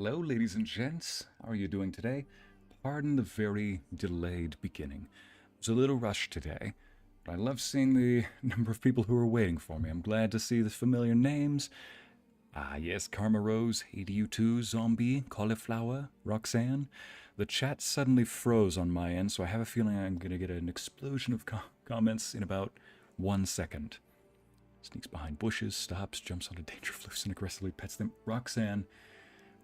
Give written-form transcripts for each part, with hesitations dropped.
Hello, ladies and gents. How are you doing today? Pardon the very delayed beginning. It was a little rushed today, but I love seeing the number of people who are waiting for me. I'm glad to see the familiar names. Ah, yes, Karma Rose, ADU2, Zombie, Cauliflower, Roxanne. The chat suddenly froze on my end, so I have a feeling I'm going to get an explosion of comments in about 1 second. Sneaks behind bushes, stops, jumps onto danger floofs and aggressively pets them. Roxanne,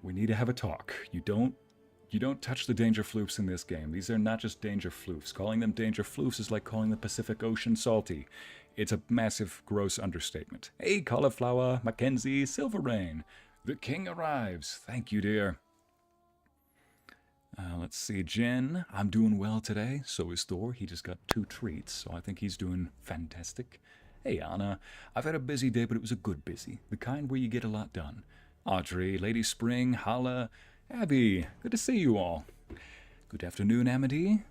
we need to have a talk. You don't touch the danger floofs in this game. These are not just danger floofs. Calling them danger floofs is like calling the Pacific Ocean salty. It's a massive, gross understatement. Hey, Cauliflower, Mackenzie, Silver Rain. The king arrives. Thank you, dear. Let's see, Jen. I'm doing well today. So is Thor. He just got 2 treats, so I think he's doing fantastic. Hey, Anna. I've had a busy day, but it was a good busy. The kind where you get a lot done. Audrey, Lady Spring, Hala, Abby. Good to see you all. Good afternoon, Amity.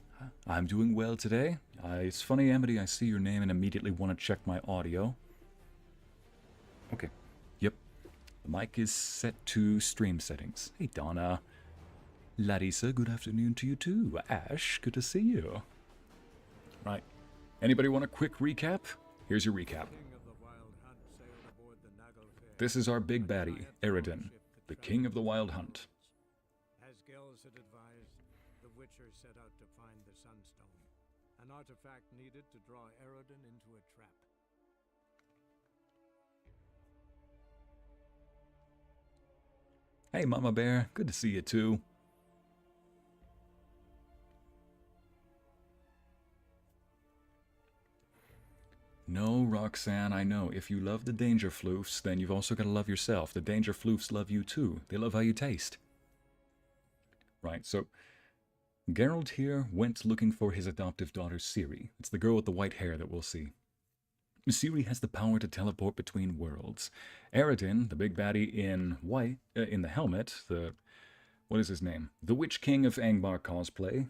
I'm doing well today. It's funny, Amity, I see your name and immediately want to check my audio. Okay. Yep. The mic is set to stream settings. Hey, Donna. Larissa, good afternoon to you too. Ash, good to see you. Right. Anybody want a quick recap? Here's your recap. This is our big baddie, Eredin, the king of the wild hunt. As Gels had advised, the Witcher set out to find the Sunstone, an artifact needed to draw Eredin into a trap. Hey, Mama Bear, good to see you too. No, Roxanne, I know. If you love the danger floofs, then you've also got to love yourself. The danger floofs love you too. They love how you taste. Right, so Geralt here went looking for his adoptive daughter Ciri. It's the girl with the white hair that we'll see. Ciri has the power to teleport between worlds. Eredin, the big baddie in white, in the helmet, what is his name? The Witch King of Angmar cosplay,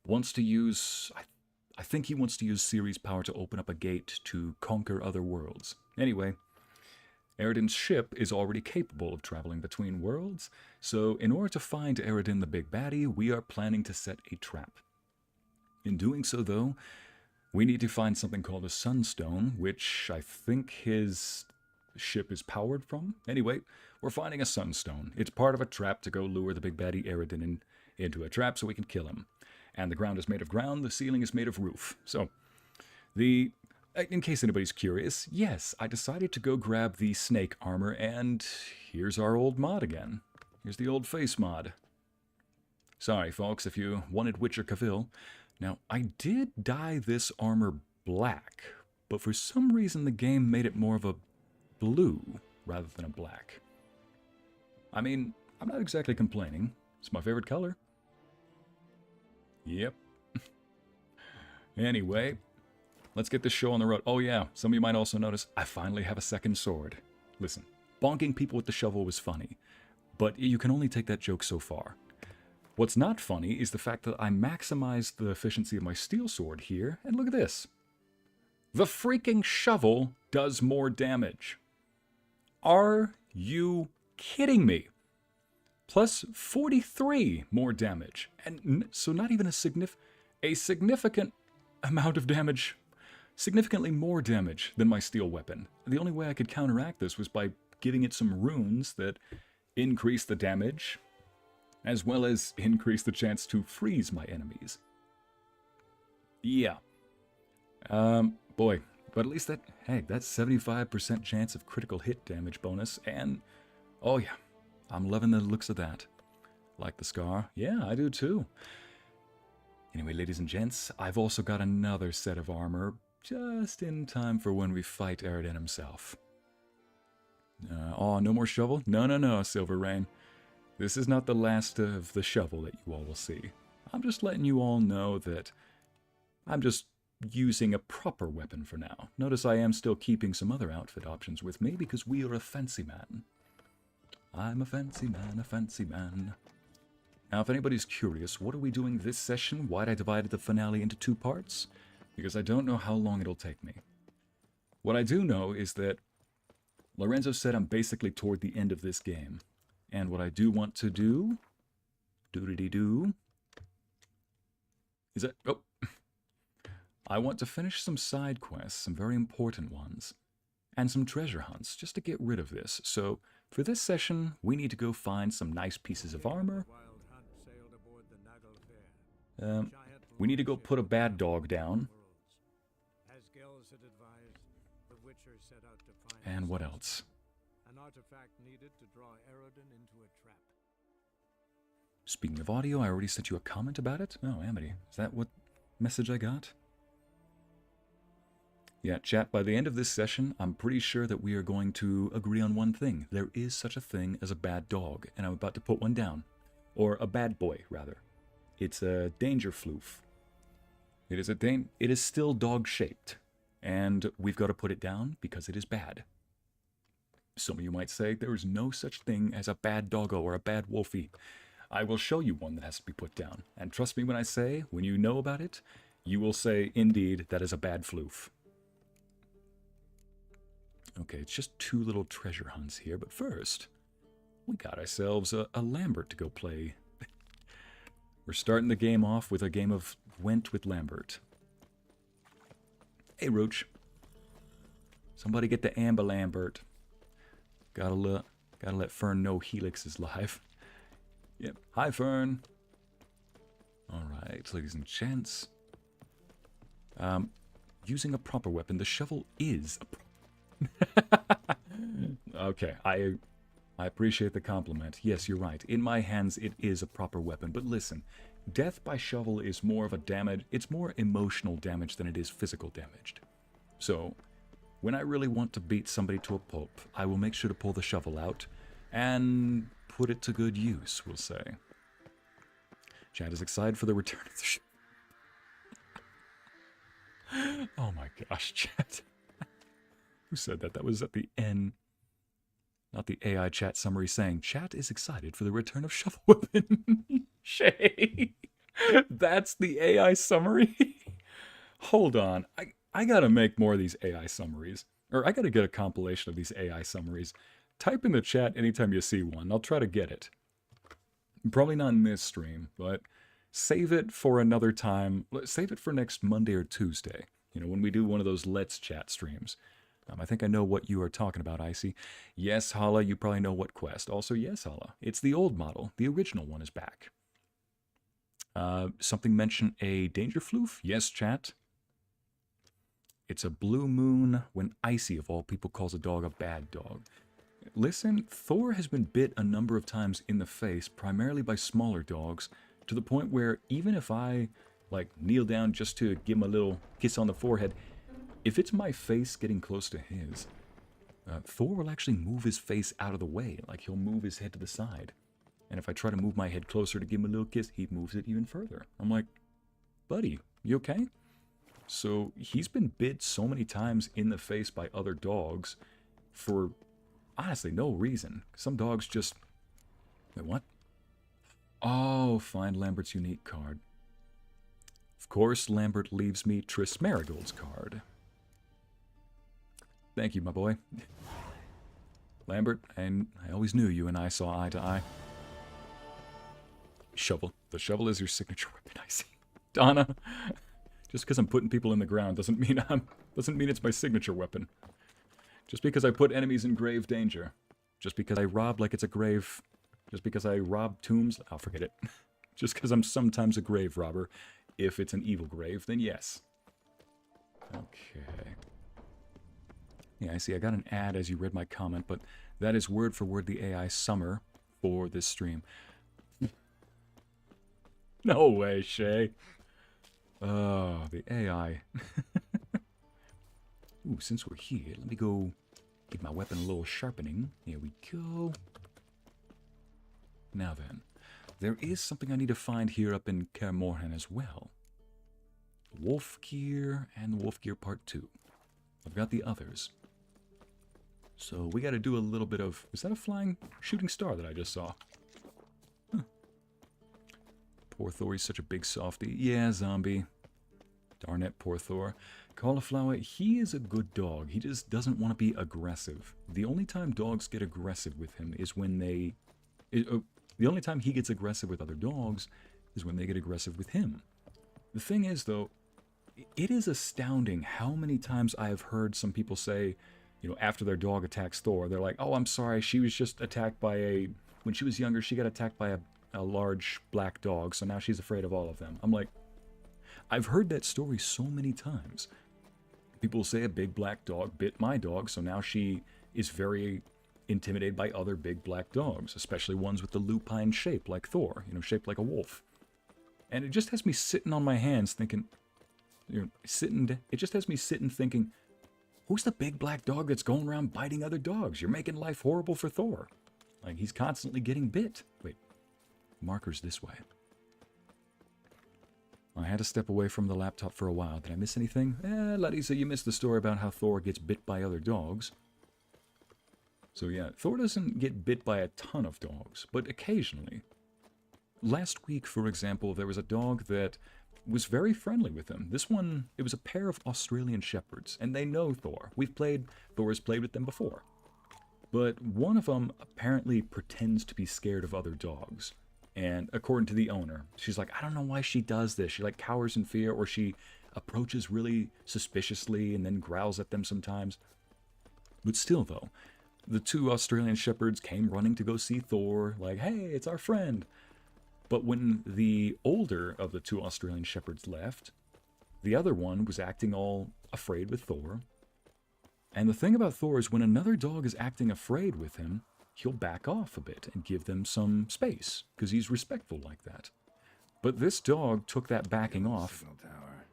wants to use... I think he wants to use Ciri's power to open up a gate to conquer other worlds. Anyway, Eredin's ship is already capable of traveling between worlds, so in order to find Eredin the big baddie, we are planning to set a trap. In doing so, though, we need to find something called a Sunstone, which I think his ship is powered from. Anyway, we're finding a Sunstone. It's part of a trap to go lure the big baddie Eredin into a trap so we can kill him. And the ground is made of ground, the ceiling is made of roof. So, in case anybody's curious, yes, I decided to go grab the snake armor, and here's our old mod again. Here's the old face mod. Sorry, folks, if you wanted Witcher Cavill. Now, I did dye this armor black, but for some reason the game made it more of a blue rather than a black. I mean, I'm not exactly complaining. It's my favorite color. Yep. Anyway, let's get this show on the road. Oh yeah, some of you might also notice I finally have a second sword. Listen, bonking people with the shovel was funny, but you can only take that joke so far. What's not funny is the fact that I maximized the efficiency of my steel sword here, and look at this. The freaking shovel does more damage. Are you kidding me? Plus 43 more damage. And so not even a significant amount of damage. Significantly more damage than my steel weapon. The only way I could counteract this was by giving it some runes that increase the damage, as well as increase the chance to freeze my enemies. Yeah. Boy. But at least that, hey, that's 75% chance of critical hit damage bonus, and, oh yeah. I'm loving the looks of that. Like the scar? Yeah, I do too. Anyway, ladies and gents, I've also got another set of armor just in time for when we fight Eredin himself. Oh, no more shovel? No, Silver Rain. This is not the last of the shovel that you all will see. I'm just letting you all know that I'm just using a proper weapon for now. Notice I am still keeping some other outfit options with me because we are a fancy man. I'm a fancy man, a fancy man. Now, if anybody's curious, what are we doing this session? Why'd I divided the finale into 2 parts? Because I don't know how long it'll take me. What I do know is that Lorenzo said I'm basically toward the end of this game. And what I do want to do, doodity-doo, is that, oh, I want to finish some side quests, some very important ones, and some treasure hunts, just to get rid of this. So, for this session, we need to go find some nice pieces of armor. We need to go put a bad dog down. And what else? An artifact needed to draw Erodin into a trap. Speaking of audio, I already sent you a comment about it. Oh, Amity, is that what message I got? Yeah, chat, by the end of this session, I'm pretty sure that we are going to agree on one thing. There is such a thing as a bad dog, and I'm about to put one down. Or a bad boy, rather. It's a danger floof. It is still dog-shaped, and we've got to put it down because it is bad. Some of you might say, there is no such thing as a bad doggo or a bad wolfie. I will show you one that has to be put down. And trust me when I say, when you know about it, you will say, indeed, that is a bad floof. Okay, it's just 2 little treasure hunts here, but first, we got ourselves a Lambert to go play. We're starting the game off with a game of Went with Lambert. Hey, Roach. Somebody get the Amber Lambert. Gotta let Fern know Helix is live. Yep. Hi, Fern. Alright, ladies and gents. Using a proper weapon. The shovel is a okay, I appreciate the compliment. Yes, you're right. In my hands, it is a proper weapon. But listen, death by shovel is more of a damage. It's more emotional damage than it is physical damage. So, when I really want to beat somebody to a pulp, I will make sure to pull the shovel out and put it to good use, we'll say. Chad is excited for the return of the shovel. Oh my gosh, Chad. Who said that? That was at the end. Not the AI chat summary saying, chat is excited for the return of shovel weapon. Shay. That's the AI summary? Hold on. I gotta make more of these AI summaries. Or I gotta get a compilation of these AI summaries. Type in the chat anytime you see one. I'll try to get it. Probably not in this stream, but save it for another time. Save it for next Monday or Tuesday. You know, when we do one of those Let's Chat streams. I think I know what you are talking about, Ycey. Yes, Hala, you probably know what quest. Also, yes, Hala, it's the old model. The original one is back. Something mentioned a danger floof? Yes, chat. It's a blue moon when Ycey, of all people, calls a dog a bad dog. Listen, Thor has been bit a number of times in the face, primarily by smaller dogs, to the point where even if I, like, kneel down just to give him a little kiss on the forehead, if it's my face getting close to his, Thor will actually move his face out of the way, like he'll move his head to the side. And if I try to move my head closer to give him a little kiss, he moves it even further. I'm like, buddy, you okay? So he's been bit so many times in the face by other dogs for honestly no reason. Some dogs just... Wait, what? Oh, find Lambert's unique card. Of course, Lambert leaves me Triss Marigold's card. Thank you, my boy. Lambert, and I always knew you and I saw eye to eye. Shovel. The shovel is your signature weapon, I see. Donna, just because I'm putting people in the ground doesn't mean it's my signature weapon. Just because I put enemies in grave danger. Just because I rob like it's a grave. Just because I rob tombs. I'll forget it. Just because I'm sometimes a grave robber. If it's an evil grave, then yes. Okay. Yeah, I see. I got an ad as you read my comment, but that is word for word the AI summer for this stream. No way, Shay. Oh, the AI. Ooh, since we're here, let me go give my weapon a little sharpening. Here we go. Now then, there is something I need to find here up in Kaer Morhen as well. Wolf Gear and Wolf Gear Part 2. I've got the others. So we got to do a little bit of... Is that a flying shooting star that I just saw? Huh. Poor Thor, he's such a big softie. Yeah, zombie. Darn it, poor Thor. Cauliflower, he is a good dog. He just doesn't want to be aggressive. The only time dogs get aggressive with him is when they The only time he gets aggressive with other dogs is when they get aggressive with him. The thing is, though, it is astounding how many times I have heard some people say, you know, after their dog attacks Thor, they're like, oh, I'm sorry, she was just attacked by when she was younger, she got attacked by a large black dog, so now she's afraid of all of them. I'm like, I've heard that story so many times. People say a big black dog bit my dog, so now she is very intimidated by other big black dogs, especially ones with the lupine shape like Thor, you know, shaped like a wolf. And it just has me sitting on my hands thinking, you know, it just has me sitting thinking, who's the big black dog that's going around biting other dogs? You're making life horrible for Thor. Like, he's constantly getting bit. Wait, markers this way. I had to step away from the laptop for a while. Did I miss anything? Larissa, you missed the story about how Thor gets bit by other dogs. So yeah, Thor doesn't get bit by a ton of dogs, but occasionally. Last week, for example, there was a dog that was very friendly with him. This one, it was a pair of Australian Shepherds, and they know Thor. Thor has played with them before. But one of them apparently pretends to be scared of other dogs. And according to the owner, she's like, I don't know why she does this. She like cowers in fear, or she approaches really suspiciously and then growls at them sometimes. But still though, the two Australian Shepherds came running to go see Thor, like, hey, it's our friend. But when the older of the two Australian Shepherds left, the other one was acting all afraid with Thor. And the thing about Thor is when another dog is acting afraid with him, he'll back off a bit and give them some space, because he's respectful like that. But this dog took that backing off. Tower.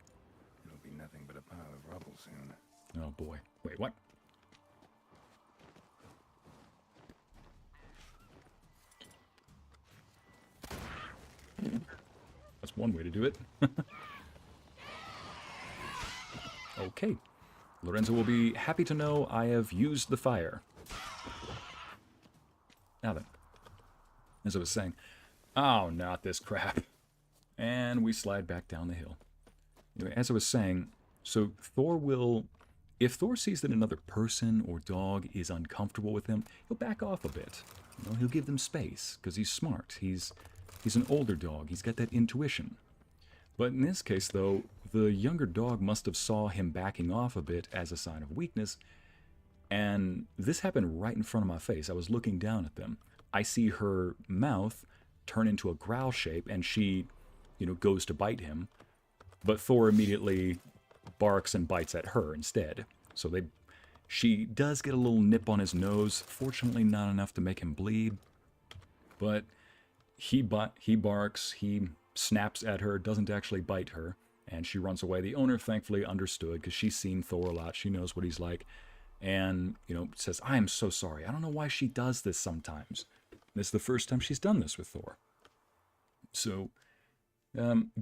It'll be nothing but a pile of rubble soon. Oh boy. Wait, what? That's one way to do it. Okay. Lorenzo will be happy to know I have used the fire. Now then, as I was saying, oh, not this crap. And we slide back down the hill. Anyway, as I was saying, so Thor will, if Thor sees that another person or dog is uncomfortable with him, he'll back off a bit. You know, he'll give them space, because he's smart. He's an older dog. He's got that intuition. But in this case, though, the younger dog must have saw him backing off a bit as a sign of weakness. And this happened right in front of my face. I was looking down at them. I see her mouth turn into a growl shape, and she, you know, goes to bite him. But Thor immediately barks and bites at her instead. So she does get a little nip on his nose. Fortunately, not enough to make him bleed. But he barks, he snaps at her, doesn't actually bite her, and she runs away. The owner thankfully understood, because she's seen Thor a lot. She knows what he's like. And, you know, says, I am so sorry. I don't know why she does this sometimes. This is the first time she's done this with Thor. So,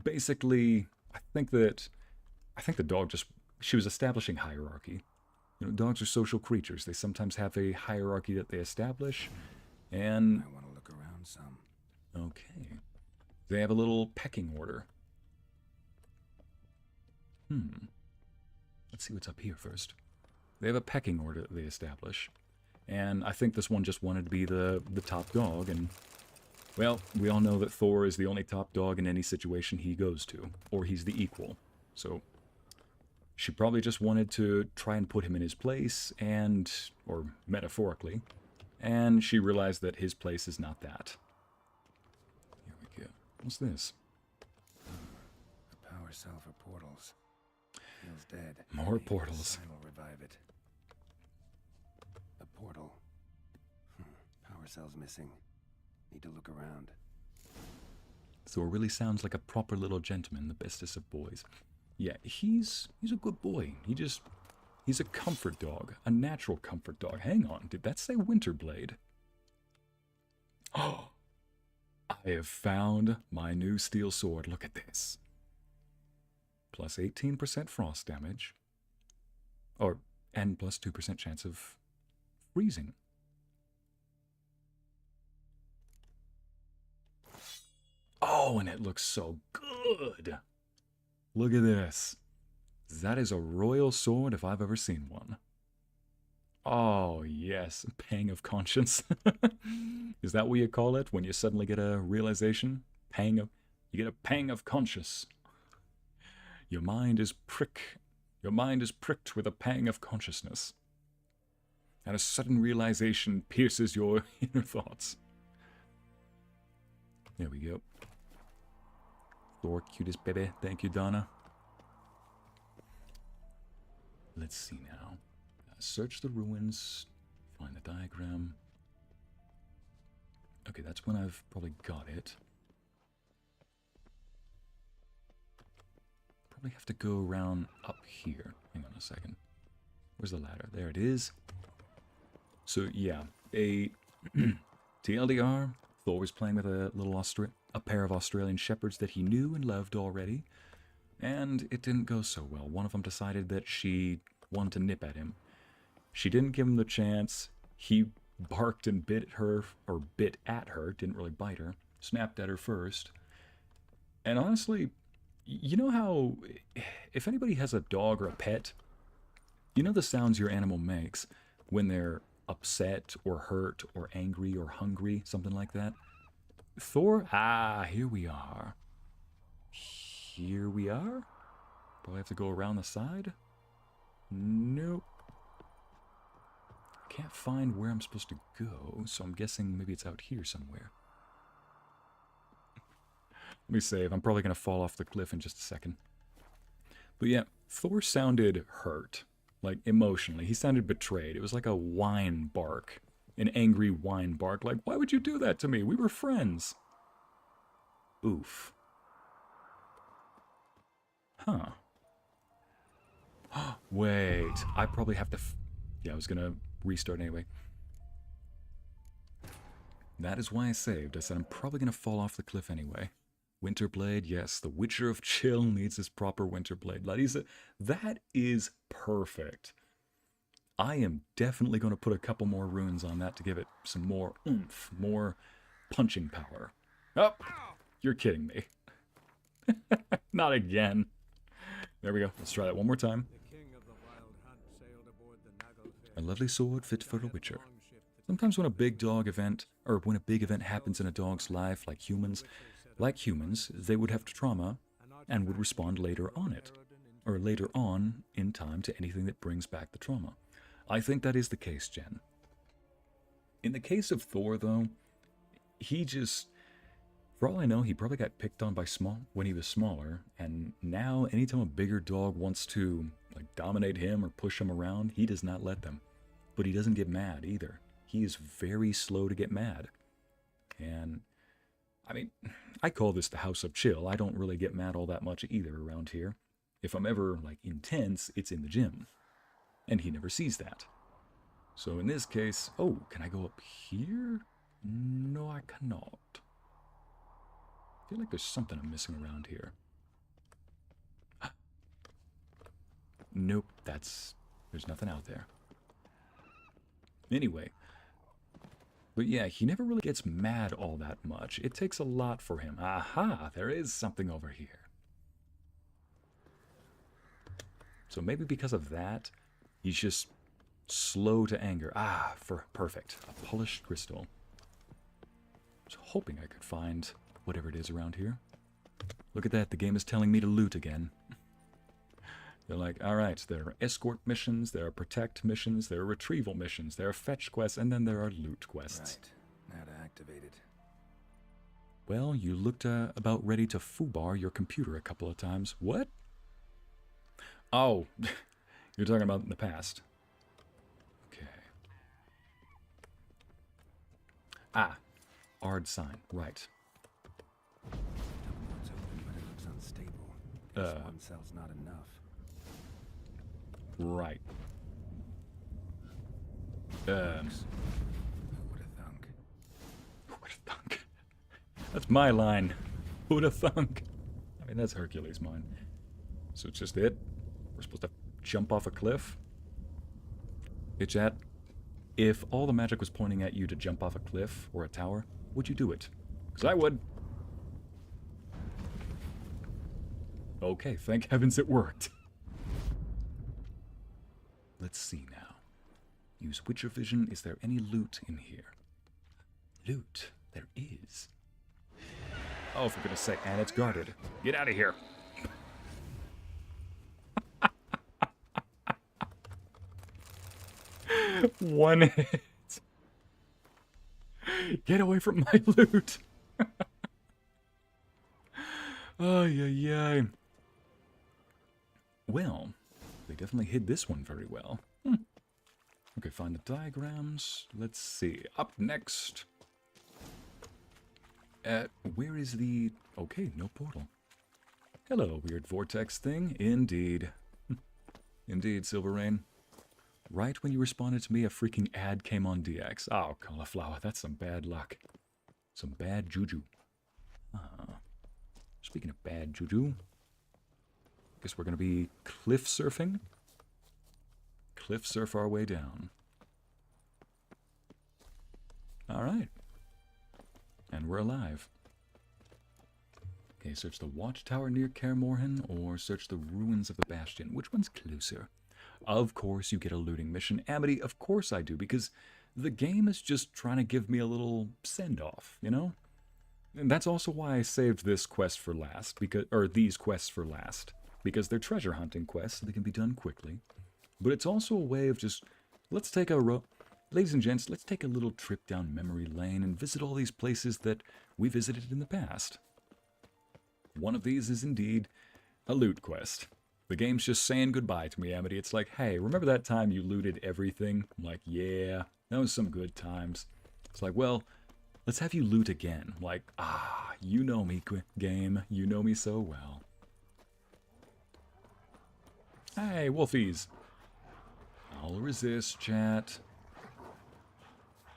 basically, I think the dog she was establishing hierarchy. You know, dogs are social creatures. They sometimes have a hierarchy that they establish, and... I want to look around some. Okay. They have a little pecking order. Let's see what's up here first. They have a pecking order that they establish. And I think this one just wanted to be the top dog, and, well, we all know that Thor is the only top dog in any situation he goes to, or he's the equal. So, she probably just wanted to try and put him in his place, or metaphorically, and she realized that his place is not that. Here we go. What's this? A power cell for portals. Feels dead. More portals. I will revive it. A portal. Power cell's missing. Need to look around. Thor really sounds like a proper little gentleman, the bestest of boys. Yeah, he's a good boy. He's a comfort dog, a natural comfort dog. Hang on, did that say Winterblade? Oh, I have found my new steel sword. Look at this. Plus 18% frost damage. And plus 2% chance of freezing. Oh, and it looks so good. Look at this. That is a royal sword if I've ever seen one. Oh, yes. Pang of conscience. Is that what you call it when you suddenly get a realization? You get a pang of conscience. Your mind is pricked with a pang of consciousness. And a sudden realization pierces your inner thoughts. There we go. Thor, cutest baby. Thank you, Donna. Let's see now. Search the ruins. Find the diagram. Okay, that's when I've probably got it. Probably have to go around up here. Hang on a second. Where's the ladder? There it is. So yeah, TLDR, Thor was playing with a pair of Australian shepherds that he knew and loved already, and it didn't go so well. One of them decided that she wanted to nip at him. She didn't give him the chance. He barked and bit at her, didn't really bite her, snapped at her first. And honestly, you know how, if anybody has a dog or a pet, you know the sounds your animal makes when they're upset or hurt or angry or hungry, something like that? Thor, here we are. Here we are? Probably have to go around the side? Nope. Can't find where I'm supposed to go, so I'm guessing maybe it's out here somewhere. Let me save. I'm probably going to fall off the cliff in just a second. But yeah, Thor sounded hurt. Like, emotionally. He sounded betrayed. It was like a whine bark. An angry whine bark. Like, why would you do that to me? We were friends. Oof. Huh. Wait. I probably have to... yeah, I was going to restart anyway. That is why I saved. I said I'm probably going to fall off the cliff anyway. Winterblade, yes, the Witcher of Chill needs his proper Winterblade. That is perfect. I am definitely going to put a couple more runes on that to give it some more oomph, more punching power. Oh, you're kidding me. Not again. There we go. Let's try that one more time. A lovely sword fit for a Witcher. Sometimes when a big event happens in a dog's life, like humans, they would have trauma and would respond later on in time to anything that brings back the trauma. I think that is the case, Jen. In the case of Thor, though, he just, for all I know, he probably got picked on when he was smaller, and now anytime a bigger dog wants to dominate him or push him around, he does not let them. But he doesn't get mad either. He is very slow to get mad. And I mean, I call this the House of Chill. I don't really get mad all that much either around here. If I'm ever, intense, it's in the gym. And he never sees that. So in this case... oh, can I go up here? No, I cannot. I feel like there's something I'm missing around here. Nope, there's nothing out there. Anyway... but yeah, he never really gets mad all that much. It takes a lot for him. Aha, there is something over here. So maybe because of that, he's just slow to anger. Perfect. A polished crystal. I was hoping I could find whatever it is around here. Look at that, the game is telling me to loot again. They're like, alright, there are escort missions, there are protect missions, there are retrieval missions, there are fetch quests, and then there are loot quests. Right, now to activate it. Well, you looked about ready to foobar your computer a couple of times. What? Oh, you're talking about in the past. Okay. Ard sign, right. It's open, but it looks unstable. Guess one cell's not enough. Right. Who would have thunk? Who would have thunk? That's my line. Who would have thunk? I mean, that's Hercules' mine. So it's just it? We're supposed to jump off a cliff? Hey, chat. If all the magic was pointing at you to jump off a cliff or a tower, would you do it? Because I would. Okay, thank heavens it worked. Let's see now. Use Witcher vision. Is there any loot in here? Loot. There is. Oh, for goodness sake. And it's guarded. Get out of here. One hit. Get away from my loot. Oh, yeah. Well, they definitely hid this one very well. Okay, find the diagrams. Let's see. Up next. Where is the... Okay, no portal. Hello, weird vortex thing. Indeed. Indeed, Silver Rain. Right when you responded to me, a freaking ad came on DX. Oh, cauliflower, that's some bad luck. Some bad juju. Speaking of bad juju, guess we're going to be cliff surfing. Cliff surf our way down. Alright. And we're alive. Okay, search the watchtower near Kaer Morhen, or search the ruins of the bastion. Which one's closer? Of course you get a looting mission. Amity, of course I do, because the game is just trying to give me a little send-off, you know? And that's also why I saved this quest for last, or these quests for last. Because they're treasure hunting quests, so they can be done quickly. But it's also a way of just, let's take a ladies and gents, let's take a little trip down memory lane and visit all these places that we visited in the past. One of these is indeed a loot quest. The game's just saying goodbye to me, Amity. It's like, hey, remember that time you looted everything? I'm like, yeah, that was some good times. It's like, well, let's have you loot again. I'm like, you know me, game. You know me so well. Hey, wolfies. I'll resist, chat.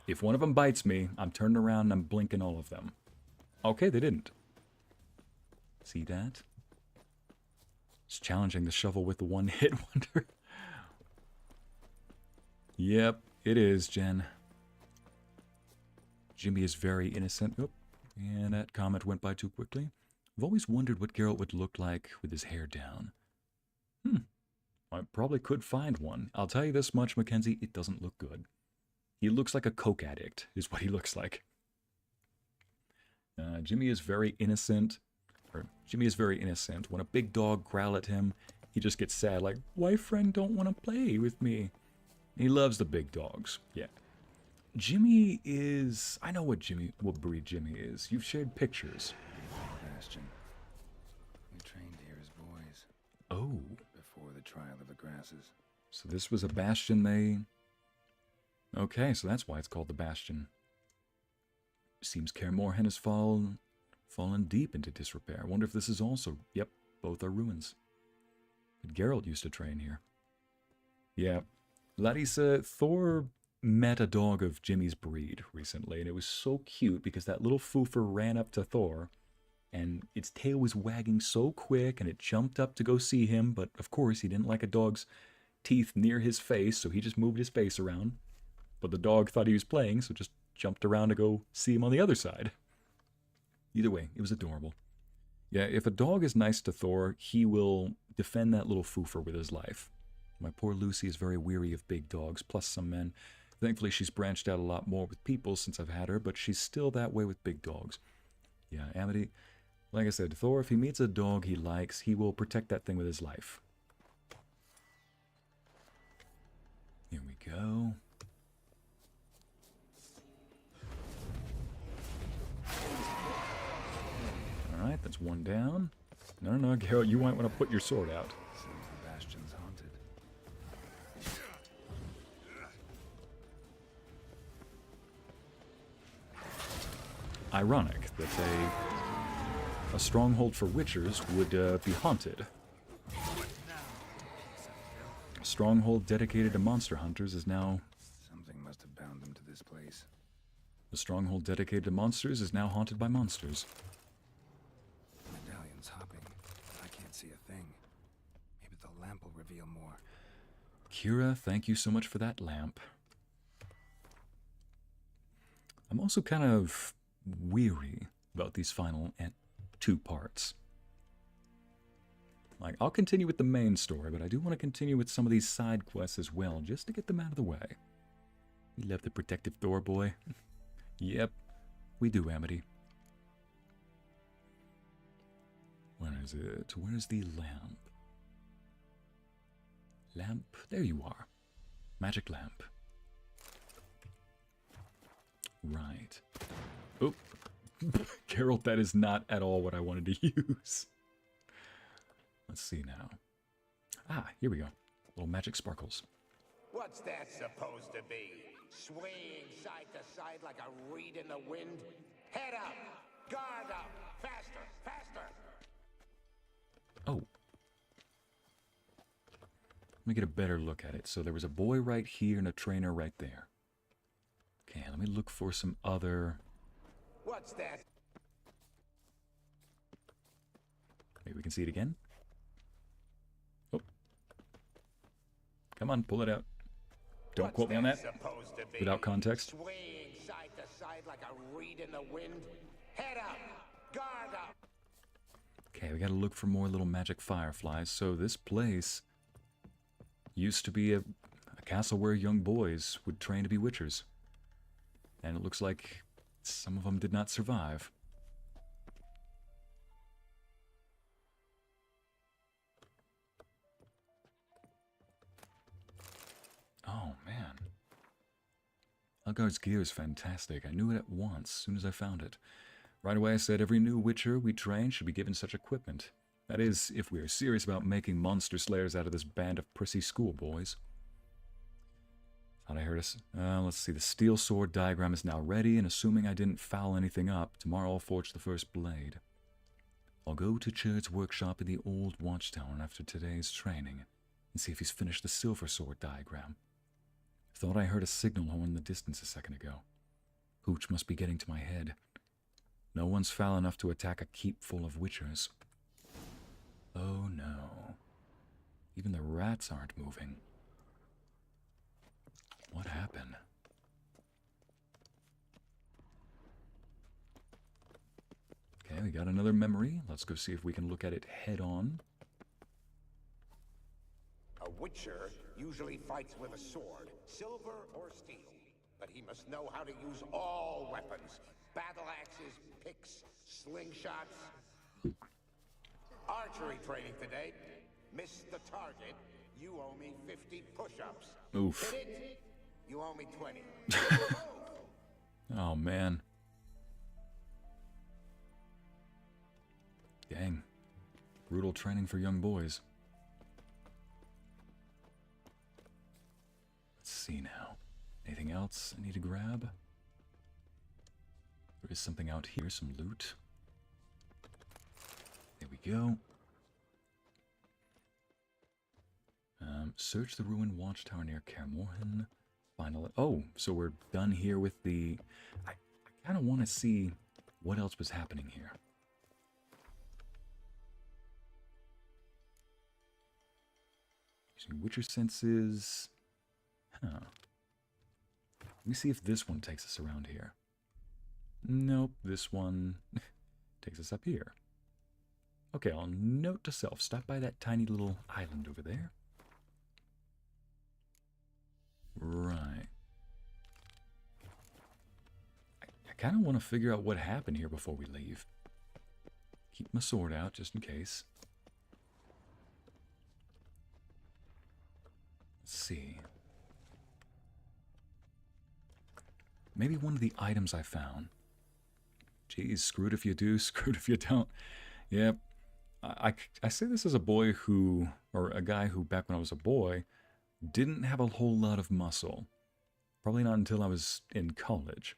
If one of them bites me, I'm turning around and I'm blinking all of them. Okay, they didn't. See that? It's challenging the shovel with the one-hit wonder. Yep, it is, Jen. Jimmy is very innocent. Oh, and that comment went by too quickly. I've always wondered what Geralt would look like with his hair down. I probably could find one. I'll tell you this much, Mackenzie, it doesn't look good. He looks like a coke addict, is what he looks like. Jimmy is very innocent. Jimmy is very innocent. When a big dog growls at him, he just gets sad, like, why friend don't want to play with me? He loves the big dogs. Yeah. Jimmy is... I know what breed Jimmy is. You've shared pictures. Bastion. We trained here as boys. Oh. Before the trial of the grasses. So this was a bastion they... Okay, so that's why it's called the Bastion. Seems Kaer Morhen has fallen deep into disrepair. I wonder if this is also... Yep, both are ruins. But Geralt used to train here. Yeah. Larissa, Thor met a dog of Jimmy's breed recently, and it was so cute because that little foofer ran up to Thor, and its tail was wagging so quick, and it jumped up to go see him, but of course he didn't like a dog's teeth near his face, so he just moved his face around. But the dog thought he was playing, so just jumped around to go see him on the other side. Either way, it was adorable. Yeah, if a dog is nice to Thor, he will defend that little foofer with his life. My poor Lucy is very weary of big dogs, plus some men. Thankfully, she's branched out a lot more with people since I've had her, but she's still that way with big dogs. Yeah, Amity, like I said, Thor, if he meets a dog he likes, he will protect that thing with his life. Here we go. Alright, that's one down. No, Geralt, you might want to put your sword out. Seems the bastion's haunted. Ironic that a stronghold for witchers would be haunted. A stronghold dedicated to monster hunters is now... Something must have bound them to this place. The stronghold dedicated to monsters is now haunted by monsters. Medallion's hopping. I can't see a thing. Maybe the lamp will reveal more. Kira, thank you so much for that lamp. I'm also kind of weary about these final 2 parts. Like, I'll continue with the main story, but I do want to continue with some of these side quests as well, just to get them out of the way. You love the protective Thor boy. Yep, we do, Amity. Where is it? Where's the lamp? Lamp? There you are. Magic lamp. Right. Oh. Geralt, that is not at all what I wanted to use. Let's see now. Ah, here we go. Little magic sparkles. What's that supposed to be? Swaying side to side like a reed in the wind? Head up! Guard up! Faster! Faster! Oh. Let me get a better look at it. So there was a boy right here and a trainer right there. Okay, let me look for some other... What's that? Maybe we can see it again. Oh. Come on, pull it out. Don't quote me on that. Without context. Swaying side to side like a reed in the wind? Head up! Guard up! Okay, we gotta look for more little magic fireflies. So this place used to be a castle where young boys would train to be witchers. And it looks like some of them did not survive. Oh, man. Elgar's gear is fantastic. I knew it at once, as soon as I found it. Right away I said every new witcher we train should be given such equipment. That is, if we are serious about making monster slayers out of this band of prissy schoolboys. Thought I heard us. Let's see, the steel sword diagram is now ready, and assuming I didn't foul anything up, tomorrow I'll forge the first blade. I'll go to Churd's workshop in the old watchtower after today's training, and see if he's finished the silver sword diagram. Thought I heard a signal horn in the distance a second ago. Hooch must be getting to my head. No one's foul enough to attack a keep full of witchers. Oh no. Even the rats aren't moving. What happened? Okay, we got another memory. Let's go see if we can look at it head on. A witcher usually fights with a sword, silver or steel. But he must know how to use all weapons. Battle axes, picks, slingshots. Archery training today. Miss the target. You owe me 50 push-ups. Oof. Hit it. You owe me 20. Oh, man. Dang. Brutal training for young boys. Let's see now. Anything else I need to grab? There is something out here, some loot. There we go. Search the ruined watchtower near Kaer Morhen. Final. Oh, so we're done here with the... I kind of want to see what else was happening here. Using Witcher senses. Huh. Let me see if this one takes us around here. Nope, this one takes us up here. Okay, I'll note to self, stop by that tiny little island over there. Right. I kind of want to figure out what happened here before we leave. Keep my sword out just in case. Let's see. Maybe one of the items I found. Geez, screwed if you do, screwed if you don't. Yep. I say this as a boy who, or a guy who back when I was a boy, didn't have a whole lot of muscle. Probably not until I was in college.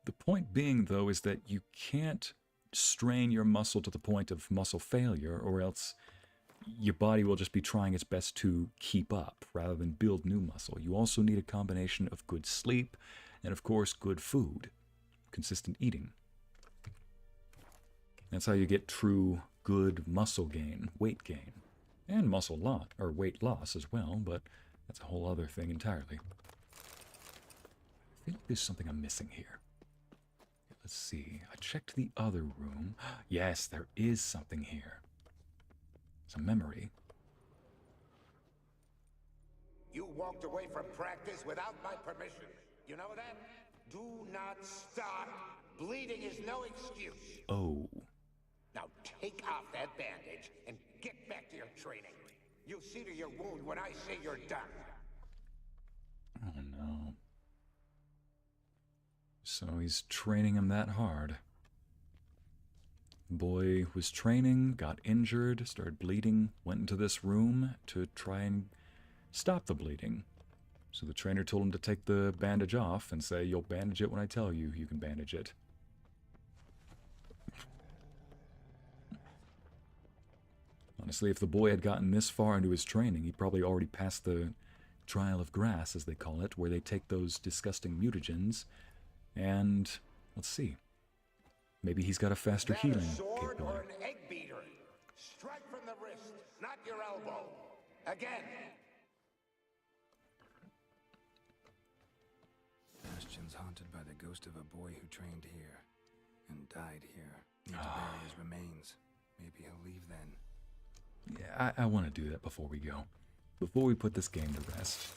The point being, though, is that you can't strain your muscle to the point of muscle failure, or else your body will just be trying its best to keep up rather than build new muscle. You also need a combination of good sleep and, of course, good food. Consistent eating. That's how you get true, good muscle gain, weight gain. And muscle loss, or weight loss as well, but that's a whole other thing entirely. I feel like there's something I'm missing here. Let's see. I checked the other room. Yes, there is something here. It's a memory. You walked away from practice without my permission. You know that? Do not stop. Bleeding is no excuse. Oh. Now take off that bandage and get back to your training. You'll see to your wound when I say you're done. Oh no. So he's training him that hard. Boy was training, got injured, started bleeding, went into this room to try and stop the bleeding. So the trainer told him to take the bandage off and say, "You'll bandage it when I tell you you can bandage it." Honestly, if the boy had gotten this far into his training, he'd probably already passed the trial of grass, as they call it, where they take those disgusting mutagens and, let's see, maybe he's got a faster healing Is that a sword or capability. an egg beater? Strike from the wrist, not your elbow. Again. Bastion's haunted by the ghost of a boy who trained here and died here. Need to bury his remains. Maybe he'll leave then. Yeah, I want to do that before we go. Before we put this game to rest.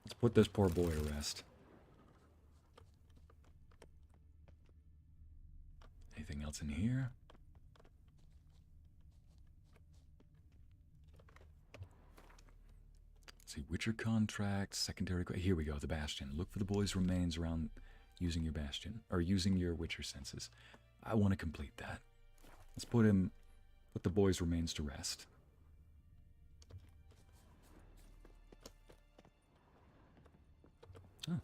Let's put this poor boy to rest. Anything else in here? Let's see, Witcher contract, secondary... Here we go, the Bastion. Look for the boy's remains around using your Bastion, or using your Witcher senses. I want to complete that. Let's put the boy's remains to rest. Oh.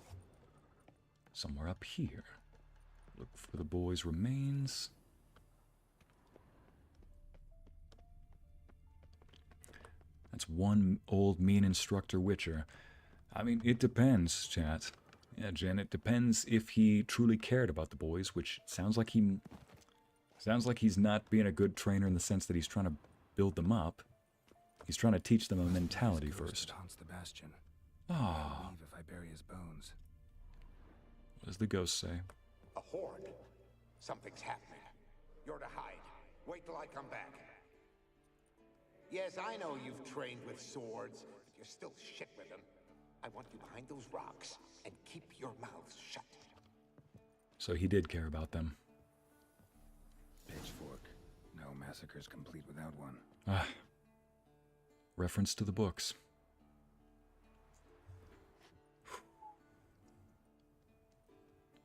Somewhere up here. Look for the boy's remains. That's one old mean instructor Witcher. I mean, it depends, chat. Yeah, Jen, it depends if he truly cared about the boys, which sounds like he's not being a good trainer in the sense that he's trying to build them up. He's trying to teach them a mentality first. Haunts the Bastion. Ah. Leave if I bury his bones. What does the ghost say? A horde. Something's happening. You're to hide. Wait till I come back. Yes, I know you've trained with swords, but you're still shit with them. I want you behind those rocks, and keep your mouths shut. So he did care about them. Pitchfork. No massacre's complete without one. Ah. Reference to the books.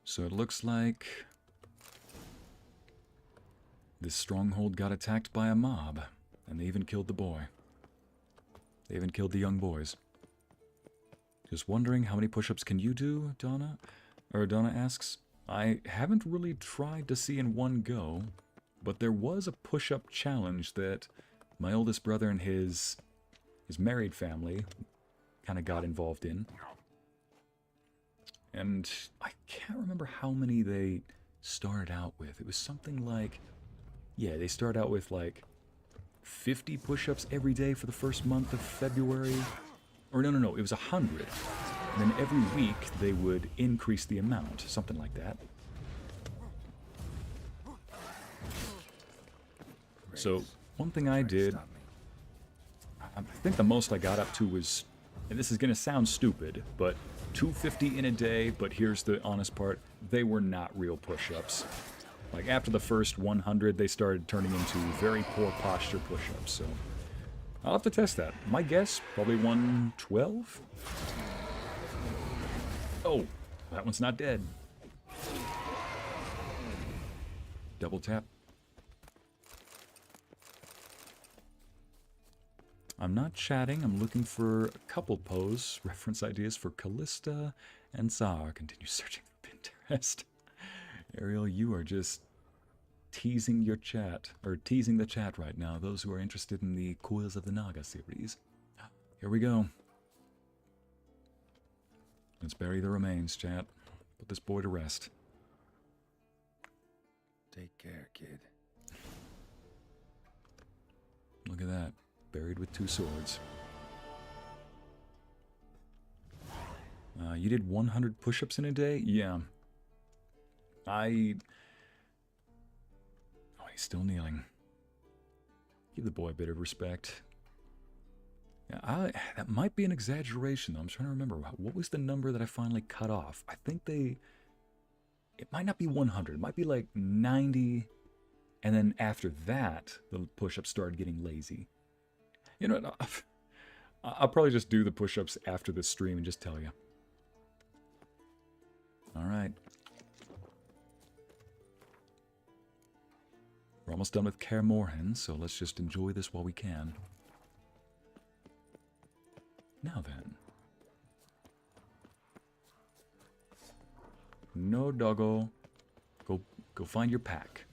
So it looks like this stronghold got attacked by a mob, and they even killed the boy. They even killed the young boys. Just wondering, how many push-ups can you do, Donna? Or Donna asks. I haven't really tried to see in one go, but there was a push-up challenge that my oldest brother and his married family kind of got involved in. And I can't remember how many they started out with. It was something like, yeah, they started out with like 50 push-ups every day for the first month of February. Or no, it was 100. And then every week they would increase the amount, something like that. So one thing I did, I think the most I got up to was, and this is going to sound stupid, but 250 in a day, but here's the honest part, they were not real push-ups. Like after the first 100, they started turning into very poor posture push-ups, so I'll have to test that. My guess, probably 112? Oh, that one's not dead. Double tap. I'm not chatting, I'm looking for a couple pose reference ideas for Callista and Tsar. Continue searching for Pinterest. Ariel, you are just teasing your chat, or teasing the chat right now, those who are interested in the Coils of the Naga series. Here we go. Let's bury the remains, chat. Put this boy to rest. Take care, kid. Look at that. Buried with 2 swords. You did 100 push-ups in a day? Yeah. Oh, he's still kneeling. Give the boy a bit of respect. Yeah, that might be an exaggeration, though. I'm trying to remember. What was the number that I finally cut off? I think it might not be 100. It might be like 90. And then after that, the push-ups started getting lazy. You know what? I'll probably just do the push-ups after the stream and just tell you. All right. We're almost done with Kaer Morhen, so let's just enjoy this while we can. Now then. No, doggo. Go find your pack.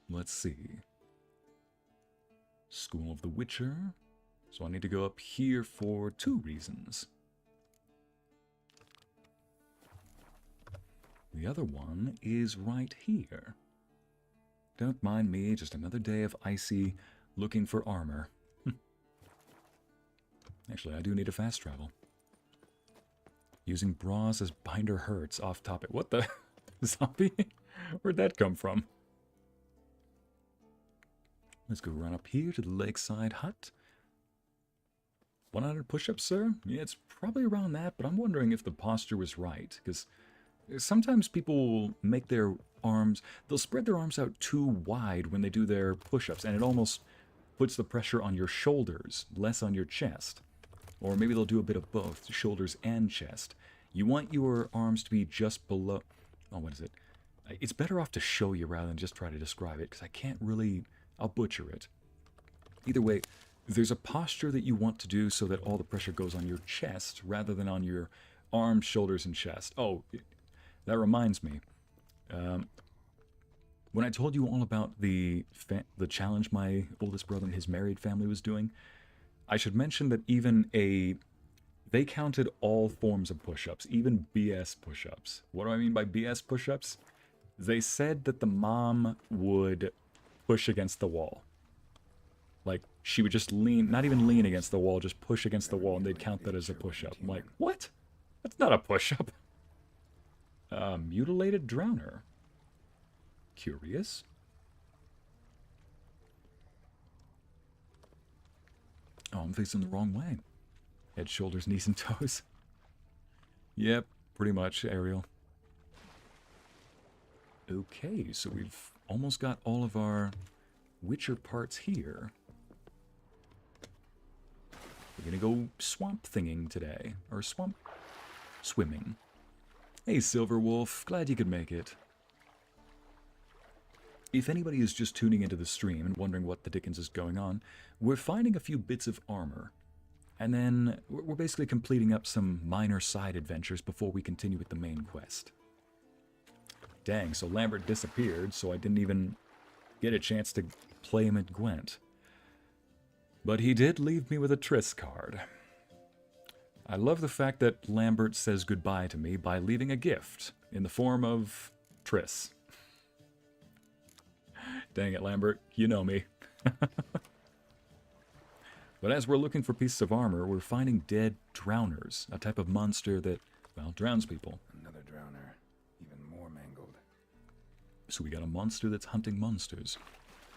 Let's see. School of the Witcher. So I need to go up here for 2 reasons. The other one is right here. Don't mind me, just another day of Ycey looking for armor. Actually, I do need to fast travel. Using bras as binder hurts off topic. What the? Zombie? Where'd that come from? Let's go run up here to the lakeside hut. 100 push-ups, sir? Yeah, it's probably around that, but I'm wondering if the posture was right, because sometimes people make their arms, they'll spread their arms out too wide when they do their push-ups, and it almost puts the pressure on your shoulders, less on your chest. Or maybe they'll do a bit of both, shoulders and chest. You want your arms to be just below... Oh, what is it? It's better off to show you rather than just try to describe it, because I can't really... I'll butcher it. Either way, there's a posture that you want to do so that all the pressure goes on your chest rather than on your arms, shoulders, and chest. Oh, that reminds me. When I told you all about the challenge my oldest brother and his married family was doing, I should mention that they counted all forms of push-ups, even BS push-ups. What do I mean by BS push-ups? They said that the mom would push against the wall. Like, she would just lean, not even lean against the wall, just push against the wall, and they'd count that as a push-up. I'm like, what? That's not a push-up. Mutilated drowner. Curious. Oh, I'm facing the wrong way. Head, shoulders, knees, and toes. Yep, pretty much, Ariel. Okay, so we've almost got all of our Witcher parts here. We're gonna go swamp thinging today. Or swamp swimming. Hey, Silver Wolf, glad you could make it. If anybody is just tuning into the stream and wondering what the dickens is going on, we're finding a few bits of armor. And then we're basically completing up some minor side adventures before we continue with the main quest. Dang, so Lambert disappeared, so I didn't even get a chance to play him at Gwent. But he did leave me with a Triss card. I love the fact that Lambert says goodbye to me by leaving a gift in the form of Triss. Dang it, Lambert, you know me. But as we're looking for pieces of armor, we're finding dead drowners, a type of monster that, well, drowns people. Another drowner, even more mangled. So we got a monster that's hunting monsters.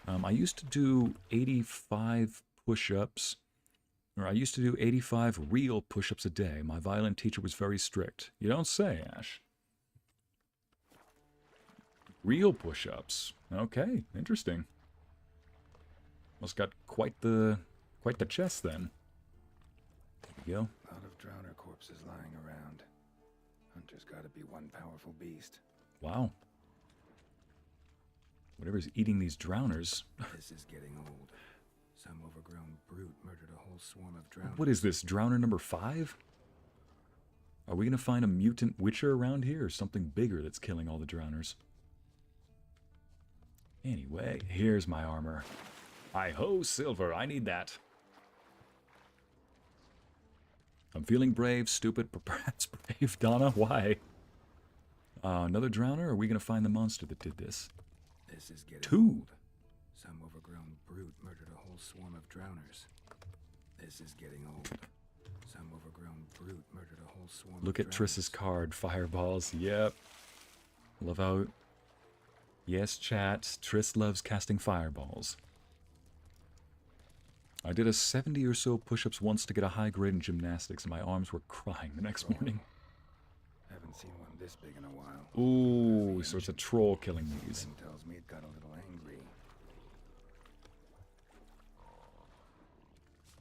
I used to do 85 push-ups, or I used to do 85 real push-ups a day. My violin teacher was very strict. You don't say, Ash. Real push-ups. Okay, interesting. Must got quite the chest then. There we go. A lot of drowner corpses lying around. Hunter's gotta be one powerful beast. Wow. Whatever's eating these drowners. This is getting old. Some overgrown brute murdered a whole swarm of drowners. What is this, drowner number 5? Are we gonna find a mutant witcher around here, or something bigger that's killing all the drowners? Anyway, here's my armor. Hi-ho, Silver, I need that. I'm feeling brave, stupid, perhaps brave. Donna, why? Another drowner? Are we going to find the monster that did this? This is getting 2. old. Some overgrown brute murdered a whole swarm of drowners. This is getting old. Some overgrown brute murdered a whole swarm Look of at drowners. Triss's card, fireballs. Yep. Love how... Yes, chat, Triss loves casting fireballs. I did a 70 or so push-ups once to get a high grade in gymnastics, and my arms were crying the next morning. Haven't seen one this big in a while. Ooh, so it's a troll killing these. Thing tells me it got a little angry.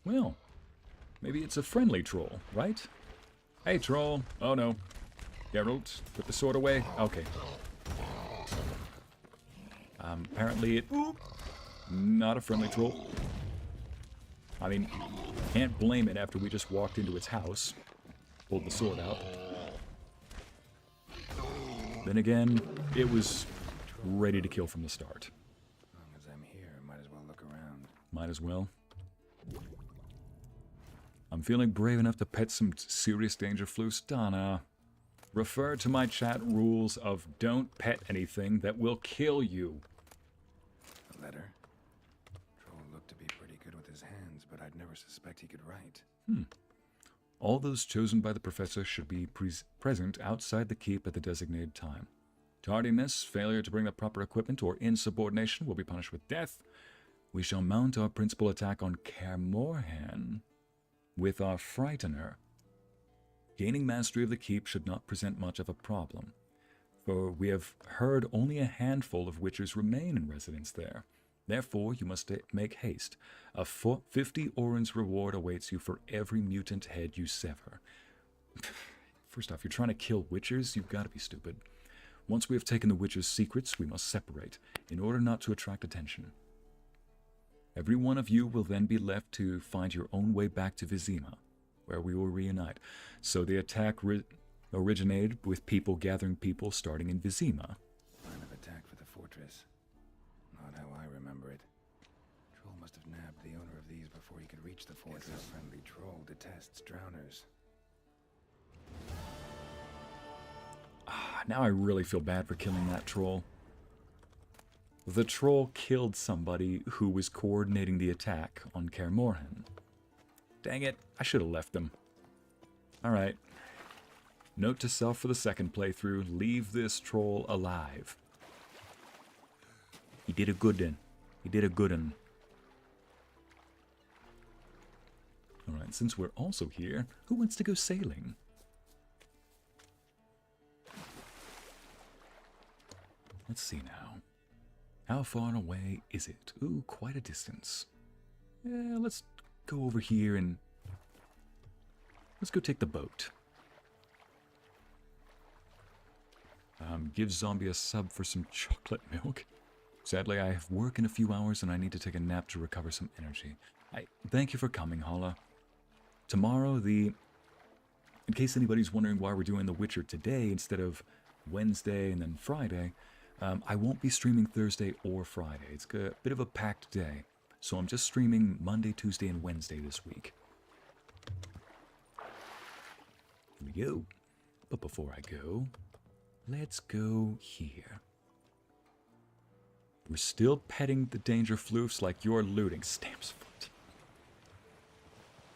Well, maybe it's a friendly troll, right? Hey, troll. Oh, no. Geralt, put the sword away. Okay. Apparently it... Not a friendly troll. I mean, can't blame it after we just walked into its house. Pulled the sword out. Then again, it was ready to kill from the start. As long as I'm here, might as well look around. Might as well. I'm feeling brave enough to pet some serious danger floofs. Donna, refer to my chat rules of don't pet anything that will kill you. A letter? Troll looked to be pretty good with his hands, but I'd never suspect he could write. All those chosen by the professor should be present outside the keep at the designated time. Tardiness, failure to bring the proper equipment, or insubordination will be punished with death. We shall mount our principal attack on Kaer Morhen with our Frightener. Gaining mastery of the keep should not present much of a problem, for we have heard only a handful of witchers remain in residence there. Therefore, you must make haste. A 50 orens reward awaits you for every mutant head you sever. First off, you're trying to kill witchers? You've got to be stupid. Once we have taken the witchers' secrets, we must separate, in order not to attract attention. Every one of you will then be left to find your own way back to Vizima, where we will reunite. So the attack originated with people gathering people starting in Vizima. Plan of attack for the fortress. Not how I remember it. Troll must have nabbed the owner of these before he could reach the fortress. Guess a friendly troll detests drowners. Now I really feel bad for killing that troll. The troll killed somebody who was coordinating the attack on Kaer Morhen. Dang it, I should have left them. Alright. Note to self for the second playthrough, leave this troll alive. He did a good one. He did a good one. Alright, since we're also here, who wants to go sailing? Let's see now. How far away is it? Ooh, quite a distance. Yeah, let's go over here and... let's go take the boat. Give Zombie a sub for some chocolate milk. Sadly, I have work in a few hours and I need to take a nap to recover some energy. Thank you for coming, Hala. Tomorrow, in case anybody's wondering why we're doing The Witcher today instead of Wednesday and then Friday, I won't be streaming Thursday or Friday. It's a bit of a packed day. So I'm just streaming Monday, Tuesday, and Wednesday this week. Here we go. But before I go, let's go here. We're still petting the danger floofs like you're looting. Stamps foot.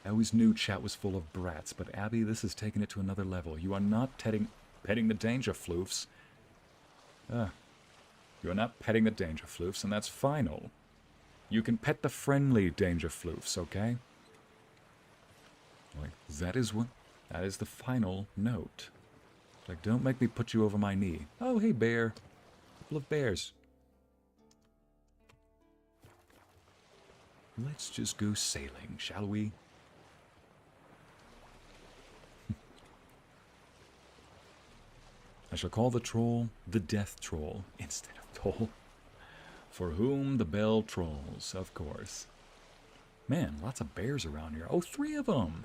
I always knew chat was full of brats, but Abby, this is taking it to another level. You are not petting the danger floofs. You're not petting the danger floofs, and that's final. You can pet the friendly danger floofs, okay? Like, that is the final note. Like, don't make me put you over my knee. Oh, hey, bear. Couple of bears. Let's just go sailing, shall we? I shall call the troll the Death Troll instead of Toll. For whom the bell trolls, of course. Man, lots of bears around here. Oh, 3 of them!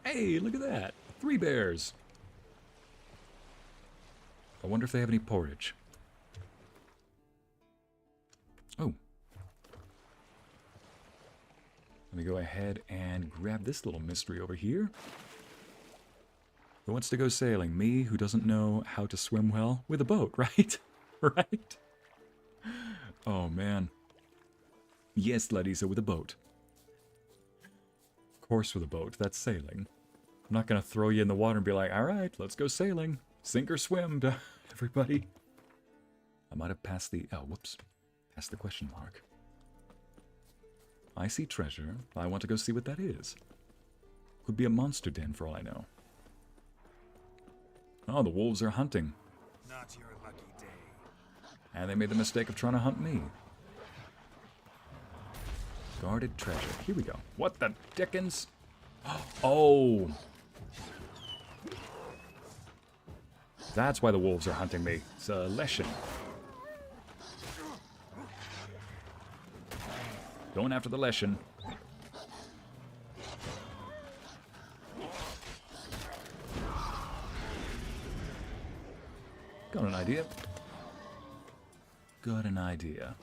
Hey, look at that! 3 bears! I wonder if they have any porridge. Oh. Let me go ahead and grab this little mystery over here. Who wants to go sailing? Me, who doesn't know how to swim well? With a boat, right? Right? Oh, man. Yes, Larissa, with a boat. Of course with a boat. That's sailing. I'm not going to throw you in the water and be like, alright, let's go sailing. Sink or swim, everybody. I might have passed the... oh, whoops. Passed the question mark. I see treasure. I want to go see what that is. Could be a monster den for all I know. Oh, the wolves are hunting. Not your lucky day. And they made the mistake of trying to hunt me. Guarded treasure. Here we go. What the dickens? Oh! That's why the wolves are hunting me. It's a lesson. Going after the lesson. Got an idea. Got an idea.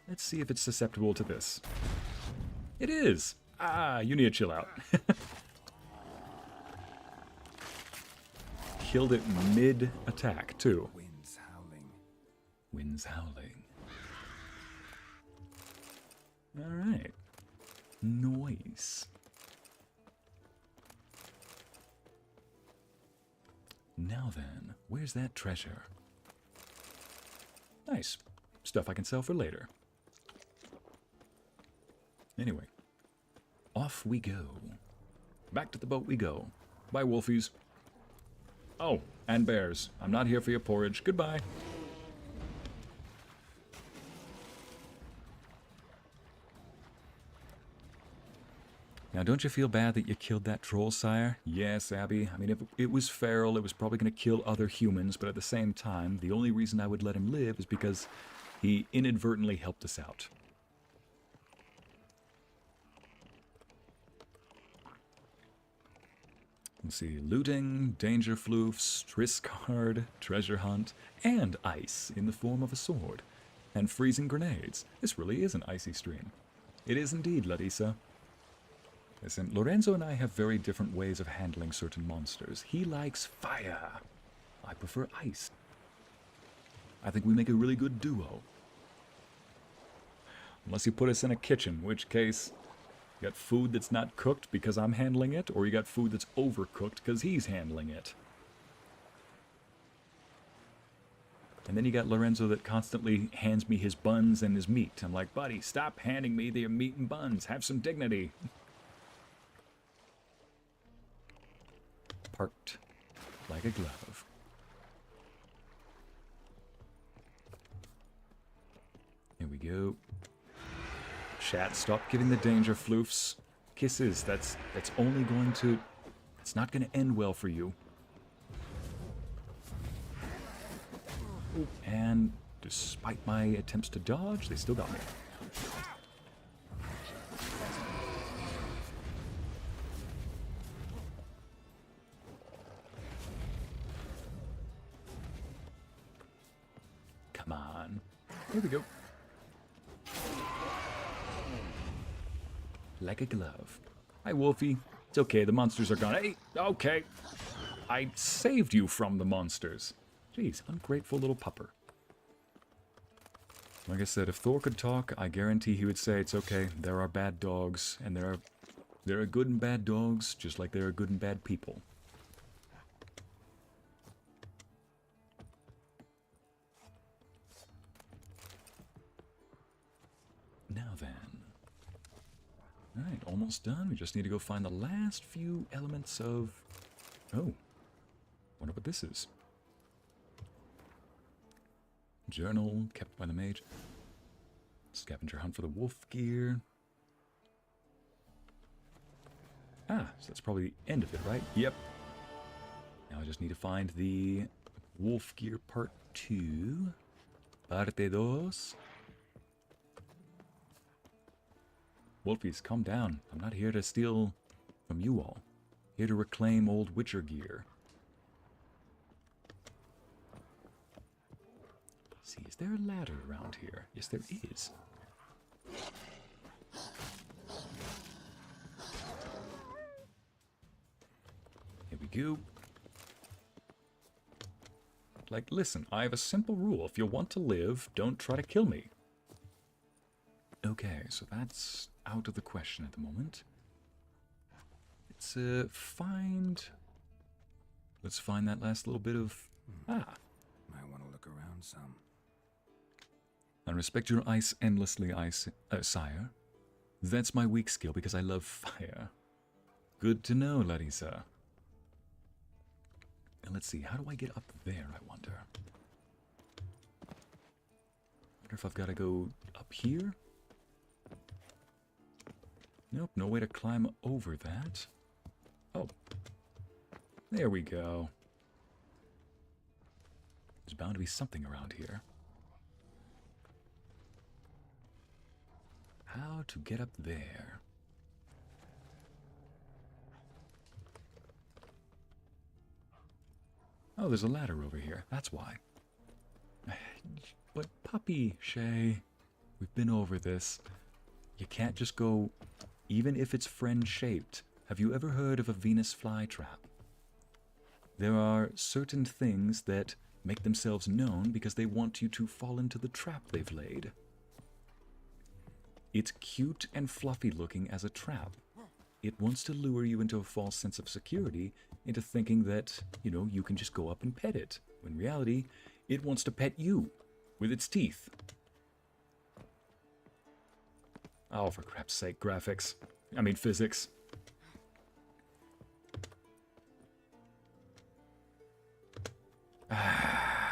Let's see if it's susceptible to this. It is! Ah, you need to chill out. Killed it mid-attack, too. Winds howling. Winds howling. Alright. Nice. Now then, where's that treasure? Nice. Stuff I can sell for later. Anyway. Off we go. Back to the boat we go. Bye, wolfies. Oh, and bears. I'm not here for your porridge. Goodbye. Now, don't you feel bad that you killed that troll, sire? Yes, Abby. I mean, if it was feral, it was probably going to kill other humans, but at the same time, the only reason I would let him live is because he inadvertently helped us out. Let's see, looting, danger floofs, Triskard, treasure hunt, and ice in the form of a sword, and freezing grenades. This really is an icy stream. It is indeed, Larissa. Listen, Lorenzo and I have very different ways of handling certain monsters. He likes fire. I prefer ice. I think we make a really good duo. Unless you put us in a kitchen, in which case you got food that's not cooked because I'm handling it, or you got food that's overcooked because he's handling it. And then you got Lorenzo that constantly hands me his buns and his meat. I'm like, buddy, stop handing me the meat and buns. Have some dignity. Parked like a glove. Here we go. Chat, stop giving the danger floofs kisses. That's only going to... It's not going to end well for you. Ooh, and despite my attempts to dodge, they still got me. Come on. Here we go. Like a glove. Hi, Wolfie. It's okay, the monsters are gone. Hey, okay. I saved you from the monsters. Jeez, ungrateful little pupper. Like I said, if Thor could talk, I guarantee he would say, it's okay, there are bad dogs, and there are good and bad dogs, just like there are good and bad people. Now then. Alright, almost done. We just need to go find the last few elements of... Oh. Wonder what this is. Journal kept by the mage. Scavenger hunt for the wolf gear. Ah, so that's probably the end of it, right? Yep. Now I just need to find the wolf gear part 2. Parte 2. Wolfies, calm down. I'm not here to steal from you all. Here to reclaim old Witcher gear. Let's see, is there a ladder around here? Yes, there is. Here we go. Like, listen, I have a simple rule. If you want to live, don't try to kill me. Okay, so that's out of the question at the moment. Let's find... Let's find that last little bit of... Ah. Might want to look around some. I respect your ice endlessly, sire. That's my weak skill because I love fire. Good to know, Larissa. And let's see, how do I get up there, I wonder? Wonder if I've got to go up here? Nope, no way to climb over that. Oh. There we go. There's bound to be something around here. How to get up there? Oh, there's a ladder over here. That's why. But puppy, Shay, we've been over this. You can't just go, even if it's friend-shaped. Have you ever heard of a Venus flytrap? There are certain things that make themselves known because they want you to fall into the trap they've laid. It's cute and fluffy looking as a trap. It wants to lure you into a false sense of security, into thinking that, you know, you can just go up and pet it. When in reality, it wants to pet you with its teeth. Oh, for crap's sake, graphics. I mean, physics.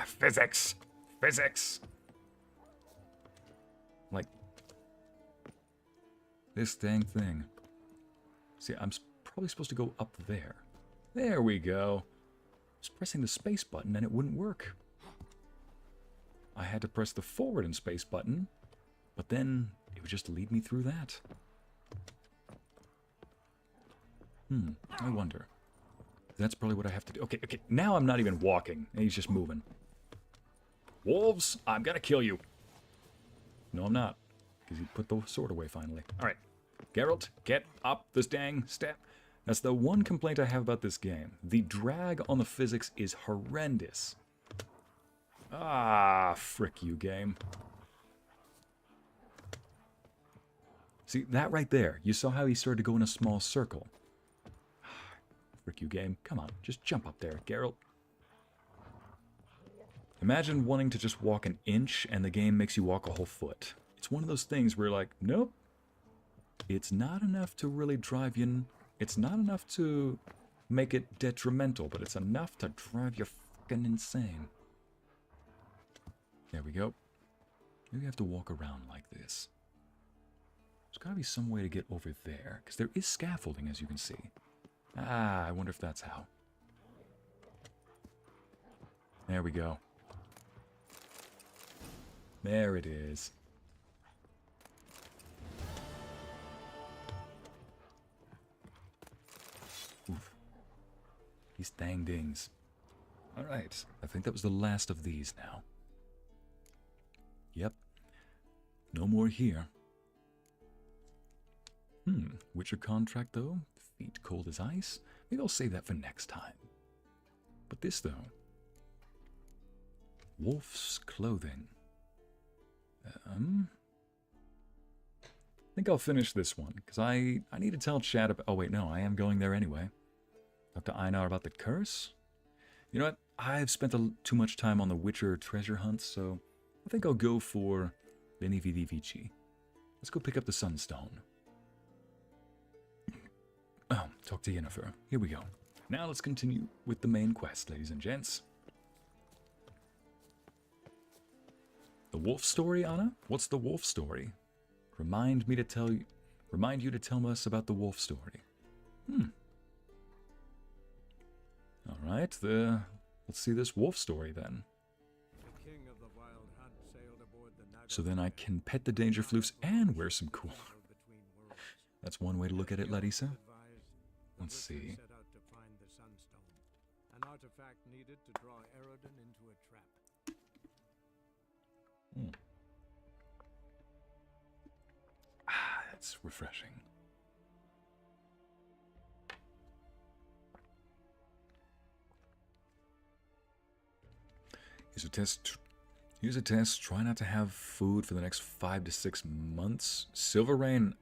Physics! Physics! Like, this dang thing. See, I'm probably supposed to go up there. There we go. I was pressing the space button and it wouldn't work. I had to press the forward and space button, but then it would just lead me through that. I wonder. That's probably what I have to do. Okay, now I'm not even walking. He's just moving. Wolves, I'm gonna kill you. No, I'm not. Because he put the sword away finally. Alright. Geralt, get up this dang step. That's the one complaint I have about this game. The drag on the physics is horrendous. Ah, frick you, game. See, that right there. You saw how he started to go in a small circle. Frick you, game. Come on, just jump up there, Geralt. Imagine wanting to just walk an inch and the game makes you walk a whole foot. It's one of those things where you're like, nope. It's not enough to really drive you. It's not enough to make it detrimental, but it's enough to drive you fucking insane. There we go. Maybe I have to walk around like this. There's got to be some way to get over there, because there is scaffolding, as you can see. Ah, I wonder if that's how. There we go. There it is. Oof. These dang dings. Alright, I think that was the last of these now. Yep. No more here. Witcher contract, though? Feet cold as ice? Maybe I'll save that for next time. But this, though. Wolf's clothing. I think I'll finish this one, because I need to tell Chad about... Oh, wait, no, I am going there anyway. Talk to Einar about the curse. You know what? I've spent too much time on the Witcher treasure hunts, so I think I'll go for Bene Vidi Vici. Let's go pick up the Sunstone. Oh, talk to Yennefer. Here we go. Now let's continue with the main quest, ladies and gents. The wolf story, Anna? What's the wolf story? Remind you to tell us about the wolf story. Alright, let's see this wolf story then. The king of the wild hunt sailed aboard the So then I can pet the Dangerfloofs and wear some cool. That's one way to look at it, Larissa. Let's see. Set out to find the Sunstone, an artifact needed to draw Erodin into a trap. That's refreshing. Here's a test. Try not to have food for the next 5 to 6 months. Silver Rain,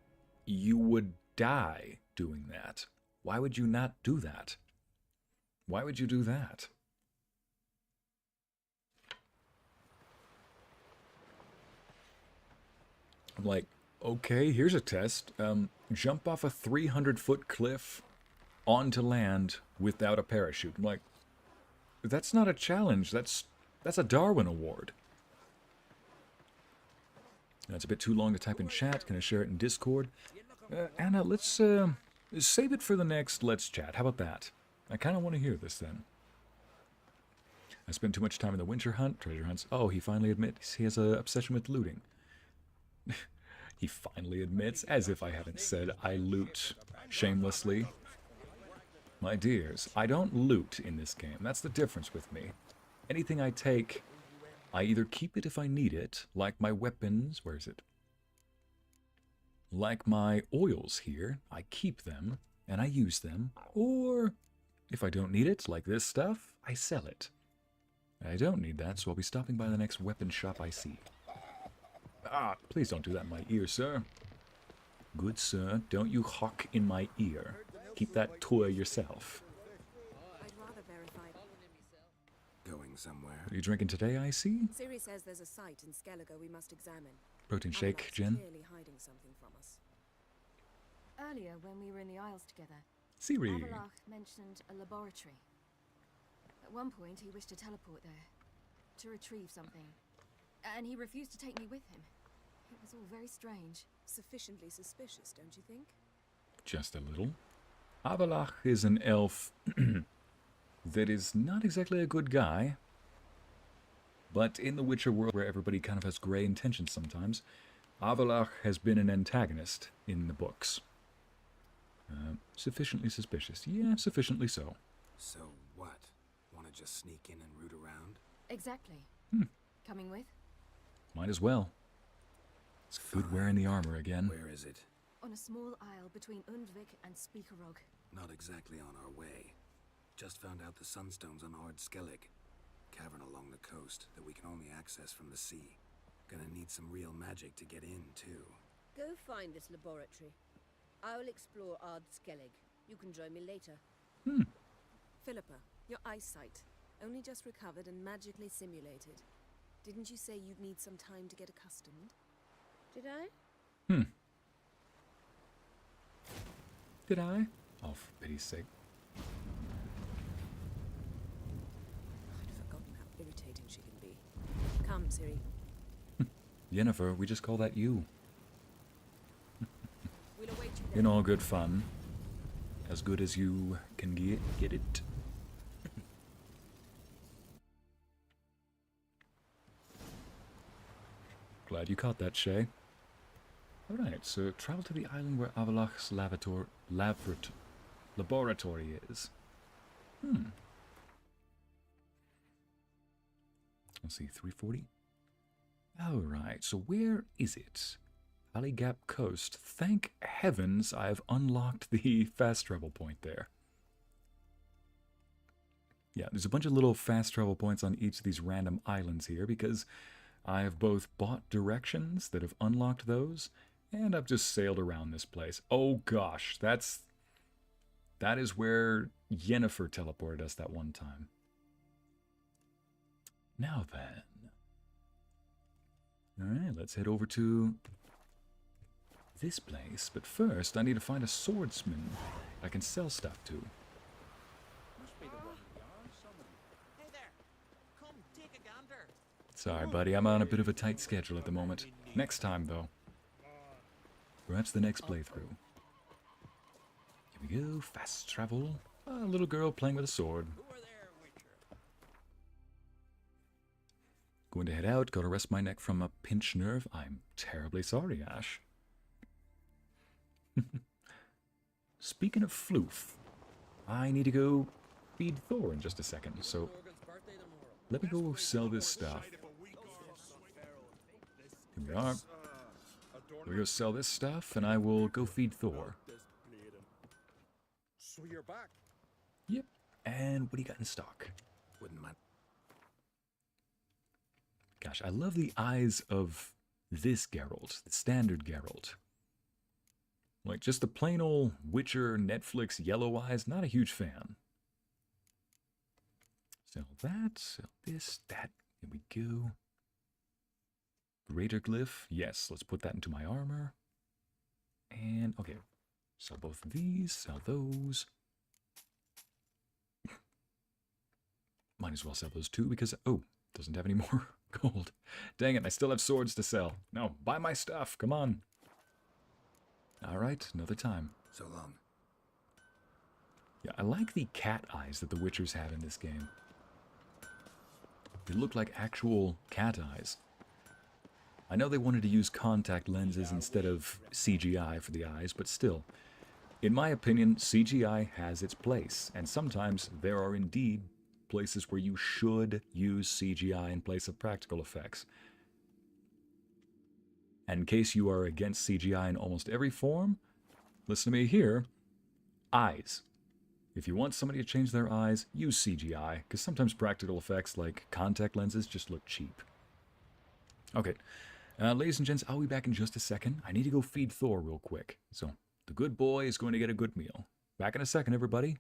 you would die doing that. Why would you not do that? Why would you do that? I'm like, okay, here's a test. Jump off a 300-foot cliff onto land without a parachute. I'm like, that's not a challenge. That's a Darwin Award. That's a bit too long to type in chat. Can I share it in Discord? Anna, let's save it for the next Let's Chat. How about that? I kind of want to hear this then. I spent too much time in the treasure hunts. Oh, he finally admits he has an obsession with looting. He finally admits, as if I haven't said I loot shamelessly. My dears, I don't loot in this game. That's the difference with me. Anything I take, I either keep it if I need it, like my weapons. Where is it? Like my oils here, I keep them and I use them. Or if I don't need it, like this stuff, I sell it. I don't need that, so I'll be stopping by the next weapon shop I see. Ah, please don't do that in my ear, sir. Good sir, don't you hawk in my ear. Keep that toy yourself. I'd rather verify. Going somewhere. What are you drinking today, Ycey? Ciri says there's a site in Skellige we must examine. Protein shake, Avalok's Jen? clearly hiding something from us. Earlier, when we were in the Isles together, Ciri. Avalok mentioned a laboratory. At one point, he wished to teleport there, to retrieve something. And he refused to take me with him. It was all very strange. Sufficiently suspicious, don't you think? Just a little. Avalok is an elf that is not exactly a good guy. But in the Witcher world, where everybody kind of has gray intentions sometimes, Avalok has been an antagonist in the books. Sufficiently suspicious. Yeah, sufficiently so. So what? Want to just sneak in and root around? Exactly. Coming with? Might as well. It's good wearing the armor again. Where is it? On a small isle between Undvik and Speakerog. Not exactly on our way. Just found out the sunstones on Ard Skellig. Cavern along the coast that we can only access from the sea. Gonna need some real magic to get in, too. Go find this laboratory. I will explore Ard Skellig. You can join me later. Philippa, your eyesight. Only just recovered and magically simulated. Didn't you say you'd need some time to get accustomed? Did I? Did I? Oh, for pity's sake. I'd forgotten how irritating she can be. Come, Ciri. Yennefer, we just call that you. We'll await you there. In all good fun. As good as you can get it. Glad you caught that, Shay. Alright, so travel to the island where Avalok's laboratory is. Let's see, 340? Alright, so where is it? Valley Gap Coast. Thank heavens I've unlocked the fast travel point there. Yeah, there's a bunch of little fast travel points on each of these random islands here because I have both bought directions that have unlocked those, and I've just sailed around this place. Oh gosh, that is where Yennefer teleported us that one time. Now then. Alright, let's head over to this place. But first, I need to find a swordsman I can sell stuff to. Hey there. Come take a gander. Sorry, buddy, I'm on a bit of a tight schedule at the moment. Next time, though. Perhaps the next playthrough. Here we go, fast travel. A little girl playing with a sword. Going to head out, got to rest my neck from a pinched nerve. I'm terribly sorry, Ash. Speaking of floof, I need to go feed Thor in just a second, so let me go sell this stuff. Here we are. Let me go sell this stuff, and I will go feed Thor. So you're back. Yep. And what do you got in stock? Wouldn't mind. Gosh, I love the eyes of this Geralt, the standard Geralt. Like, just the plain old Witcher, Netflix, yellow eyes, not a huge fan. Sell that, sell this, that, here we go. Greater glyph. Yes, let's put that into my armor. And, okay. Sell both of these. Sell those. Might as well sell those too because, oh, doesn't have any more gold. Dang it, I still have swords to sell. No, buy my stuff. Come on. All right, another time. So long. Yeah, I like the cat eyes that the Witchers have in this game. They look like actual cat eyes. I know they wanted to use contact lenses instead of CGI for the eyes, but still. In my opinion, CGI has its place, and sometimes there are indeed places where you should use CGI in place of practical effects. And in case you are against CGI in almost every form, listen to me here. Eyes. If you want somebody to change their eyes, use CGI, because sometimes practical effects like contact lenses just look cheap. Okay, ladies and gents, I'll be back in just a second. I need to go feed Thor real quick. So, the good boy is going to get a good meal. Back in a second, everybody.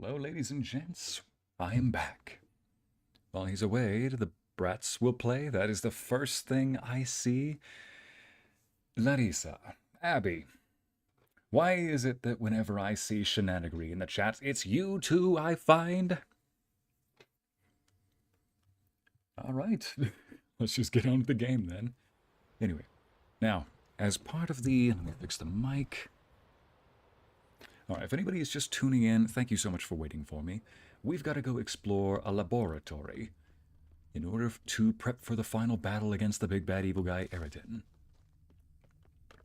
Hello, ladies and gents. I am back. While he's away, the brats will play. That is the first thing I see. Larissa, Abby, why is it that whenever I see shenanigans in the chat, it's you two I find? All right, let's just get on with the game then. Anyway, now, as part of the... Let me fix the mic. All right, if anybody is just tuning in, thank you so much for waiting for me. We've got to go explore a laboratory in order to prep for the final battle against the big bad evil guy, Eredin.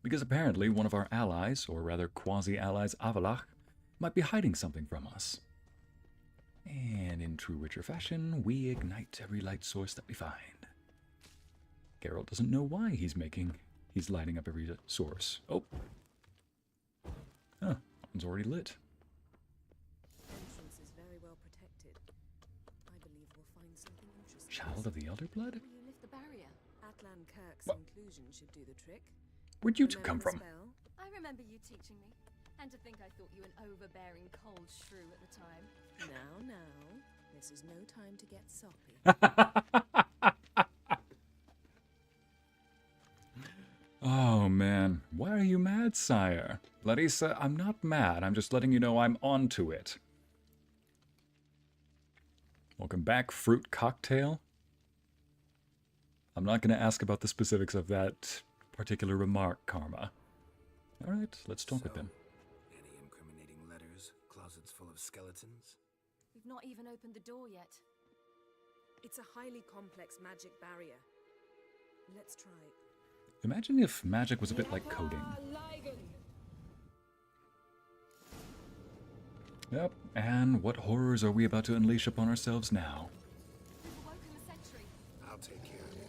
Because apparently one of our allies, or rather quasi-allies, Avallac'h, might be hiding something from us. And in true Witcher fashion, we ignite every light source that we find. Geralt doesn't know why he's lighting up every source. Oh. Huh, one's already lit. Entrance is very well protected. I believe we'll find something interesting. Child of the Elder Blood? Will you lift the barrier? Atlan Kirk's What? inclusion should do the trick. Where'd you two come Remember the from? spell? I remember you teaching me. And to think I thought you an overbearing cold shrew at the time. Now, this is no time to get soppy. Oh man, why are you mad, sire? Larissa, I'm not mad, I'm just letting you know I'm onto it. Welcome back, Fruit Cocktail. I'm not going to ask about the specifics of that particular remark, Karma. Alright, let's talk with them. Any incriminating letters? Closets full of skeletons? We've not even opened the door yet. It's a highly complex magic barrier. Let's try. Imagine if magic was a bit like coding. Yep, and what horrors are we about to unleash upon ourselves now? We've awoken the sentry. I'll take care of it.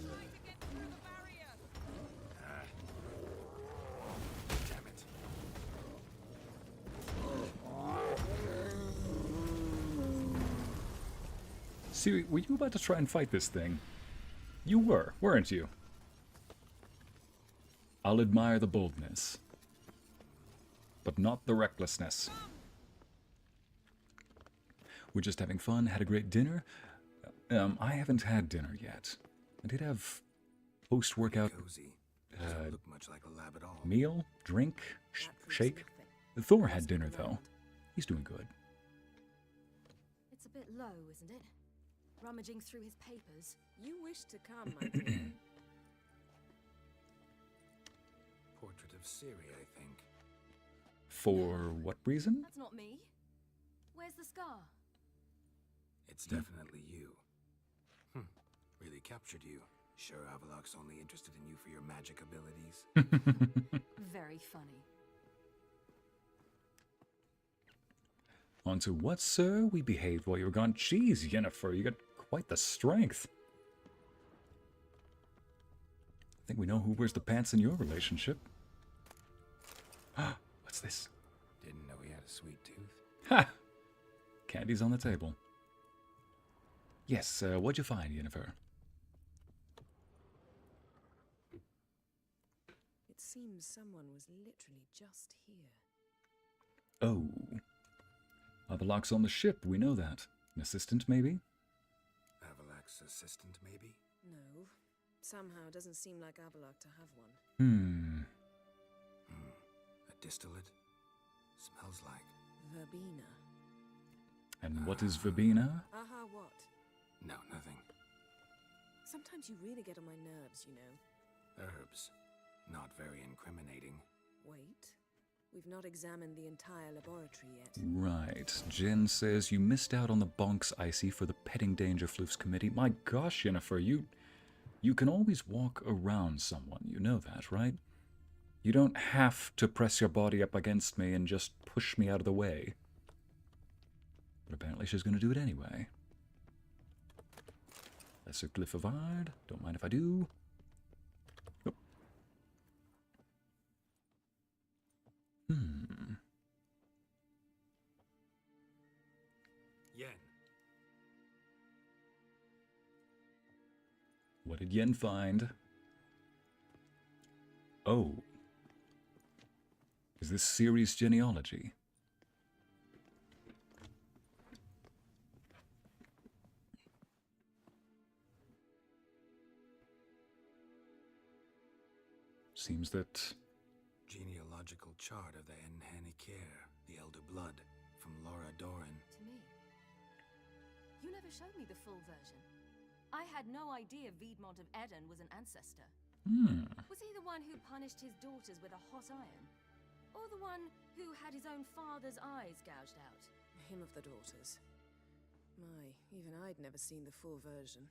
Trying to get through the barrier. Damn it. Ciri, were you about to try and fight this thing? You were, weren't you? I'll admire the boldness, but not the recklessness. We're just having fun, had a great dinner. I haven't had dinner yet. I did have post-workout Cozy. Doesn't look much like a lab at all. meal, drink, That proves shake. nothing. Thor had dinner, though. He's doing good. It's a bit low, isn't it? Rummaging through his papers. You wish to come, my dear. Portrait of Ciri, I think. For what reason? That's not me. Where's the scar? It's definitely you. Really captured you. Sure Avallac'h's only interested in you for your magic abilities? Very funny. On to what, sir? We behaved while you were gone. Jeez, Yennefer, you got quite the strength. I think we know who wears the pants in your relationship. What's this? Didn't know he had a sweet tooth. Ha! Candy's on the table. Yes, what'd you find, Yennefer? It seems someone was literally just here. Oh. Avallac'h's on the ship, we know that. An assistant, maybe? Avallac'h's assistant, maybe? No. Somehow doesn't seem like Avallac'h to have one. A distillate? Smells like. Verbena. And what is Verbena? Aha, what? No, nothing. Sometimes you really get on my nerves, you know. Herbs. Not very incriminating. Wait. We've not examined the entire laboratory yet. Right. Jen says you missed out on the bonks, Ycey, for the Petting Dangerfloofs committee. My gosh, Yennefer, you can always walk around someone. You know that, right? You don't have to press your body up against me and just push me out of the way. But apparently she's going to do it anyway. Lesser Glyph of Ard. Don't mind if I do. Nope. Yen. What did Yen find? Oh. Is this Ciri's genealogy? Seems that... Genealogical chart of the Kaer, the Elder Blood, from Laura Doran. To me. You never showed me the full version. I had no idea Viedmont of Eden was an ancestor. Was he the one who punished his daughters with a hot iron? Or the one who had his own father's eyes gouged out? Him of the daughters. My, even I'd never seen the full version.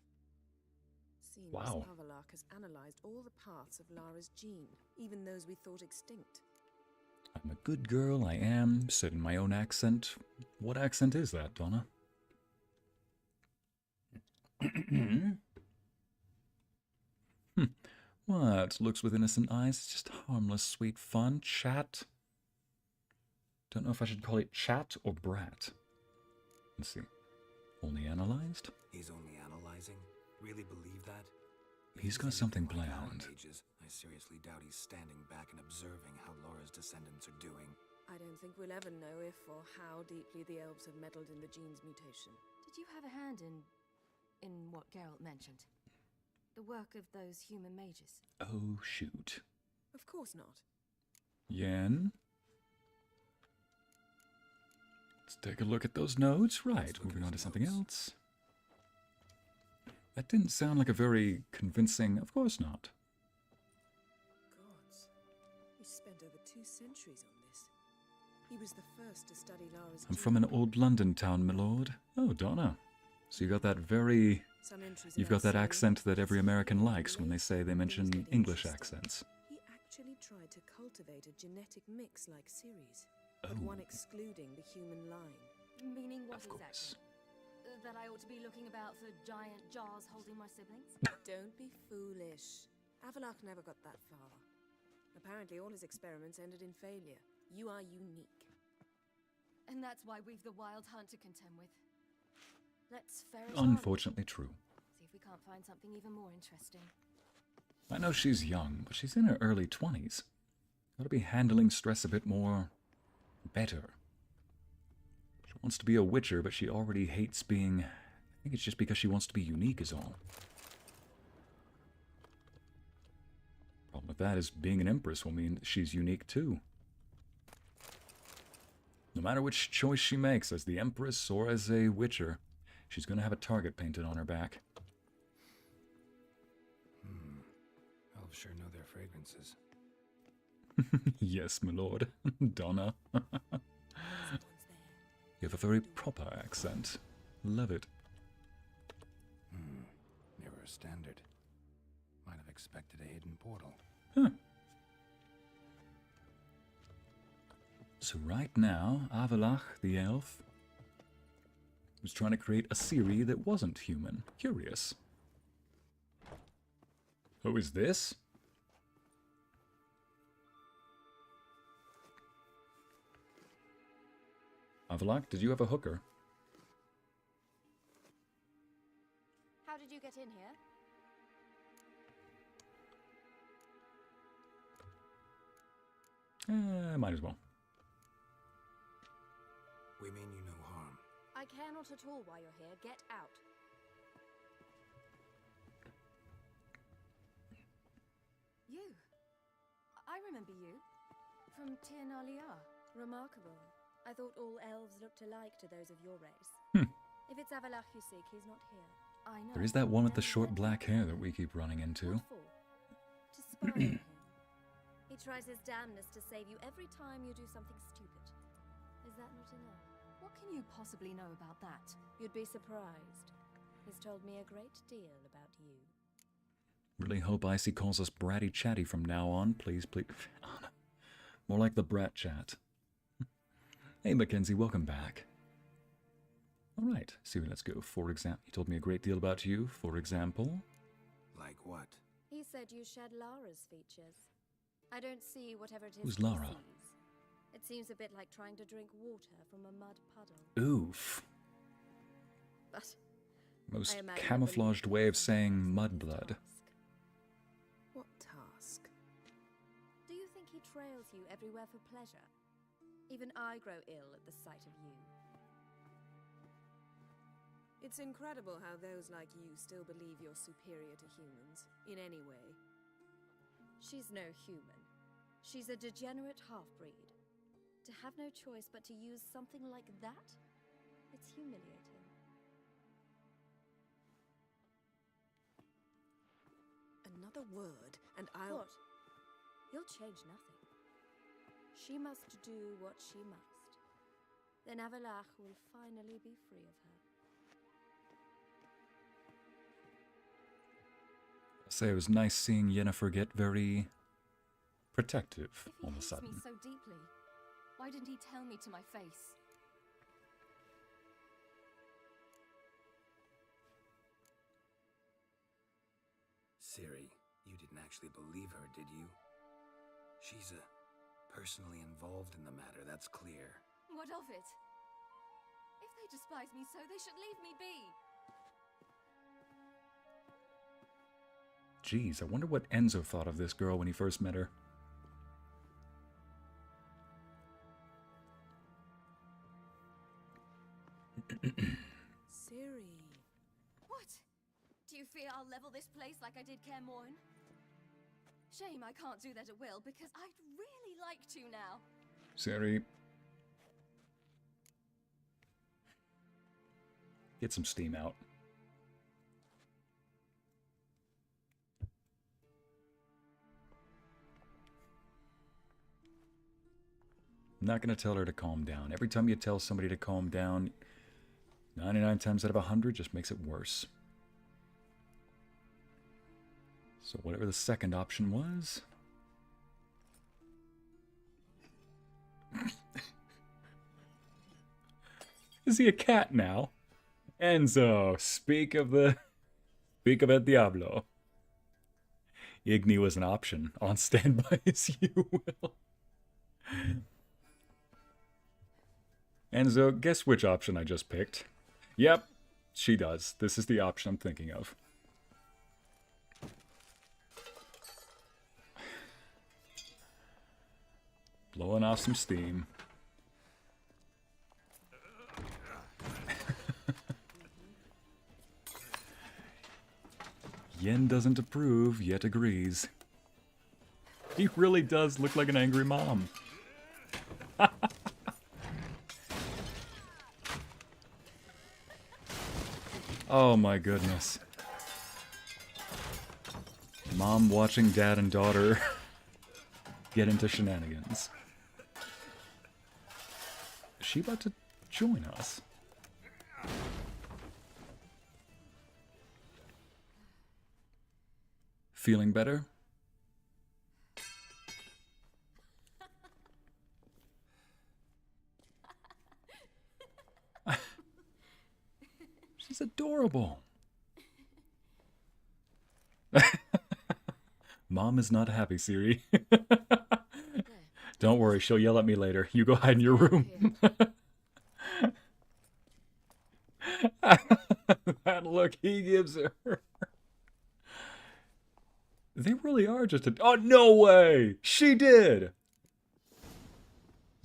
Seems Wow. Avallac'h has analyzed all the parts of Lara's gene, even those we thought extinct. I'm a good girl, I am, said in my own accent. What accent is that, Donna? What? Looks with innocent eyes. It's just harmless, sweet fun. Chat. Don't know if I should call it chat or brat. Let's see. Only analyzed? He's only analyzing? Really believe that? He's got something Like our planned. mages, I seriously doubt he's standing back and observing how Laura's descendants are doing. I don't think we'll ever know if or how deeply the elves have meddled in the gene's mutation. Did you have a hand in what Geralt mentioned? The work of those human mages? Oh, shoot. Of course not. Yen? Let's take a look at those notes. Right, Let's look moving at on to his something notes. else. That didn't sound like a very convincing... Of course not. Gods. He spent over 2 centuries on this. He was the first to study Lara's I'm gene. from an old London town, my lord. Oh, Donna. So you got that very... Some entries You've about got that Ciri, accent that every Ycey, American and likes when they say they Things mention get English interesting. accents. He actually tried to cultivate a genetic mix like Ciri's, Oh, but one excluding the human line. Meaning what of course. exactly? That I ought to be looking about for giant jars holding my siblings? Don't be foolish. Avallac'h never got that far. Apparently all his experiments ended in failure. You are unique. And that's why we've the wild hunt to contend with. Let's ferret on. Unfortunately true. See if we can't find something even more interesting. I know she's young, but she's in her early 20s. Gotta be handling stress a bit more... better. She wants to be a witcher, but she already hates being... I think it's just because she wants to be unique is all. Problem with that is being an empress will mean she's unique too. No matter which choice she makes, as the empress or as a witcher, she's gonna have a target painted on her back. Elves sure know their fragrances. Yes, my lord. Donna. Someone's there. You have a very proper accent. Love it. Mirror standard. Might have expected a hidden portal. Huh. So right now, Avallac'h, the elf, was trying to create a Ciri that wasn't human. Curious. Who is this? Avallac'h, did you have a hooker? How did you get in here? Might as well. We mean you no harm. I care not at all why you're here. Get out. You. I remember you. From Tir-na-Liar. Remarkable. I thought all elves looked alike to those of your race. If it's Avallac'h you seek, he's not here. I know. There is that one with the And short yet- black hair that we keep running into. What for? To spy on him. He tries his damnedest to save you every time you do something stupid. Is that not enough? What can you possibly know about that? You'd be surprised. He's told me a great deal about you. Really hope Ycey calls us bratty chatty from now on. Please, please. Oh, no. More like the brat chat. Hey, Mackenzie, welcome back. All right, Ciri, let's go. For example, he told me a great deal about you. For example, Like what? He said you shared Lara's features. I don't see whatever it is Who's he Lara? sees. It seems a bit like trying to drink water from a mud puddle. oof. But Most I imagine I camouflaged believe way of that's saying someone else's mudblood. task. What task? Do you think he trails you everywhere for pleasure? Even I grow ill at the sight of you. It's incredible how those like you still believe you're superior to humans, in any way. She's no human. She's a degenerate half-breed. To have no choice but to use something like that? It's humiliating. Another word, and I'll... What? You'll change nothing. She must do what she must. Then Avalach will finally be free of her. I'll say it was nice seeing Yennefer get very protective all of a If he sudden. hates me so deeply, why didn't he tell me to my face? Ciri, you didn't actually believe her, did you? She's personally involved in the matter, that's clear. What of it? If they despise me so, they should leave me be. Jeez, I wonder what Enzo thought of this girl when he first met her. Ciri. What? Do you fear I'll level this place like I did Kaer Morhen? Shame I can't do that at will, because I'd really like to now. Ciri. Get some steam out. I'm not going to tell her to calm down. Every time you tell somebody to calm down, 99 times out of 100 just makes it worse. So whatever the second option was... Is he a cat now? Enzo, speak of El Diablo. Igni was an option. On standby as you will. Enzo, guess which option I just picked? Yep, she does. This is the option I'm thinking of. Blowing off some steam. Yen doesn't approve, yet agrees. He really does look like an angry mom. Oh my goodness. Mom watching dad and daughter get into shenanigans. Is she about to join us? Feeling better? She's adorable. Mom is not happy, Ciri. Don't worry, she'll yell at me later. You go hide in your room. That look he gives her. They really are just a... Oh, no way! She did!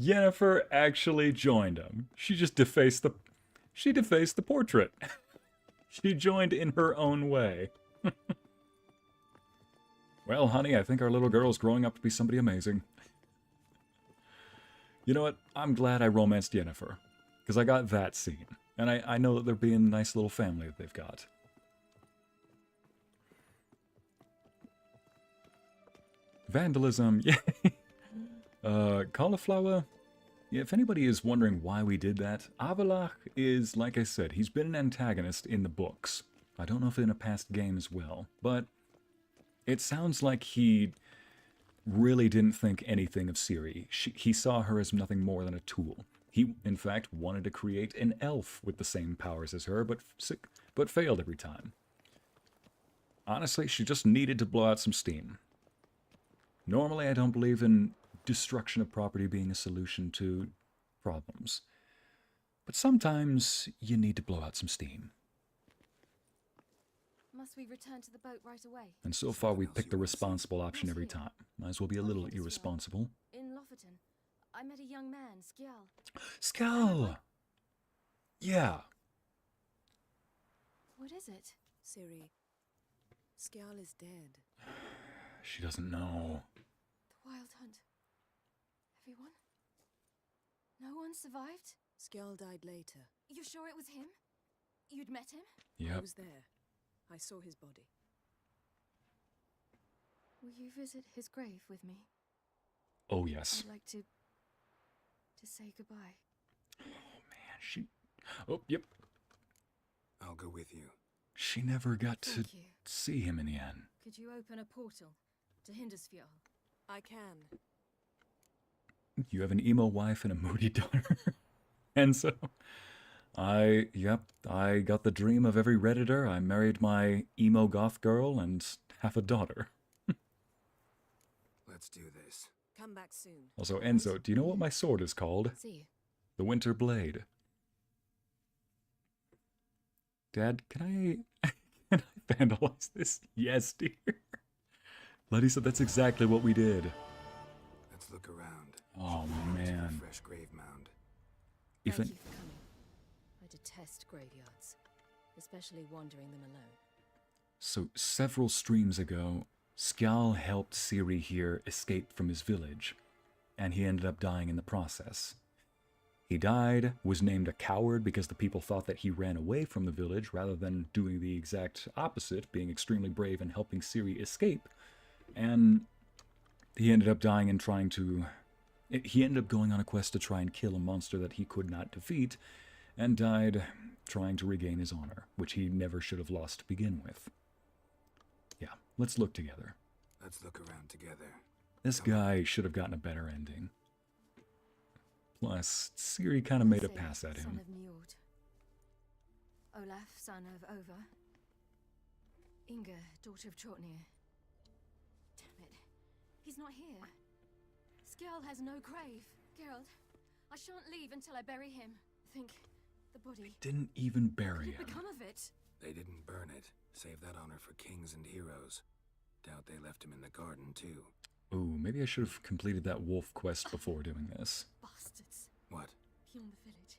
Yennefer actually joined him. She just defaced the... She defaced the portrait. She joined in her own way. Well, honey, I think our little girl's growing up to be somebody amazing. You know what? I'm glad I romanced Yennefer. Because I got that scene. And I know that they're being a nice little family that they've got. Vandalism, yay! Cauliflower? Yeah, if anybody is wondering why we did that, Avalach is, like I said, he's been an antagonist in the books. I don't know if in a past game as well, but it sounds like he really didn't think anything of Ciri. He saw her as nothing more than a tool. He, in fact, wanted to create an elf with the same powers as her, but failed every time. Honestly, she just needed to blow out some steam. Normally, I don't believe in destruction of property being a solution to problems. But sometimes you need to blow out some steam. Must we return to the boat right away? And so far we picked the responsible option every time. Might as well be a little irresponsible. In Lofoten, I met a young man, Skjal. Skjal! Yeah. What is it? Ciri, Skjal is dead. She doesn't know. The Wild Hunt. Everyone? No one survived? Skjall died later. You sure it was him? You'd met him? I Yep. was there. I saw his body. Will you visit his grave with me? Oh, yes. I'd like to say goodbye. Oh, man, she... Oh, yep. I'll go with you. She never got to Thank you. see him in the end. Could you open a portal to Hindersfjall? I can. You have an emo wife and a moody daughter. And so, I got the dream of every Redditor. I married my emo goth girl and have a daughter. Let's do this. Come back soon. Also, Enzo, do you know what my sword is called? See you. The Winter Blade. Dad, can I vandalize this? Yes, dear. Letty said that's exactly what we did. Let's look around. Oh, To man. the fresh grave mound. If Thank an- you for coming. I detest graveyards, especially wandering them alone. So, several streams ago, Skjall helped Ciri here escape from his village, and he ended up dying in the process. He died, was named a coward because the people thought that he ran away from the village rather than doing the exact opposite, being extremely brave and helping Ciri escape. And he ended up dying and he ended up going on a quest to try and kill a monster that he could not defeat, and died trying to regain his honor, which he never should have lost to begin with. Yeah, let's look together. Let's look around together. This guy should have gotten a better ending. Plus, Ciri kind of made a Ycey, pass at Son him. of Njord. Olaf, son of Over. Inga, daughter of Trotnir. Damn it. He's not here. Skjall has no grave. Geralt, I shan't leave until I bury him. Think the body. Didn't even bury What him. become of it? They didn't burn it. Save that honor for kings and heroes. Doubt they left him in the garden, too. Ooh, maybe I should have completed that wolf quest before doing this. Bastards. What? Beyond the village,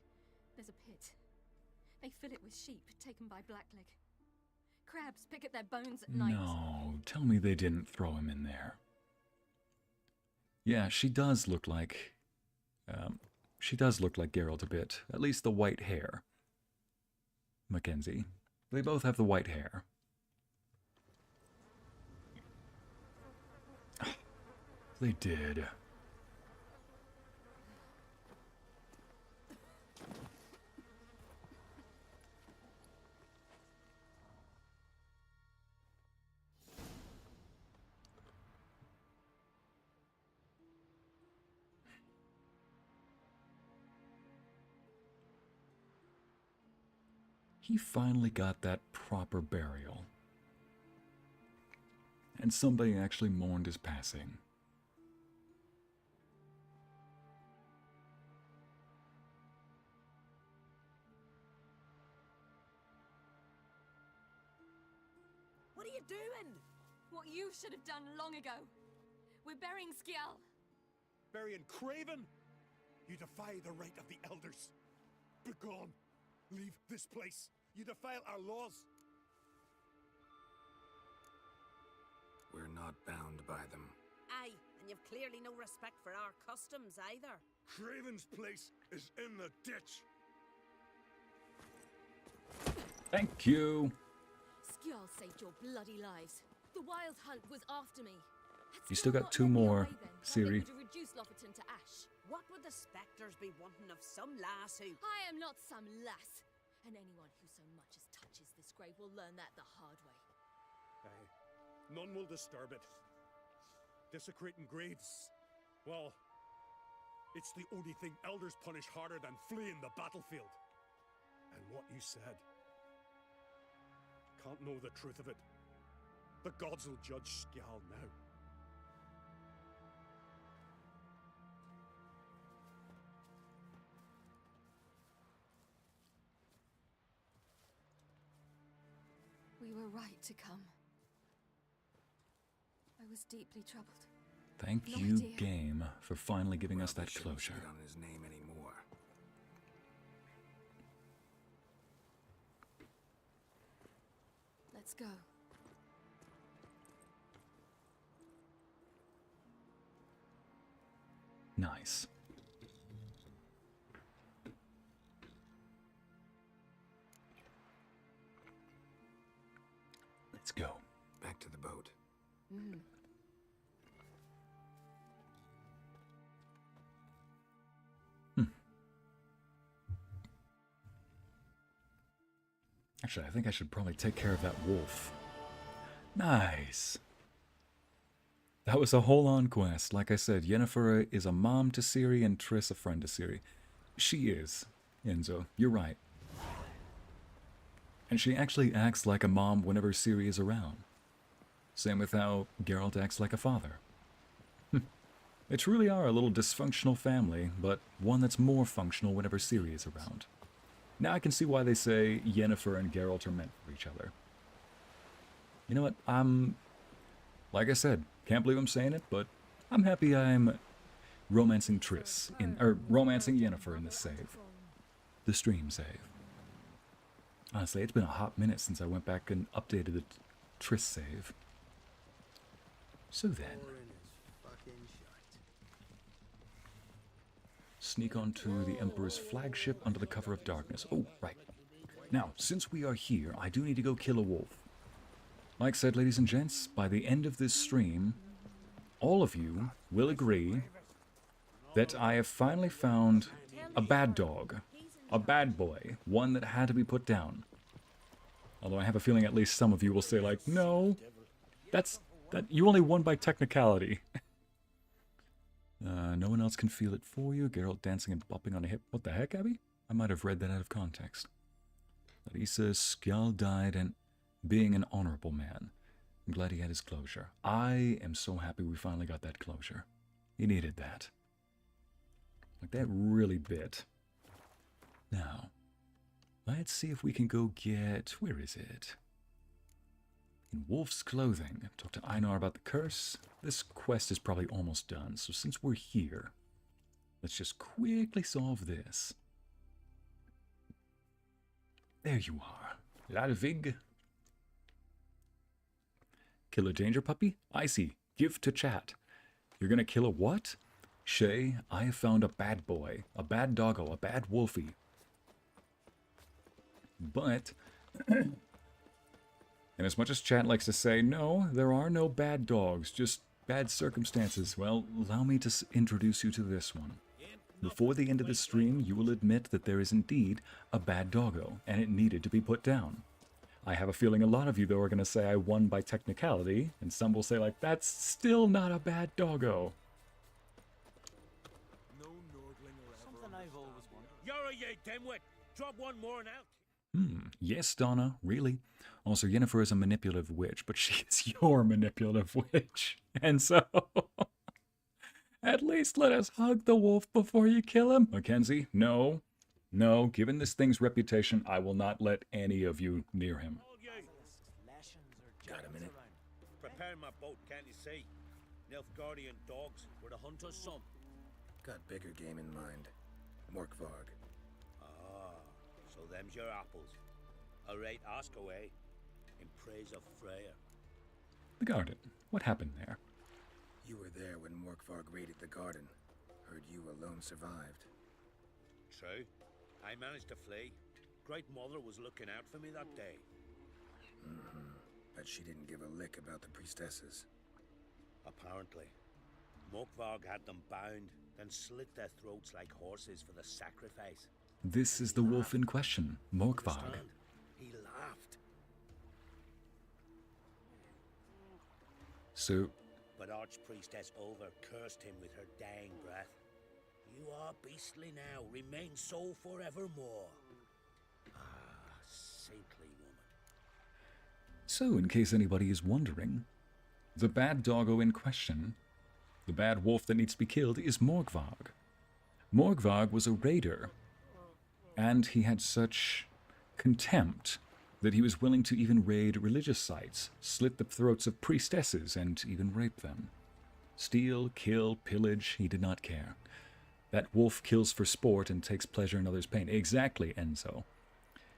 there's a pit. They fill it with sheep taken by Blackleg. Crabs pick at their bones at night. No, tell me they didn't throw him in there. Yeah, she does look like Geralt a bit. At least the white hair. Mackenzie. They both have the white hair. They did. He finally got that proper burial. And somebody actually mourned his passing. What are you doing? What you should have done long ago. We're burying Skjall. Burying Craven? You defy the right of the elders. Begone. Leave this place. You defile our laws. We're not bound by them. Aye, and you've clearly no respect for our customs either. Craven's place is in the ditch. Thank you. Skjall saved your bloody lives. The Wild Hunt was after me. Had You still Skjall got not two led me more, away then, Ciri. It would have reduced Lofoten to ash. What would the spectres be wanting of some lass who... I am not some lass. And anyone who so much as touches this grave will learn that the hard way. Aye. None will disturb it. Desecrating graves. Well, it's the only thing elders punish harder than fleeing the battlefield. And what you said. Can't know the truth of it. The gods will judge Skjall now. We were right to come. I was deeply troubled. Thank No you, idea. game, for finally giving us Well, that we shouldn't closure. spit on his name anymore. Let's go. Nice. Let's go. Back to the boat. Actually, I think I should probably take care of that wolf. Nice. That was a whole-on quest. Like I said, Yennefer is a mom to Ciri and Triss a friend to Ciri. She is, Enzo. You're right. And she actually acts like a mom whenever Ciri is around. Same with how Geralt acts like a father. They truly are a little dysfunctional family, but one that's more functional whenever Ciri is around. Now I can see why they say Yennefer and Geralt are meant for each other. You know what? Like I said, can't believe I'm saying it, but I'm happy I'm romancing romancing Yennefer in this save. The stream save. Honestly, it's been a hot minute since I went back and updated the Triss save. So then, sneak onto the Emperor's flagship under the cover of darkness. Oh, right. Now, since we are here, I do need to go kill a wolf. Like I said, ladies and gents, by the end of this stream, all of you will agree that I have finally found a bad dog. A bad boy. One that had to be put down. Although I have a feeling at least some of you will say, like, no, that you only won by technicality. No one else can feel it for you. Geralt dancing and bopping on a hip. What the heck, Abby? I might have read that out of context. Larissa Skjald died and being an honorable man. I'm glad he had his closure. I am so happy we finally got that closure. He needed that. Like, that really bit. Now, let's see if we can go get... Where is it? In wolf's clothing. Talk to Einar about the curse. This quest is probably almost done, so since we're here, let's just quickly solve this. There you are. Ladvig. Kill a danger puppy? Ycey, give to chat. You're gonna kill a what? Shay, I have found a bad boy. A bad doggo. A bad wolfie. But... And as much as chat likes to say, no, there are no bad dogs, just bad circumstances, well, allow me to introduce you to this one. Before the end of the stream, you will admit that there is indeed a bad doggo, and it needed to be put down. I have a feeling a lot of you, though, are going to say I won by technicality, and some will say, like, that's still not a bad doggo. Something I've always wondered. You're a ye dimwit! Drop one more and out! Yes, Donna, really. Also, Yennefer is a manipulative witch, but she is your manipulative witch. And so, at least let us hug the wolf before you kill him. Mackenzie, no. No, given this thing's reputation, I will not let any of you near him. Got a minute? Prepare my boat, can't you see? Nilfgaardian dogs were the hunter's son. Got bigger game in mind. Morkvarg. So them's your apples. Alright, ask away. In praise of Freya. The garden. What happened there? You were there when Morkvarg raided the garden. Heard you alone survived. True. I managed to flee. Great Mother was looking out for me that day. But she didn't give a lick about the priestesses. Apparently. Morkvarg had them bound, then slit their throats like horses for the sacrifice. This is the wolf in question, Morkvarg. He laughed. So... But Archpriestess Ulver cursed him with her dying breath. You are beastly now, remain so forevermore. Ah, saintly woman. So, in case anybody is wondering, the bad doggo in question, the bad wolf that needs to be killed, is Morkvarg. Morkvarg was a raider, and he had such contempt that he was willing to even raid religious sites, slit the throats of priestesses, and even rape them. Steal, kill, pillage, he did not care. That wolf kills for sport and takes pleasure in others' pain. Exactly, Enzo.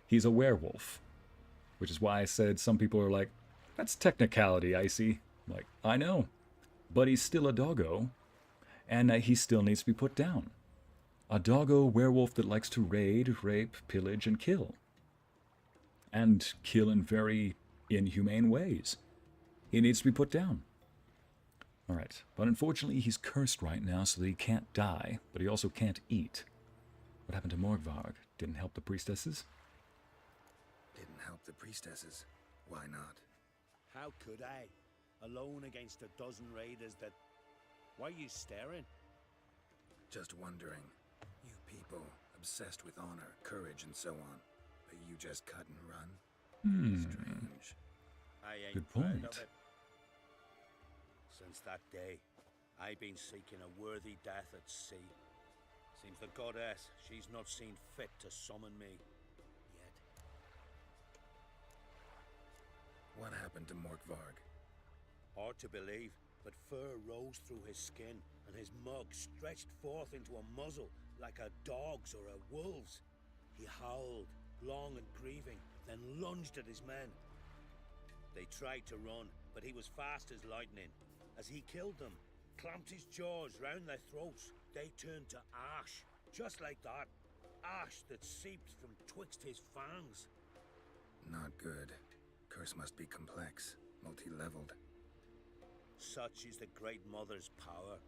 He's a werewolf. Which is why I said some people are like, that's technicality, Ycey. Like, I know. But he's still a doggo. and he still needs to be put down. A doggo werewolf that likes to raid, rape, pillage, and kill. And kill in very inhumane ways. He needs to be put down. Alright, but unfortunately he's cursed right now so that he can't die, but he also can't eat. What happened to Morgvarg? Didn't help the priestesses? Didn't help the priestesses. Why not? How could I? Alone against a dozen raiders that... Why are you staring? Just wondering. You people, obsessed with honor, courage, and so on. But you just cut and run? Strange. I ain't Good proud point. of it. Since that day, I've been seeking a worthy death at sea. Seems the goddess, she's not seen fit to summon me yet. What happened to Morgvarg? Hard to believe, but fur rose through his skin, and his mug stretched forth into a muzzle like a dog's or a wolf's. He howled, long and grieving, then lunged at his men. They tried to run, but he was fast as lightning. As he killed them, clamped his jaws round their throats, they turned to ash, just like that. Ash that seeped from twixt his fangs. Not good. Curse must be complex, multi-leveled. Such is the Great Mother's power.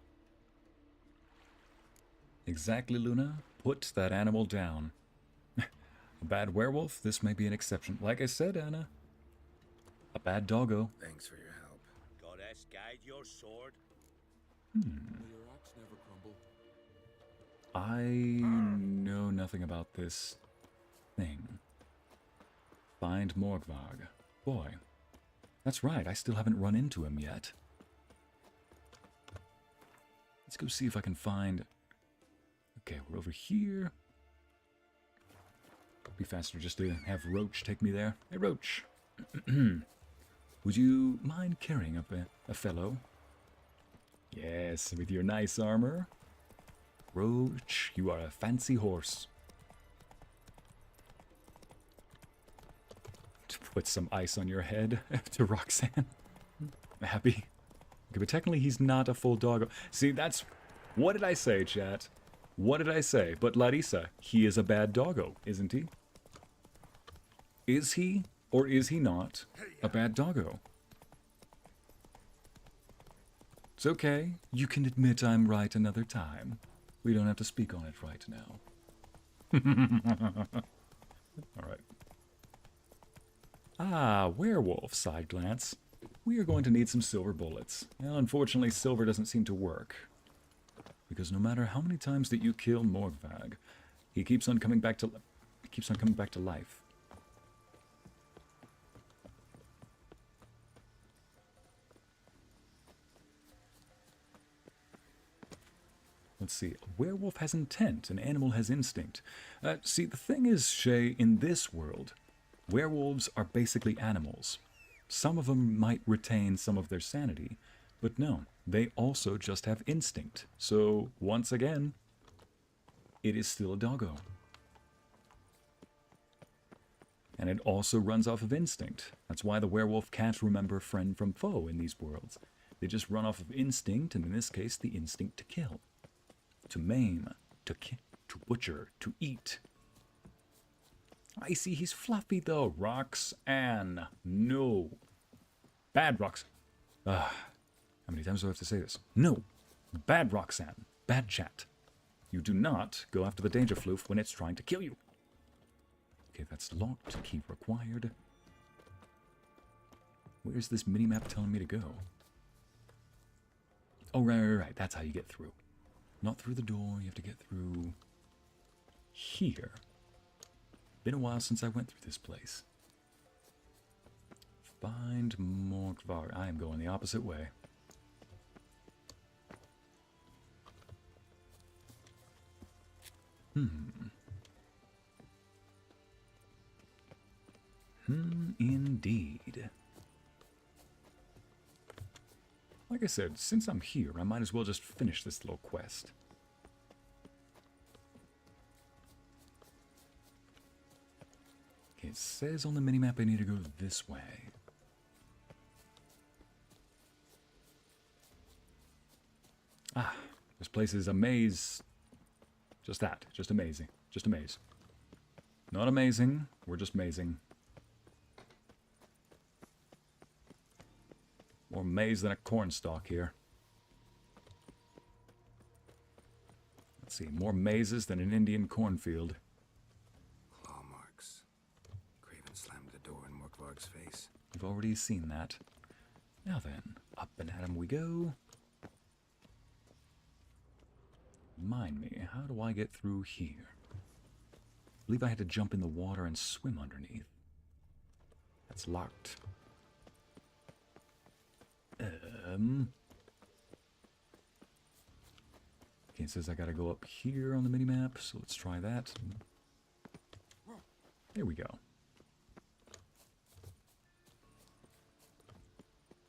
Exactly, Luna. Put that animal down. A bad werewolf? This may be an exception. Like I said, Anna. A bad doggo. Thanks for your help. Goddess, guide your sword. Will your axe never crumble? I know nothing about this thing. Find Morgvarg. Boy. That's right, I still haven't run into him yet. Let's go see if I can find... Okay, we're over here. Be faster just to have Roach take me there. Hey, Roach. Would you mind carrying up a fellow? Yes, with your nice armor. Roach, you are a fancy horse. To put some ice on your head to Roxanne. I'm happy. Okay, but technically he's not a full dog. See, that's... What did I say, chat? What did I say? But Larissa, he is a bad doggo, isn't he? Is he, or is he not, a bad doggo? It's okay. You can admit I'm right another time. We don't have to speak on it right now. Alright. Ah, werewolf, side glance. We are going to need some silver bullets. Well, unfortunately, silver doesn't seem to work. Because no matter how many times that you kill Morgvarg, he keeps on coming back to life. Let's see. A werewolf has intent. An animal has instinct. See, the thing is, Shay, in this world, werewolves are basically animals. Some of them might retain some of their sanity, but no, they also just have instinct. So, once again, it is still a doggo. And it also runs off of instinct. That's why the werewolf can't remember friend from foe in these worlds. They just run off of instinct, and in this case, the instinct to kill. To maim, to butcher, to eat. I see he's fluffy though. Roxanne. No. Bad Roxanne. How many times do I have to say this? No. Bad Roxanne. Bad chat. You do not go after the danger floof when it's trying to kill you. Okay, that's locked. Key required. Where's this minimap telling me to go? Oh, right. That's how you get through. Not through the door, you have to get through here. Been a while since I went through this place. Find Morgvarg. I am going the opposite way. Indeed. Like I said, since I'm here, I might as well just finish this little quest. Okay, it says on the minimap I need to go this way. Ah, This place is a maze. Just that. Just amazing. Just a maze. Not amazing. We're just mazing. More maze than a cornstalk here. Let's see. More mazes than an Indian cornfield. Claw marks. Craven slammed the door in Morkvarg's face. We've already seen that. Now then, up and at him we go. Remind me, how do I get through here? I believe I had to jump in the water and swim underneath. That's locked. Okay, it says I gotta go up here on the minimap, so let's try that. There we go.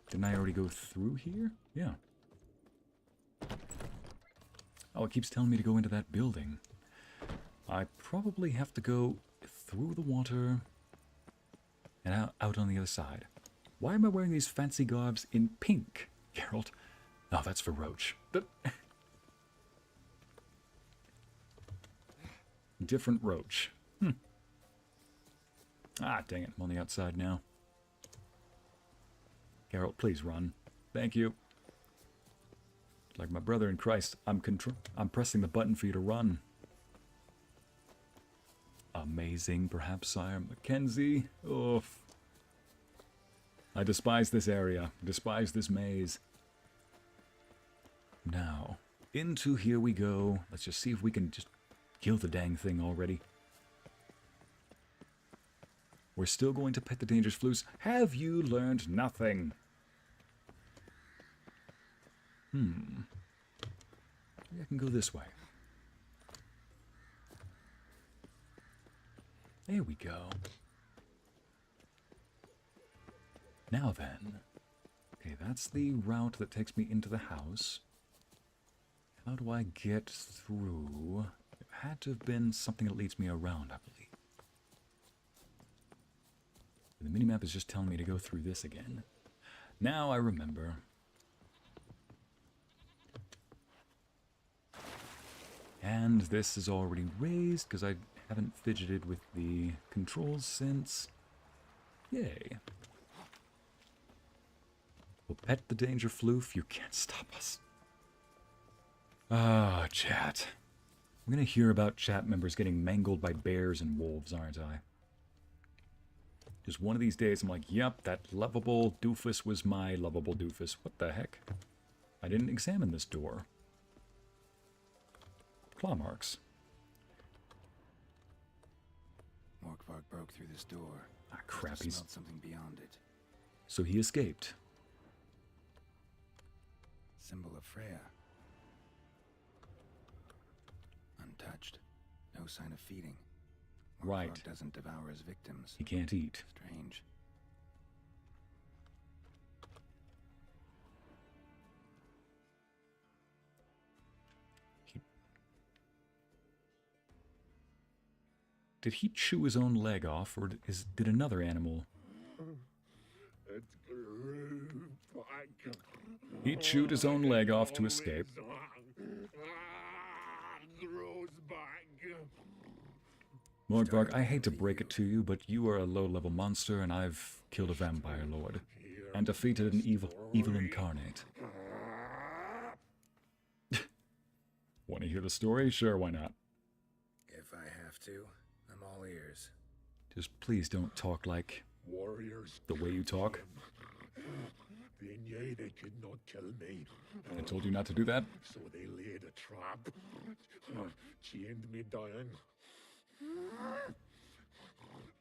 Didn't I already go through here? Yeah. Oh, it keeps telling me to go into that building. I probably have to go through the water and out on the other side. Why am I wearing these fancy garbs in pink, Geralt? Oh, that's for Roach. Different Roach. Ah, dang it. I'm on the outside now. Geralt, please run. Thank you. Like my brother in Christ, I'm pressing the button for you to run. Amazing, perhaps, Sire Mackenzie. Oof. I despise this area. Despise this maze. Now, into here we go. Let's just see if we can just kill the dang thing already. We're still going to pet the dangerous flues. Have you learned nothing? Maybe I can go this way. There we go. Now then. Okay, that's the route that takes me into the house. How do I get through? It had to have been something that leads me around, I believe. The minimap is just telling me to go through this again. Now I remember. And this is already raised because I haven't fidgeted with the controls since. Yay. We'll pet the danger floof. You can't stop us. Ah, chat. I'm going to hear about chat members getting mangled by bears and wolves, aren't I? Just one of these days, I'm like, yep, that lovable doofus was my lovable doofus. What the heck? I didn't examine this door. Claw marks. Morkvarg broke through this door. Ah, crap, he's... smelled something beyond it. So he escaped. Symbol of Freya. Untouched. No sign of feeding. Morkvarg Right. doesn't devour his victims. He can't eat. Strange. Did he chew his own leg off, or did another animal? He chewed his own leg off to escape. Morkvarg, I hate to break it to you, but you are a low-level monster, and I've killed a vampire lord, and defeated an evil incarnate. Want to hear the story? Sure, why not? If I have to, I'm all ears. Just please don't talk like Warriors. the way you talk. They knew they could not kill me. I told you not to do that. So they laid a trap. Chained me down.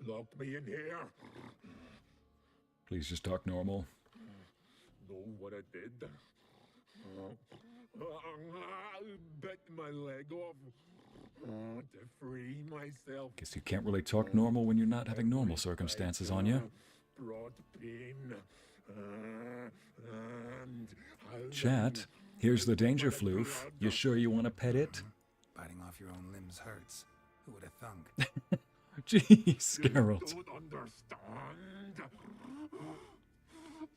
Locked me in here. Please just talk normal. Know what I did? Bit my leg off. To free myself. Guess you can't really talk normal when you're not having normal circumstances on you. Brought pain. And Chat, here's the danger floof. You sure you want to pet it? Biting off your own limbs hurts. Who would have thunk? Jeez, Geralt. don't understand.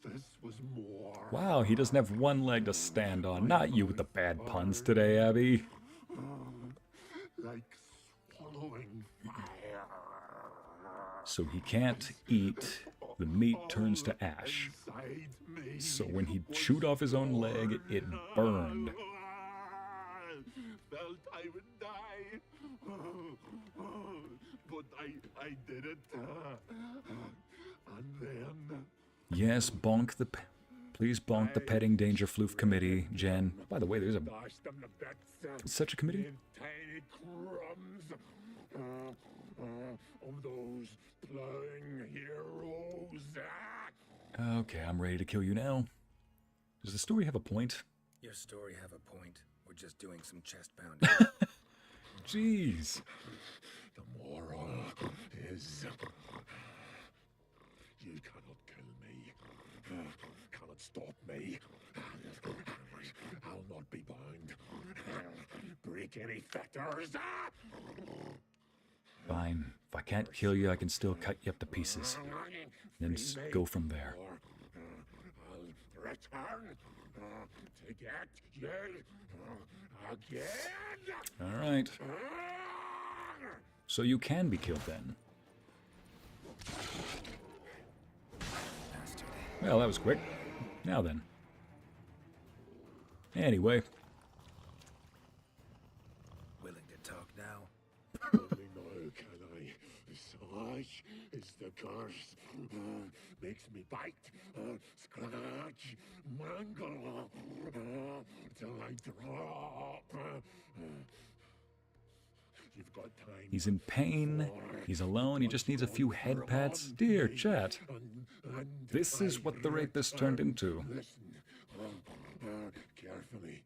This was more. Wow, he doesn't have one leg to stand on. Not you with the bad puns today, Abby. Like swallowing fire. So he can't eat. The meat turns to ash. So when he chewed off his own leg, it burned. Felt I would die. But I did it. And then... Yes, bonk the... Please bonk the Petting Danger Floof Committee, Jen. By the way, there's such a committee? Tiny crumbs of those plowing heroes. Okay, I'm ready to kill you now. Does the story have a point? Your story have a point. We're just doing some chest pounding. Jeez. The moral is... You cannot kill me. Cannot stop me. I'll not be bound. Break any fetters. Fine. If I can't kill you, I can still cut you up to pieces. Then go from there. I'll return to get you again. Alright. So you can be killed then. Well, that was quick. Now then. Anyway. Willing to talk now? Only now can I. Such is the curse. Makes me bite, scratch, mangle, till I drop. You've got time. He's in pain. He's alone. He just needs a few head pats. Dear chat. This is what the rapist turned into. Listen, carefully.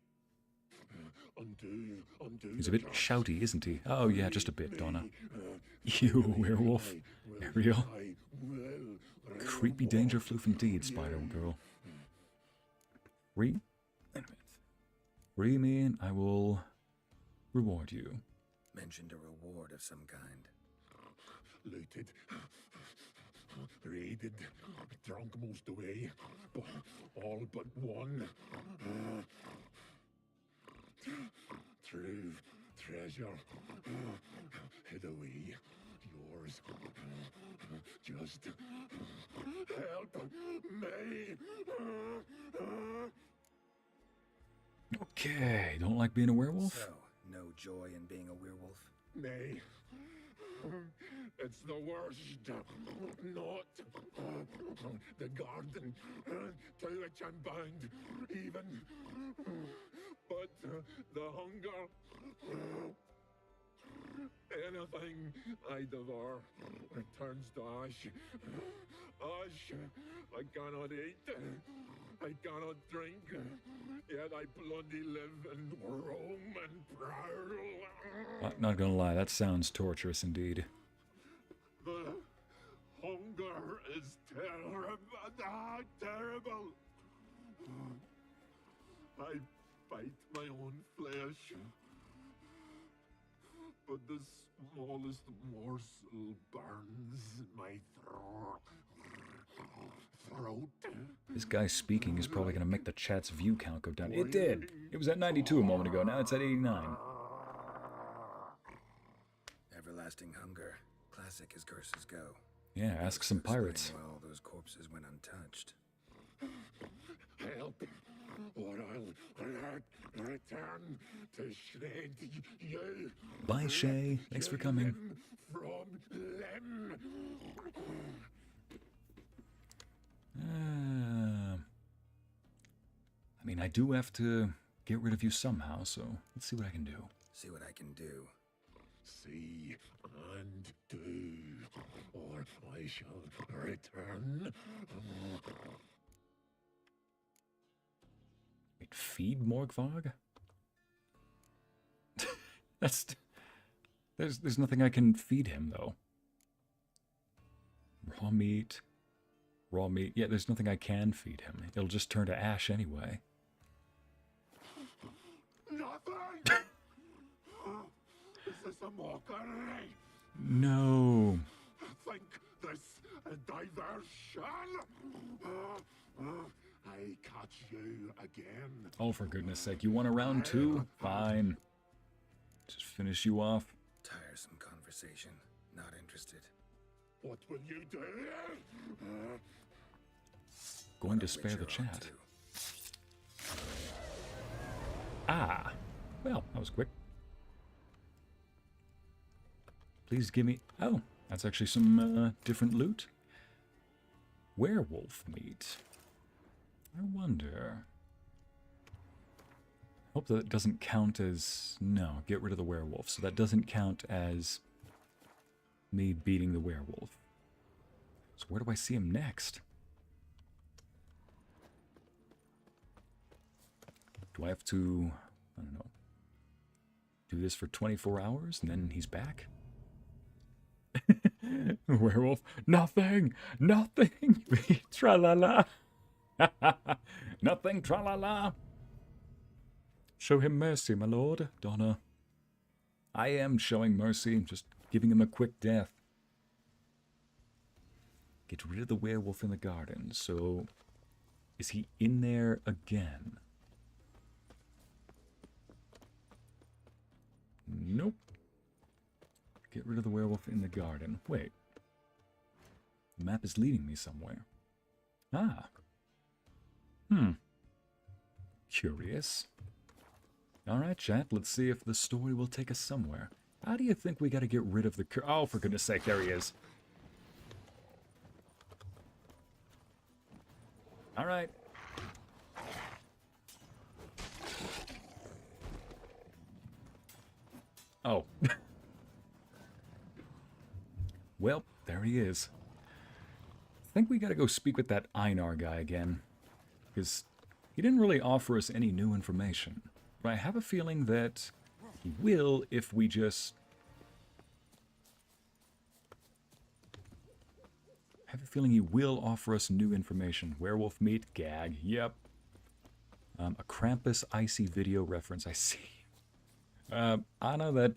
Undo. He's a bit shouty, isn't he? Oh yeah, just a bit, Donna. You werewolf. Ariel. Creepy danger floof indeed, Spider Girl. Free me and I will reward you. Mentioned a reward of some kind. Looted. Raided. Drunk most away. All but one. True treasure. Hid away. Yours. Just help me. Okay, don't like being a werewolf? So, no joy in being a werewolf? Nay. It's the worst. Not the garden to which I'm bound, even. But the hunger. Anything I devour turns to ash. Ash. I cannot eat. I cannot drink. Yet I bloody live and roam and prowl. Not gonna lie, that sounds torturous indeed. The hunger is terrible. Terrible. I bite my own flesh. But the smallest morsel burns my throat. This guy speaking is probably going to make the chat's view count go down. It did! It was at 92 a moment ago, now it's at 89. Everlasting hunger. Classic as curses go. Yeah, ask some pirates. Well, those corpses went untouched. Help, or I'll return to shred you. Bye, Shay. Thanks for coming. From limb. I mean, I do have to get rid of you somehow, so let's see what I can do. See what I can do. See and do, or I shall return. Wait, feed Morgvog? There's nothing I can feed him, though. Raw meat. Raw meat. Yeah, there's nothing I can feed him. It'll just turn to ash anyway. Nothing! Is this a mockery? No. Think this a diversion? I catch you again. Oh, for goodness sake, you want a round 2? Fine. Just finish you off. Tiresome conversation. Not interested. What will you do? Going to spare the chat. Ah. Well, that was quick. Please give me... Oh, that's actually some different loot. Werewolf meat. I wonder... Hope that doesn't count as... No, get rid of the werewolf. So that doesn't count as me beating the werewolf. So where do I see him next? Do I have to, I don't know, do this for 24 hours and then he's back? Werewolf, nothing, nothing, tra-la-la, nothing, tra-la-la. Show him mercy, my lord, Donna. I am showing mercy, just giving him a quick death. Get rid of the werewolf in the garden. So, is he in there again? Nope. Get rid of the werewolf in the garden. Wait. The map is leading me somewhere. Ah. Curious. Alright, chat, let's see if the story will take us somewhere. How do you think we gotta get rid of the Oh, for goodness sake, there he is. Alright. Oh. Well, there he is. I think we gotta go speak with that Einar guy again. Because he didn't really offer us any new information. But I have a feeling that he will if we just... I have a feeling he will offer us new information. Werewolf meat, gag, yep. A Krampus Ycey video reference, I see. Anna, that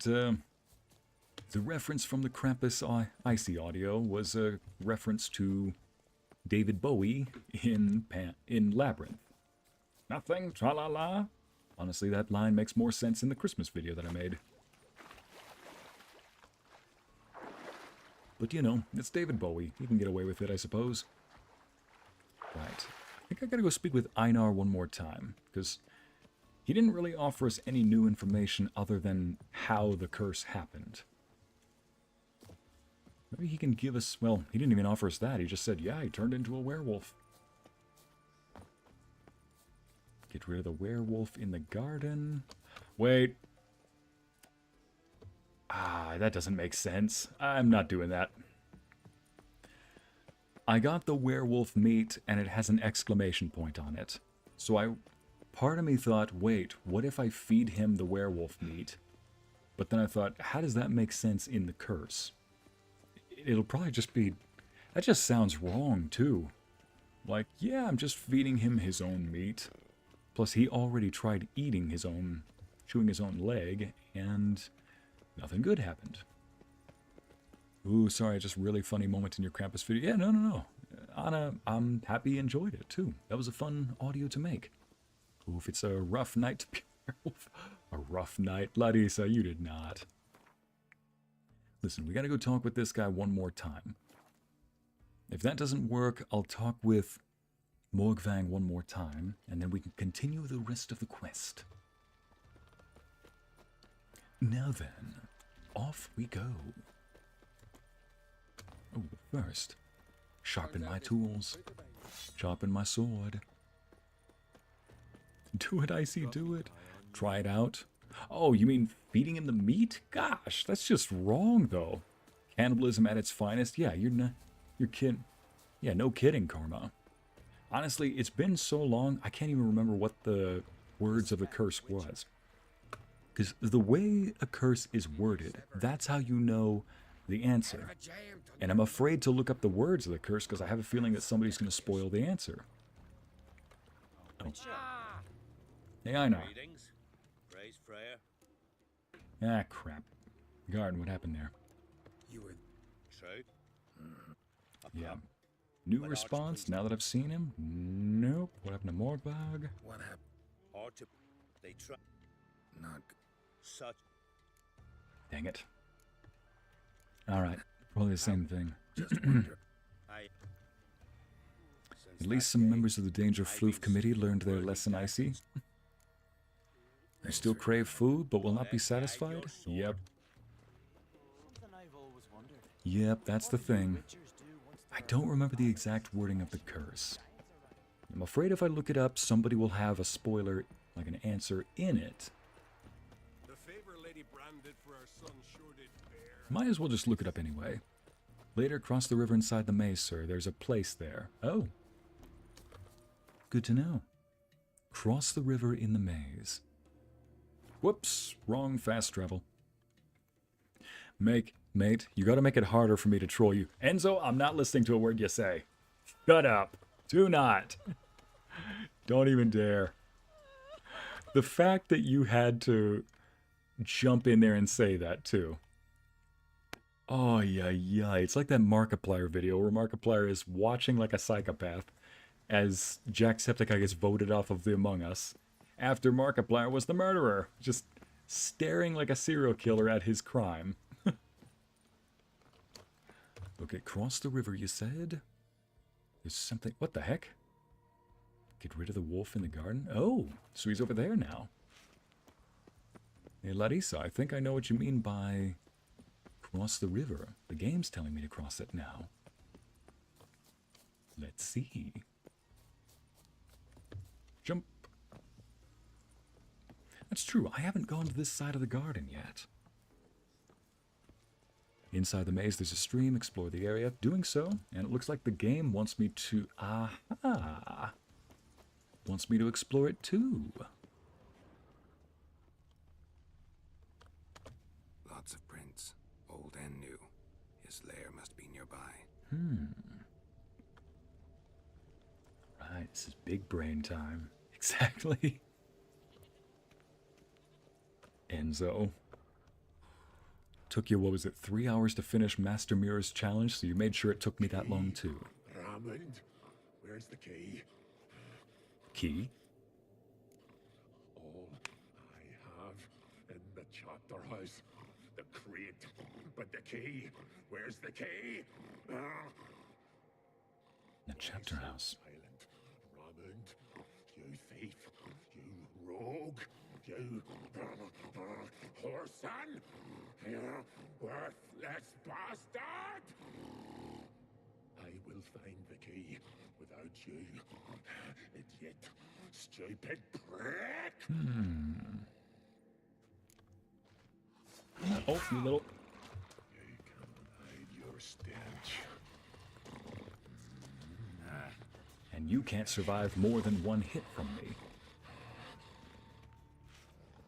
the reference from the Krampus Ycey audio was a reference to David Bowie in Labyrinth. Nothing, tra-la-la. Honestly, that line makes more sense in the Christmas video that I made. But you know, it's David Bowie. He can get away with it, I suppose. Right. I think I gotta go speak with Einar one more time, because he didn't really offer us any new information other than how the curse happened. Maybe he can give us... Well, he didn't even offer us that. He just said, yeah, he turned into a werewolf. Get rid of the werewolf in the garden. Wait. Ah, that doesn't make sense. I'm not doing that. I got the werewolf meat, and it has an exclamation point on it. So part of me thought, wait, what if I feed him the werewolf meat? But then I thought, how does that make sense in the curse? It'll probably just be... That just sounds wrong, too. Like, yeah, I'm just feeding him his own meat. Plus, he already tried eating his own... chewing his own leg, and nothing good happened. Ooh, sorry, just really funny moment in your Krampus video. Yeah, no. Anna, I'm happy you enjoyed it, too. That was a fun audio to make. Ooh, if it's a rough night to be a werewolf. A rough night. Larissa, you did not. Listen, we gotta go talk with this guy one more time. If that doesn't work, I'll talk with Morgvang one more time, and then we can continue the rest of the quest. Now then, off we go. Oh, but first, sharpen my tools, sharpen my sword. Do it, Ycey, do it. Try it out. Oh, you mean feeding him the meat? Gosh, that's just wrong, though. Cannibalism at its finest? Yeah, you're kidding. Yeah, no kidding, Karma. Honestly, it's been so long, I can't even remember what the words of the curse was. Because the way a curse is worded, that's how you know the answer. And I'm afraid to look up the words of the curse because I have a feeling that somebody's going to spoil the answer. Oh. Hey, I know. Ah, crap. Garden, what happened there? You were... True. Yeah. New response now that I've seen him? Nope. What happened to Morgbog? What happened? They try. Not Such. Dang it. Alright. Probably the same thing. At least some members of the Danger Floof Committee learned their lesson, Ycey. You still crave food, but will not be satisfied? Yep. Yep, that's the thing. I don't remember the exact wording of the curse. I'm afraid if I look it up, somebody will have a spoiler, like an answer in it. The favor Lady Brand did for our son sure did bear. Might as well just look it up anyway. Later, cross the river inside the maze, sir. There's a place there. Oh. Good to know. Cross the river in the maze. Whoops. Wrong fast travel. Mate, you gotta make it harder for me to troll you. Enzo, I'm not listening to a word you say. Shut up. Do not. Don't even dare. The fact that you had to jump in there and say that, too. Oh, yeah. It's like that Markiplier video where Markiplier is watching like a psychopath as Jacksepticeye gets voted off of the Among Us after Markiplier was the murderer, just staring like a serial killer at his crime. Okay, cross the river, you said? There's something... What the heck? Get rid of the wolf in the garden? Oh, so he's over there now. Hey, Larissa, I think I know what you mean by cross the river. The game's telling me to cross it now. Let's see. Jump. That's true. I haven't gone to this side of the garden yet. Inside the maze, there's a stream. Explore the area. Doing so, and it looks like the game wants me to... Aha! Wants me to explore it too. lots of prints, old and new. His lair must be nearby. Right, this is big brain time. Exactly. Enzo. Took you, what was it, 3 hours to finish Master Mirror's challenge, so you made sure it took me that long too. Raymond, where's the key? Key? All I have in the chapter house. The crate. But the key. Where's the key? The chapter house. Silent. Raymond, you thief. You rogue. You whoreson. You worthless bastard. I will find the key without you. Idiot. Stupid prick. Oh, you little... You cannot hide your stench. And you can't survive more than one hit from me.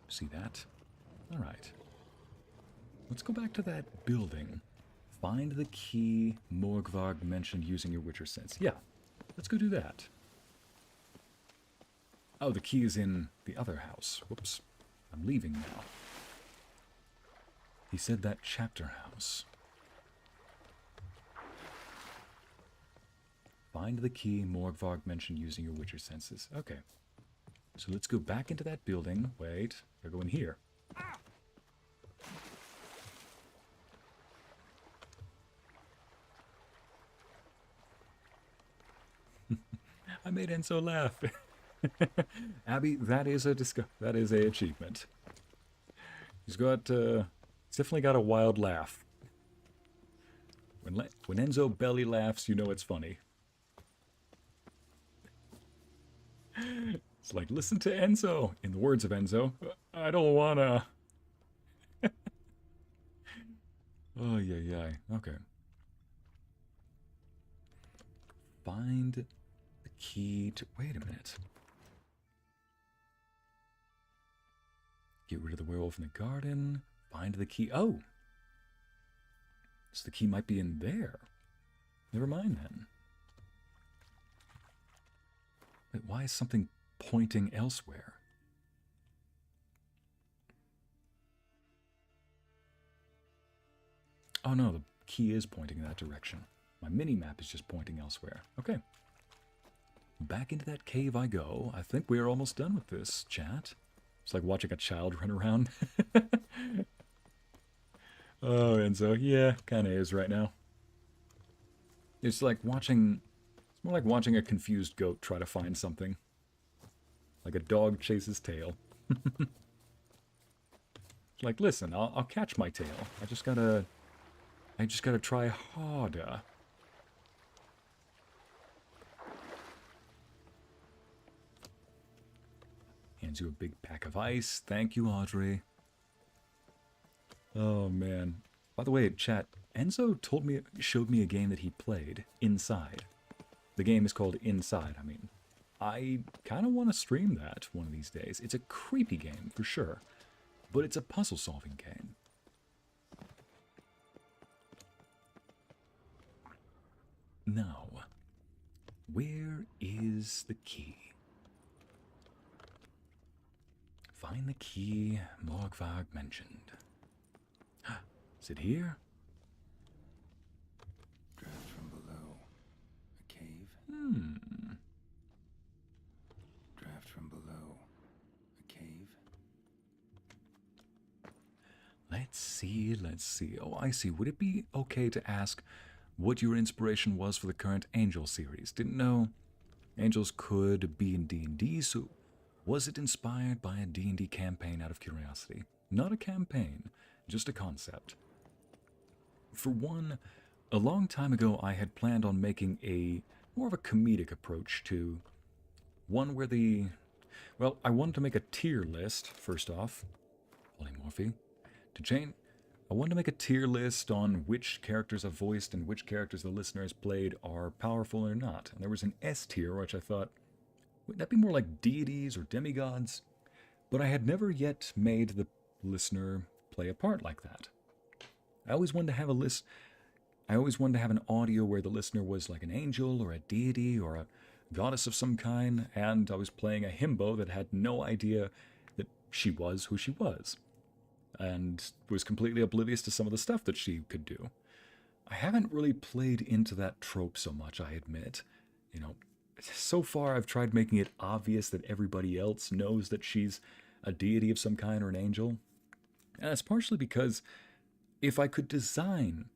See that? All right. Let's go back to that building. Find the key Morgvarg mentioned using your Witcher sense. Yeah, let's go do that. Oh, the key is in the other house. Whoops. I'm leaving now. He said that chapter house. Find the key Morgvarg mentioned using your Witcher senses. Okay. So let's go back into that building. Wait, gotta go in here. I made Enzo laugh. Abby, that is a achievement. He's definitely got a wild laugh. When Enzo belly laughs, you know it's funny. It's like, listen to Enzo. In the words of Enzo, I don't wanna. Oh, yeah. Okay. Find the key to... Wait a minute. Get rid of the werewolf in the garden. Find the key. Oh! So the key might be in there. Never mind then. Wait, why is something pointing elsewhere? Oh no, the key is pointing in that direction. My mini-map is just pointing elsewhere. Okay. Back into that cave I go. I think we are almost done with this, chat. It's like watching a child run around. Oh, Enzo. Yeah, kind of is right now. It's like watching... It's more like watching a confused goat try to find something. Like a dog chases tail. It's like, listen, I'll catch my tail. I just gotta try harder. Hands you a big pack of ice. Thank you, Audrey. Oh, man. By the way, chat, Enzo showed me a game that he played, Inside. The game is called Inside. I mean, I kind of want to stream that one of these days. It's a creepy game, for sure. But it's a puzzle-solving game. Now, where is the key? Find the key Morgvarg mentioned. Is it here? Draft from below. A cave. Draft from below. A cave. Let's see, let's see. Oh, I see. Would it be okay to ask what your inspiration was for the current Angel series? Didn't know Angels could be in D&D, so was it inspired by a D&D campaign out of curiosity? Not a campaign, just a concept. For one, a long time ago I had planned on making a more of a comedic approach to one where well, I wanted to make a tier list, first off, polymorphy, I wanted to make a tier list on which characters I've voiced and which characters the listener has played are powerful or not. And there was an S tier, which I thought, wouldn't that be more like deities or demigods? But I had never yet made the listener play a part like that. I always wanted to have an audio where the listener was like an angel or a deity or a goddess of some kind, and I was playing a himbo that had no idea that she was who she was, and was completely oblivious to some of the stuff that she could do. I haven't really played into that trope so much, I admit. You know, so far I've tried making it obvious that everybody else knows that she's a deity of some kind or an angel. And that's partially because if I could design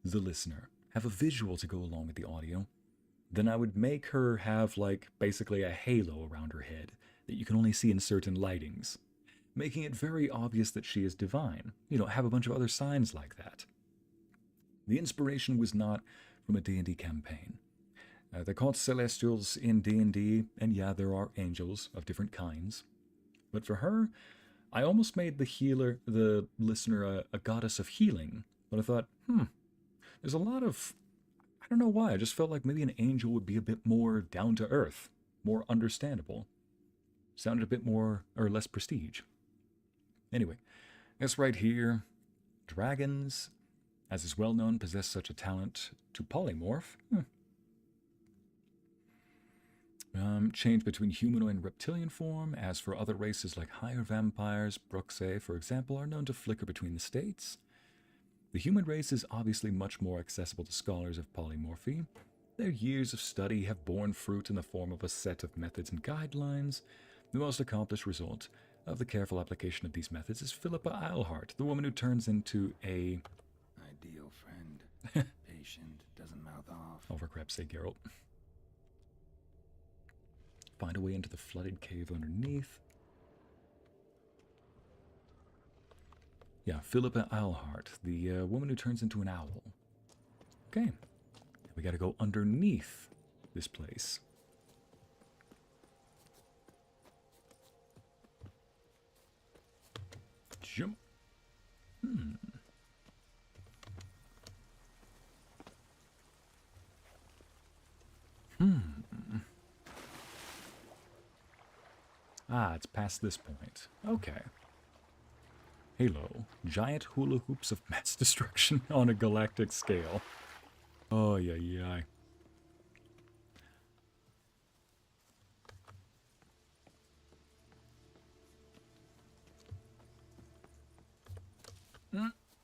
the listener, have a visual to go along with the audio, then I would make her have, like, basically a halo around her head that you can only see in certain lightings, making it very obvious that she is divine. You know, have a bunch of other signs like that. The inspiration was not from a D&D campaign. They're called Celestials in D&D, and yeah, there are angels of different kinds. But for her, I almost made the listener, a goddess of healing. But I thought, there's a lot of, I don't know why, I just felt like maybe an angel would be a bit more down to earth, more understandable. Sounded a bit more, or less prestige. Anyway, this right here, dragons, as is well known, possess such a talent to polymorph. Change between humanoid and reptilian form. As for other races like higher vampires, Bruxae, for example, are known to flicker between the states. The human race is obviously much more accessible to scholars of polymorphy. Their years of study have borne fruit in the form of a set of methods and guidelines. The most accomplished result of the careful application of these methods is Philippa Eilhart, the woman who turns into a... Ideal friend. Patient, doesn't mouth off. Oh, for crap's sake, Geralt. Find a way into the flooded cave underneath. Yeah, Philippa Eilhart, the woman who turns into an owl. Okay, we gotta go underneath this place. Jump. Ah, it's past this point. Okay. Halo. Giant hula hoops of mass destruction on a galactic scale. Oh, yeah.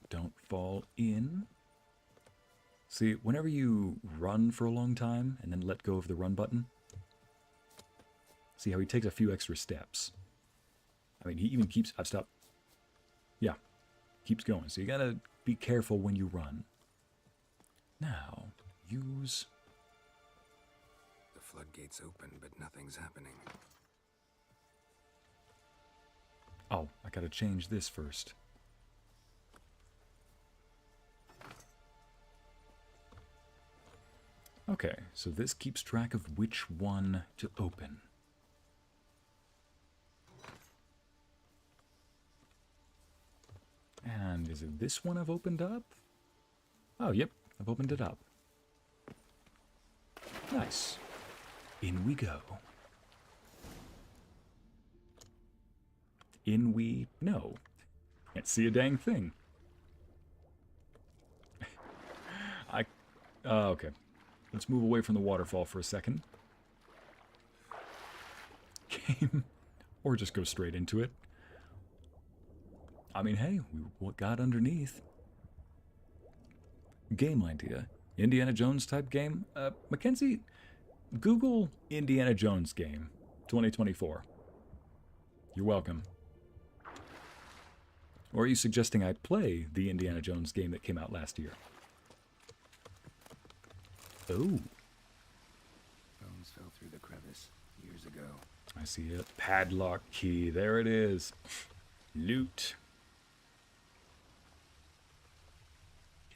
Don't fall in. See, whenever you run for a long time and then let go of the run button, see how he takes a few extra steps. I mean, he even keeps... I've stopped. Yeah, keeps going. So you gotta be careful when you run. Now, use... The floodgates open, but nothing's happening. Oh, I gotta change this first. Okay, so this keeps track of which one to open. And is it this one I've opened up? Oh, yep, I've opened it up. Nice. In we go. In we... No. Can't see a dang thing. Okay. Let's move away from the waterfall for a second. Game. Or just go straight into it. I mean, hey, what got underneath? Game idea. Indiana Jones type game? Mackenzie, Google Indiana Jones game 2024. You're welcome. Or are you suggesting I play the Indiana Jones game that came out last year? Oh. Bones fell through the crevice years ago. I see it. Padlock key. There it is. Loot.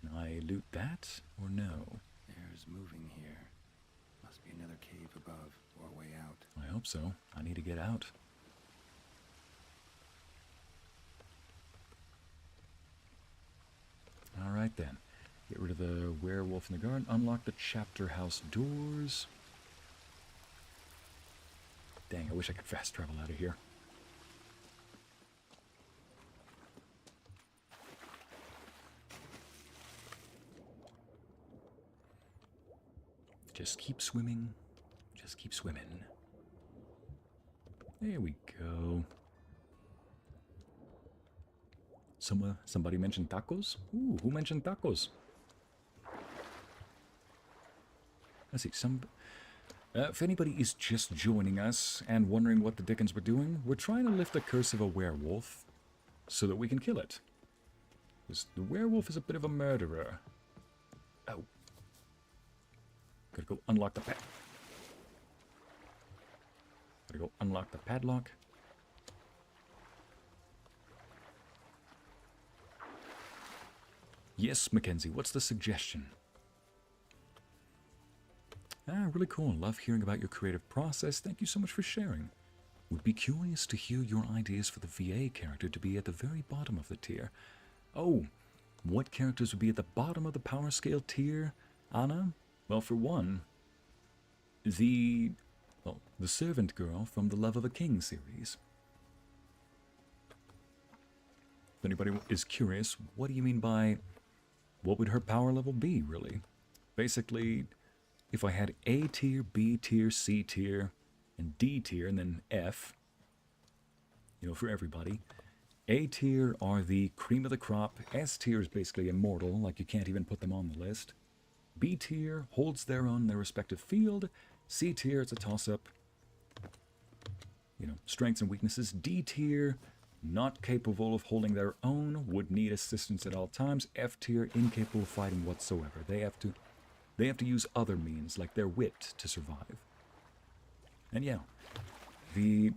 Can I loot that or no? There's moving here. Must be another cave above or way out. I hope so. I need to get out. Alright then. Get rid of the werewolf in the garden. Unlock the chapter house doors. Dang, I wish I could fast travel out of here. Just keep swimming. Just keep swimming. There we go. Somebody mentioned tacos? Ooh, who mentioned tacos? Let's see, if anybody is just joining us and wondering what the dickens we're doing, we're trying to lift the curse of a werewolf so that we can kill it. Because the werewolf is a bit of a murderer. Oh. Gotta go unlock the Gotta go unlock the padlock. Yes, Mackenzie, what's the suggestion? Ah, really cool. Love hearing about your creative process. Thank you so much for sharing. Would be curious to hear your ideas for the VA character to be at the very bottom of the tier. Oh, what characters would be at the bottom of the power scale tier, Anna? Well, for one, the servant girl from the Love of a King series. If anybody is curious, what do you mean by... What would her power level be, really? Basically, if I had A tier, B tier, C tier, and D tier, and then F, you know, for everybody. A tier are the cream of the crop. S tier is basically immortal, like you can't even put them on the list. B tier holds their own in their respective field. C tier, it's a toss-up. You know, strengths and weaknesses. D tier, not capable of holding their own, would need assistance at all times. F tier, incapable of fighting whatsoever. They have to use other means, like their wit, to survive. And yeah, and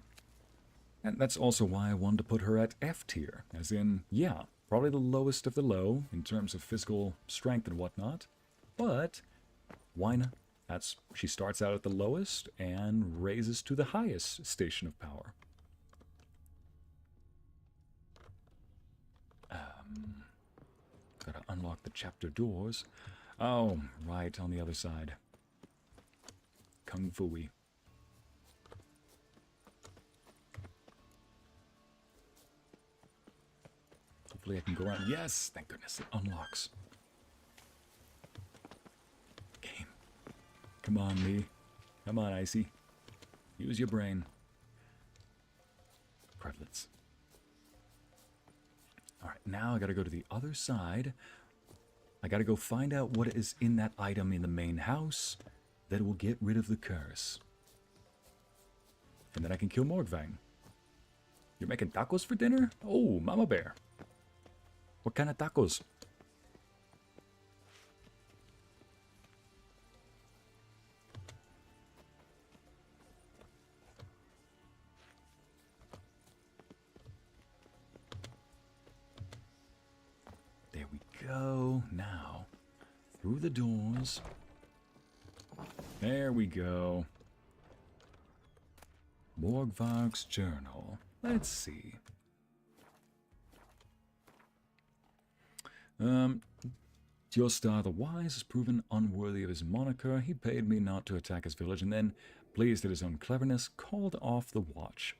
that's also why I wanted to put her at F tier, as in, yeah, probably the lowest of the low in terms of physical strength and whatnot, but why not? She starts out at the lowest and raises to the highest station of power. Gotta unlock the chapter doors. Oh, right, on the other side. Kung Fu-y. Hopefully I can go around. Yes! Thank goodness it unlocks. Game. Come on, me. Come on, Ycey. Use your brain. Credlets. Alright, now I gotta go to the other side. I gotta go find out what is in that item in the main house that will get rid of the curse. And then I can kill Morgvang. You're making tacos for dinner? Oh, Mama Bear. What kind of tacos? There we go. Now, through the doors. There we go. Morgvarg's journal. Let's see. Tjostar the Wise has proven unworthy of his moniker. He paid me not to attack his village and then, pleased at his own cleverness, called off the watch.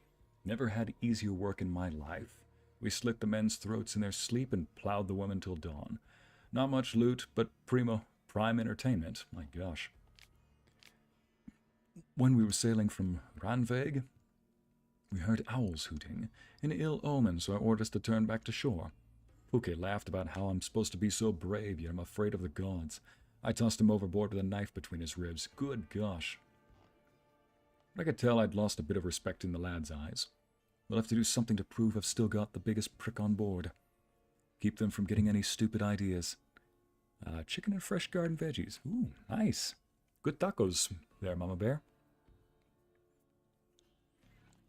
Never had easier work in my life. We slit the men's throats in their sleep and plowed the women till dawn. Not much loot, but prime entertainment. My gosh. When we were sailing from Ranveg, we heard owls hooting, an ill omen, so I ordered us to turn back to shore. Puke laughed about how I'm supposed to be so brave, yet I'm afraid of the gods. I tossed him overboard with a knife between his ribs. Good gosh. I could tell I'd lost a bit of respect in the lad's eyes. We'll have to do something to prove I've still got the biggest prick on board. Keep them from getting any stupid ideas. Chicken and fresh garden veggies. Ooh, nice. Good tacos there, Mama Bear.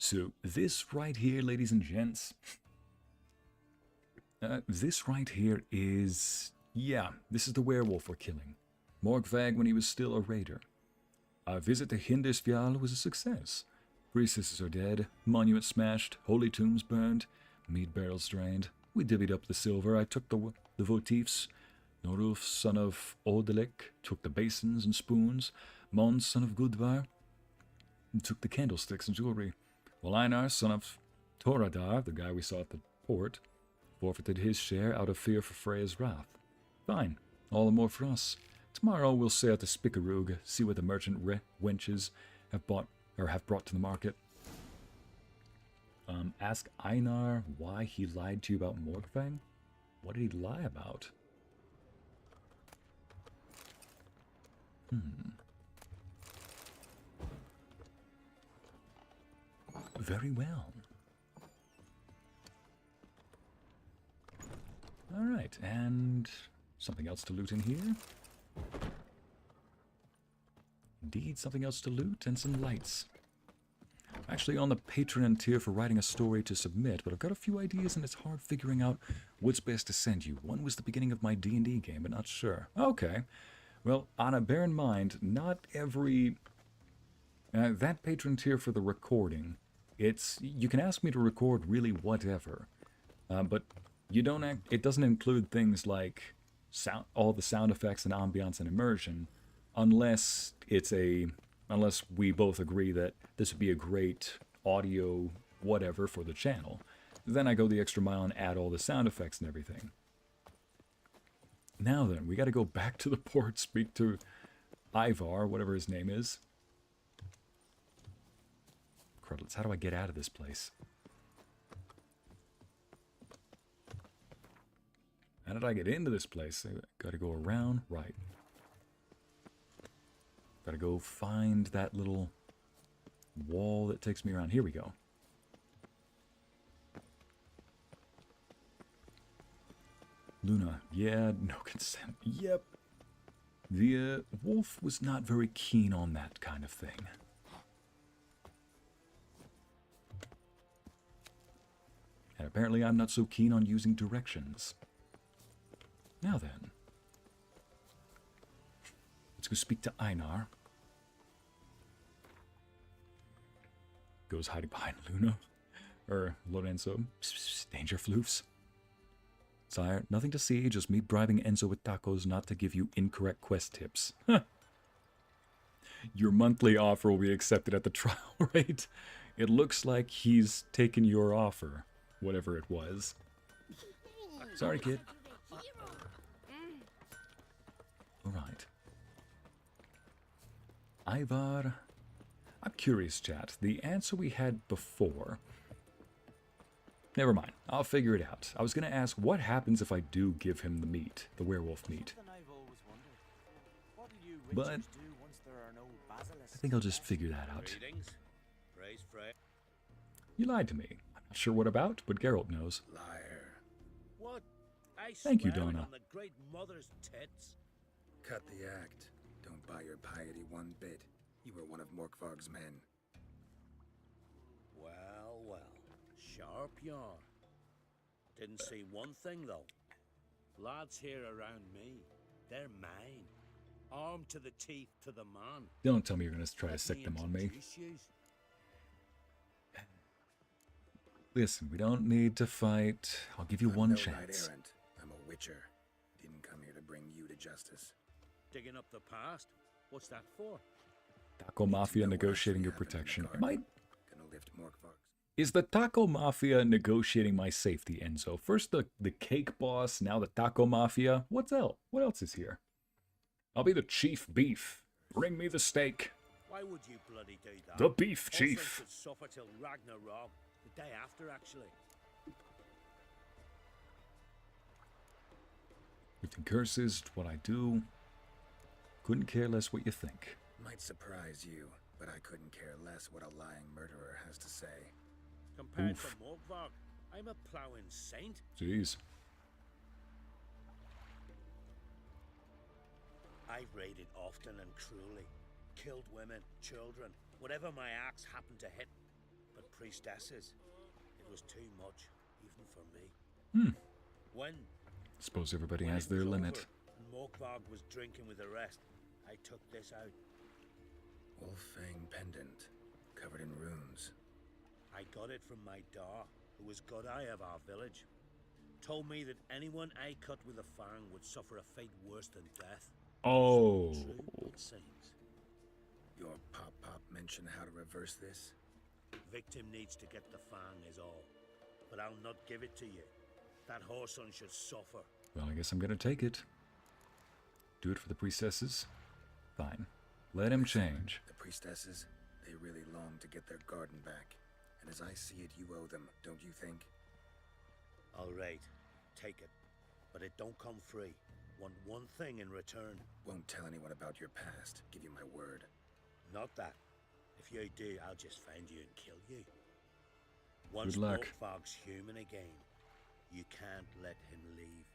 So, this right here, ladies and gents, this right here is, yeah, this is the werewolf we're killing. Morgvag when he was still a raider. Our visit to Hindisfjall was a success. Priestesses are dead, monuments smashed, holy tombs burned, mead barrels drained. We divvied up the silver. I took the votifs. Norulf, son of Odelik, took the basins and spoons. Mons, son of Gudvar, took the candlesticks and jewelry. While Einar, son of Toradar, the guy we saw at the port, forfeited his share out of fear for Freya's wrath. Fine, all the more for us. Tomorrow we'll sail to Spikarug, see what the merchant wenches have brought to the market. Ask Einar why he lied to you about Morgvang. What did he lie about? Very well. Alright, and something else to loot in here. Indeed, something else to loot and some lights. I'm actually on the Patreon tier for writing a story to submit, but I've got a few ideas and it's hard figuring out what's best to send you. One was the beginning of my D&D game, but not sure. Okay. Well, Anna, bear in mind, not every... that patron tier for the recording, you can ask me to record really whatever, but it doesn't include things like all the sound effects and ambiance and immersion, unless we both agree that this would be a great audio whatever for the channel. Then I go the extra mile and add all the sound effects and everything. Now then, we got to go back to the port, speak to Ivar, whatever his name is. Crudlets, how do I get out of this place? How did I get into this place? I got to go around, right. Got to go find that little wall that takes me around. Here we go. Luna, yeah, no consent. Yep. The wolf was not very keen on that kind of thing. And apparently I'm not so keen on using directions. Now then. Let's go speak to Einar. Goes hiding behind Luna. Or Lorenzo. Danger floofs. Sire, nothing to see, just me bribing Enzo with tacos not to give you incorrect quest tips. Your monthly offer will be accepted at the trial rate. It looks like he's taken your offer, whatever it was. Sorry, kid. Alright. Ivar. I'm curious, chat. The answer we had before. Never mind. I'll figure it out. I was going to ask, what happens if I do give him the meat, the werewolf meat? But I think I'll just figure that out. You lied to me. I'm not sure what about, but Geralt knows. Liar. What? I Thank you, swear it Donna. on the great mother's tits. Cut the act. Don't buy your piety one bit. You were one of Morkvarg's men. Well, well. Sharp yarn. Didn't see one thing, though. Lads here around me, they're mine. Armed to the teeth to the man. Don't tell me you're going to try to Let sick me them on me. introduce yous. Listen, we don't need to fight. I'll give you I'm one no chance. knight-errant. I'm a witcher. Didn't come here to bring you to justice. Digging up the past? What's that for? Taco Mafia negotiating your protection. Am I... Gonna lift Morkvarg's. Is the Taco Mafia negotiating my safety, Enzo? First the cake boss, now the Taco Mafia. What's else? What else is here? I'll be the chief beef. Bring me the steak. Why would you bloody do that? The beef Wholesome chief. should suffer till Ragnarok. The day after, actually. Lifting curses, what I do. Couldn't care less what you think. Might surprise you, but I couldn't care less what a lying murderer has to say. Compared Oof. to Morkvarg, I'm a ploughing saint. Jeez. I've raided often and cruelly. Killed women, children, whatever my axe happened to hit. But priestesses, it was too much, even for me. When Suppose everybody when has it their was limit. over and Morkvarg was drinking with the rest, I took this out. Wolf-fang pendant, covered in runes. I got it from my da, who was god eye of our village. Told me that anyone I cut with a fang would suffer a fate worse than death. Oh. True, it seems. Your pop-pop mentioned how to reverse this? Victim needs to get the fang is all. But I'll not give it to you. That whoreson should suffer. Well, I guess I'm gonna take it. Do it for the priestesses? Fine. Let him change. The priestesses, they really long to get their garden back. And as I see it, you owe them, don't you think? All right, take it. But it don't come free. Want one thing in return. Won't tell anyone about your past, give you my word. Not that. If you do, I'll just find you and kill you. Once Good luck. Morkvarg's human again, you can't let him leave.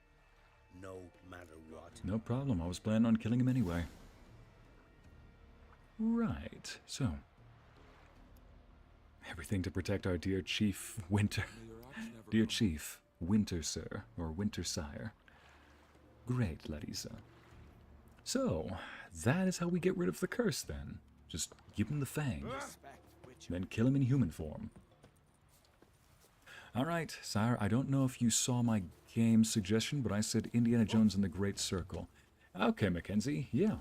No matter what. No problem. I was planning on killing him anyway. Right. So. Everything to protect our dear Chief Winter. Dear Chief Winter Sir, or Winter Sire. Great, Larissa. So, that is how we get rid of the curse then. Just give him the fang. Then kill him in human form. Alright, Sire, I don't know if you saw my game suggestion, but I said Indiana Jones and the Great Circle. Okay, Mackenzie, yeah.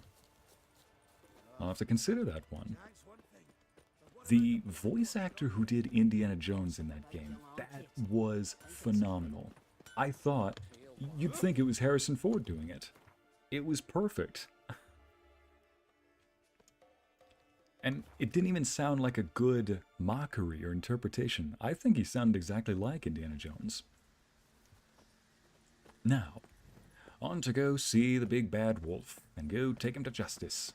I'll have to consider that one. The voice actor who did Indiana Jones in that game, that was phenomenal. I thought you'd think it was Harrison Ford doing it. It was perfect. And it didn't even sound like a good mockery or interpretation. I think he sounded exactly like Indiana Jones. Now, on to go see the big bad wolf and go take him to justice.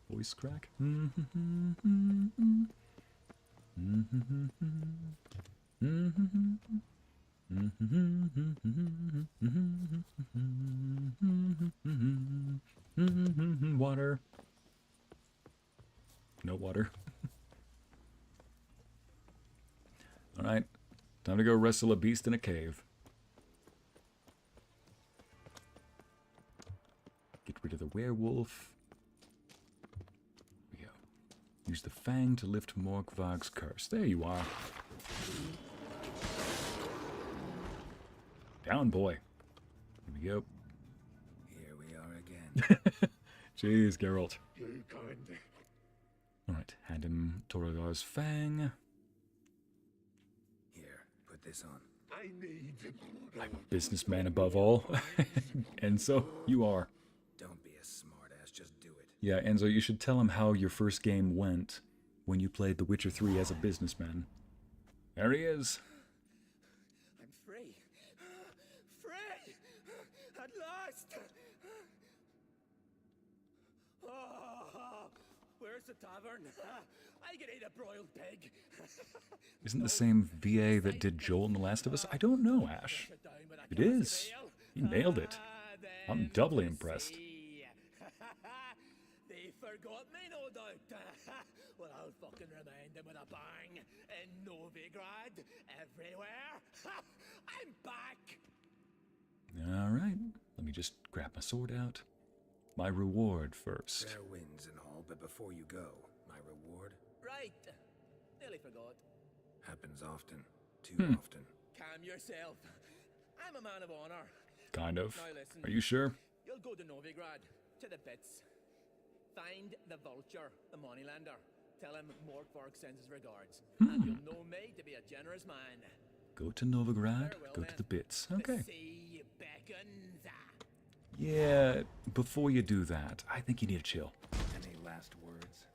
Voice crack. Water. No water. Alright. Time to go wrestle a beast in a cave. Get rid of the werewolf. Here we go. Use the fang to lift Morkvarg's curse. There you are. Down, boy. Here we go. Here we are again. Jeez, Geralt. You kind. Alright, hand him Torgar's fang. Here, put this on. I need. I'm a businessman above all. And so, you are. Don't be a smartass, just do it. Yeah, Enzo, you should tell him how your first game went when you played The Witcher 3 as a businessman. There he is. I'm free. Free! At last! Oh, where's the tavern? I can eat a broiled pig. Isn't the same VA that did Joel in The Last of Us? I don't know, Ash. It is. You nailed it. I'm doubly impressed. They forgot me, no doubt. Well, I'll fucking remind them with a bang. In Novigrad, everywhere. I'm back. All right. Let me just grab my sword out. My reward first. Fair winds and all, but before you go, my reward? Right. Nearly forgot. Happens often. Too often. Calm yourself. I'm a man of honor. Kind of. Now listen. Are you sure? You'll go to Novigrad, to the pits. Find the vulture, the moneylender. Tell him Morkvark sends his regards. And you'll know me to be a generous man. Go to Novigrad, Farewell, go then. to the bits. Okay. The sea beckons. Yeah, before you do that, I think you need to chill. Any last words?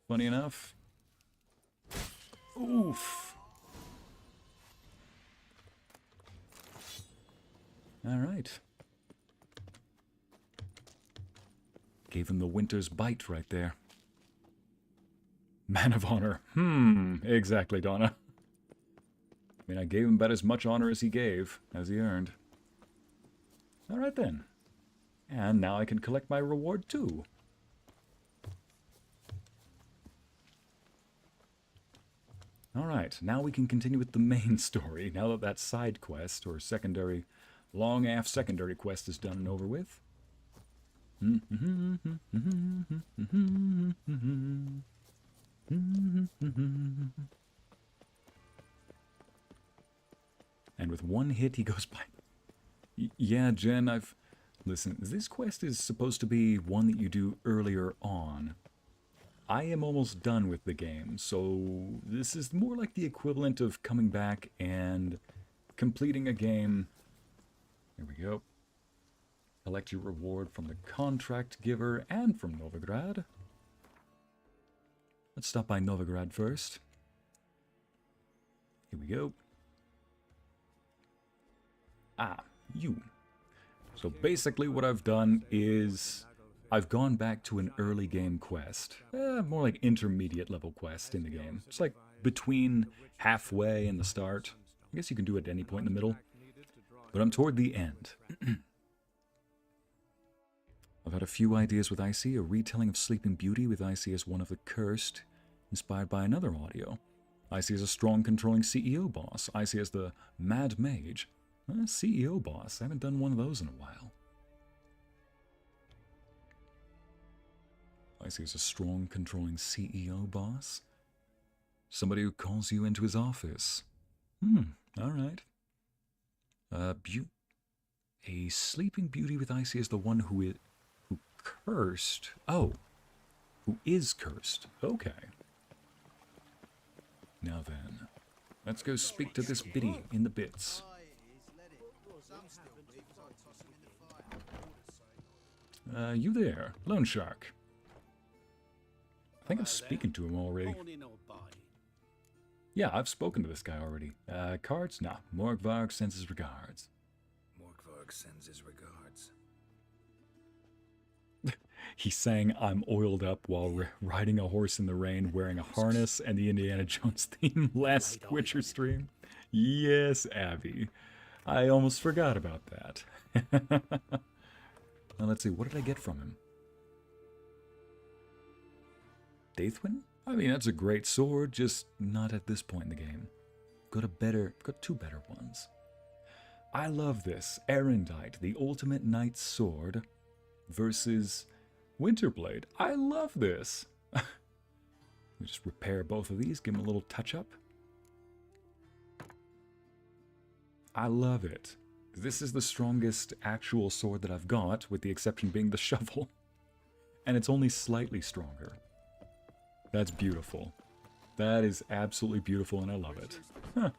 Funny enough. Oof. All right. Gave him the winter's bite right there. Man of honor. Exactly, Donna. I mean, I gave him about as much honor as he gave, as he earned. All right, then. And now I can collect my reward, too. All right, now we can continue with the main story, now that that side quest, or secondary, long-ass secondary quest is done and over with. And with one hit, he goes by. Yeah, Jen, Listen, this quest is supposed to be one that you do earlier on. I am almost done with the game, so this is more like the equivalent of coming back and completing a game. Here we go. Collect your reward from the contract giver and from Novigrad. Let's stop by Novigrad first. Here we go. Ah, you. So basically what I've done is I've gone back to an early game quest. More like intermediate level quest in the game. It's like between halfway and the start. I guess you can do it at any point in the middle. But I'm toward the end. I've had a few ideas with Ycey, a retelling of Sleeping Beauty with Ycey as one of the cursed, inspired by another audio. Ycey as a strong, controlling CEO boss. Ycey as the Mad Mage. CEO boss. I haven't done one of those in a while. Ycey as a strong, controlling CEO boss. Somebody who calls you into his office. Alright. A Sleeping Beauty with Ycey as the one who cursed. Oh. Who is cursed. Okay. Now then. Let's go speak to this biddy in the bits. You there, Lone Shark. I think I'm speaking to him already. Yeah, I've spoken to this guy already. Cards? Nah. Morkvark sends his regards. Morkvark sends his regards. He sang I'm oiled up while riding a horse in the rain, wearing a harness, and the Indiana Jones theme last Witcher stream. Yes, Abby. I almost forgot about that. Now let's see, what did I get from him? Daithwin? I mean, that's a great sword, just not at this point in the game. Got two better ones. I love this. Erendite, the ultimate knight's sword, versus Winterblade. I love this. We just repair both of these, give them a little touch-up. I love it. This is the strongest actual sword that I've got, with the exception being the shovel. And it's only slightly stronger. That's beautiful. That is absolutely beautiful, and I love it. Huh.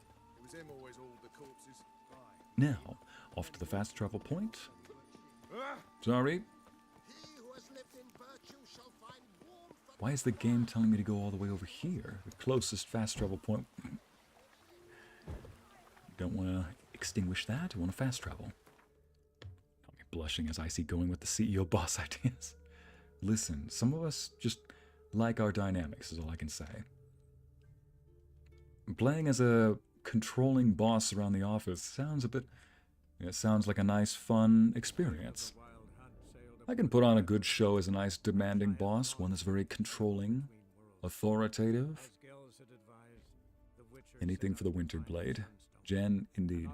Now, off to the fast travel point. Sorry. Why is the game telling me to go all the way over here? The closest fast travel point. Don't want to extinguish that. I want to fast travel. Got me blushing as Ycey going with the CEO boss ideas. Listen, some of us just like our dynamics, is all I can say. Playing as a controlling boss around the office sounds a bit... It sounds like a nice, fun experience. I can put on a good show as a nice, demanding boss, one that's very controlling, authoritative. Anything for the Winterblade. Jen, indeed.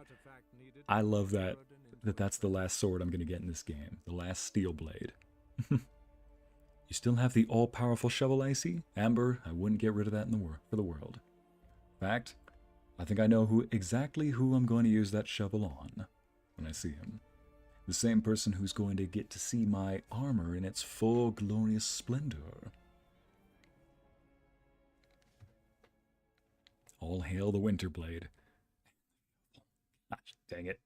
I love that that's the last sword I'm going to get in this game. The last steel blade. You still have the all-powerful shovel, Ycey? Amber, I wouldn't get rid of that for the world. In fact, I think I know exactly who I'm going to use that shovel on when I see him. The same person who's going to get to see my armor in its full glorious splendor. All hail the Winterblade. Gosh, dang it.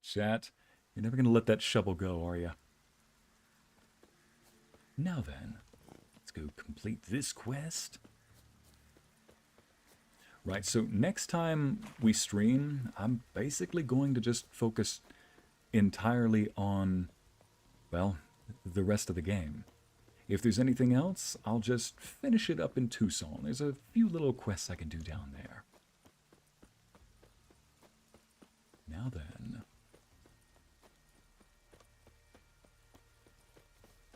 Chat, you're never going to let that shovel go, are you? Now then, let's go complete this quest. Right, so next time we stream, I'm basically going to just focus entirely on, well, the rest of the game. If there's anything else, I'll just finish it up in Tucson. There's a few little quests I can do down there. Now then.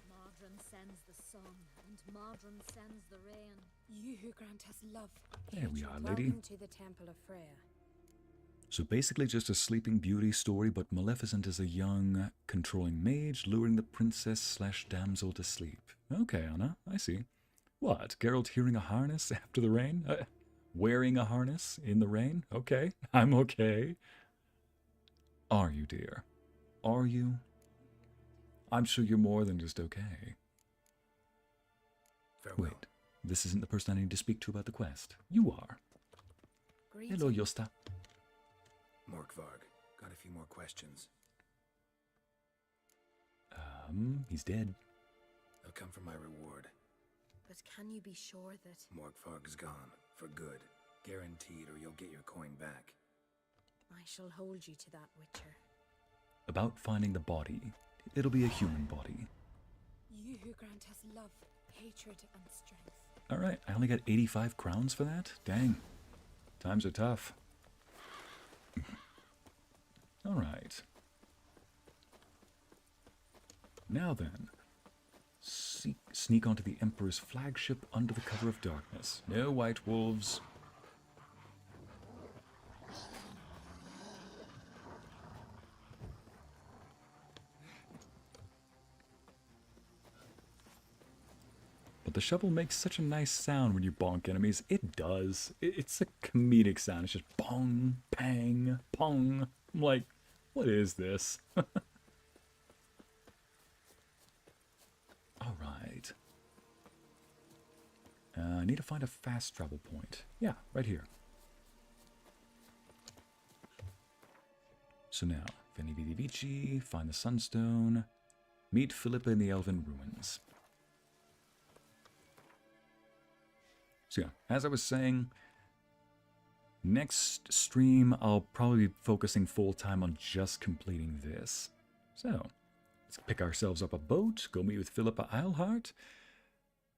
Mardrun sends the sun, and Mardrun sends the rain. You who grant us love. There we are, lady. Welcome to the Temple of Freya. So basically just a Sleeping Beauty story, but Maleficent is a young, controlling mage luring the princess/damsel to sleep. Okay, Anna, I see. What, Geralt hearing a harness after the rain? Wearing a harness in the rain? Okay, I'm okay. Are you, dear? Are you? I'm sure you're more than just okay. Farewell. Wait, this isn't the person I need to speak to about the quest. You are. Greetings. Hello, Josta. Morkvarg, got a few more questions. He's dead. They'll come for my reward. But can you be sure that... Morkvarg's gone, for good. Guaranteed, or you'll get your coin back. I shall hold you to that, Witcher. About finding the body. It'll be a human body. You who grant us love, hatred, and strength. Alright, I only got 85 crowns for that? Dang. Times are tough. Alright. Now then. Sneak onto the Emperor's flagship under the cover of darkness. No white wolves. But the shovel makes such a nice sound when you bonk enemies. It does. It's a comedic sound. It's just bong, pang, pong. I'm like, what is this? Alright. I need to find a fast travel point. Yeah, right here. So now, Veni Vidi Vici, find the Sunstone, meet Philippa in the Elven Ruins. So yeah, as I was saying, next stream I'll probably be focusing full time on just completing this. So, let's pick ourselves up a boat, go meet with Philippa Eilhart,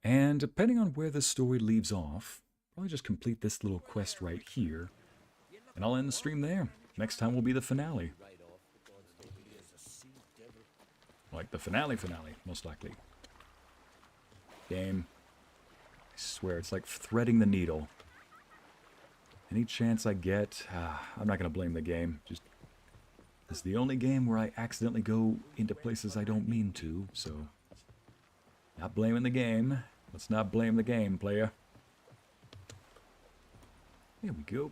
and depending on where the story leaves off, probably just complete this little quest right here, and I'll end the stream there. Next time will be the finale. Like the finale, most likely. Game. I swear, it's like threading the needle. Any chance I get, I'm not going to blame the game. Just, it's the only game where I accidentally go into places I don't mean to, so... Not blaming the game. Let's not blame the game, player. Here we go.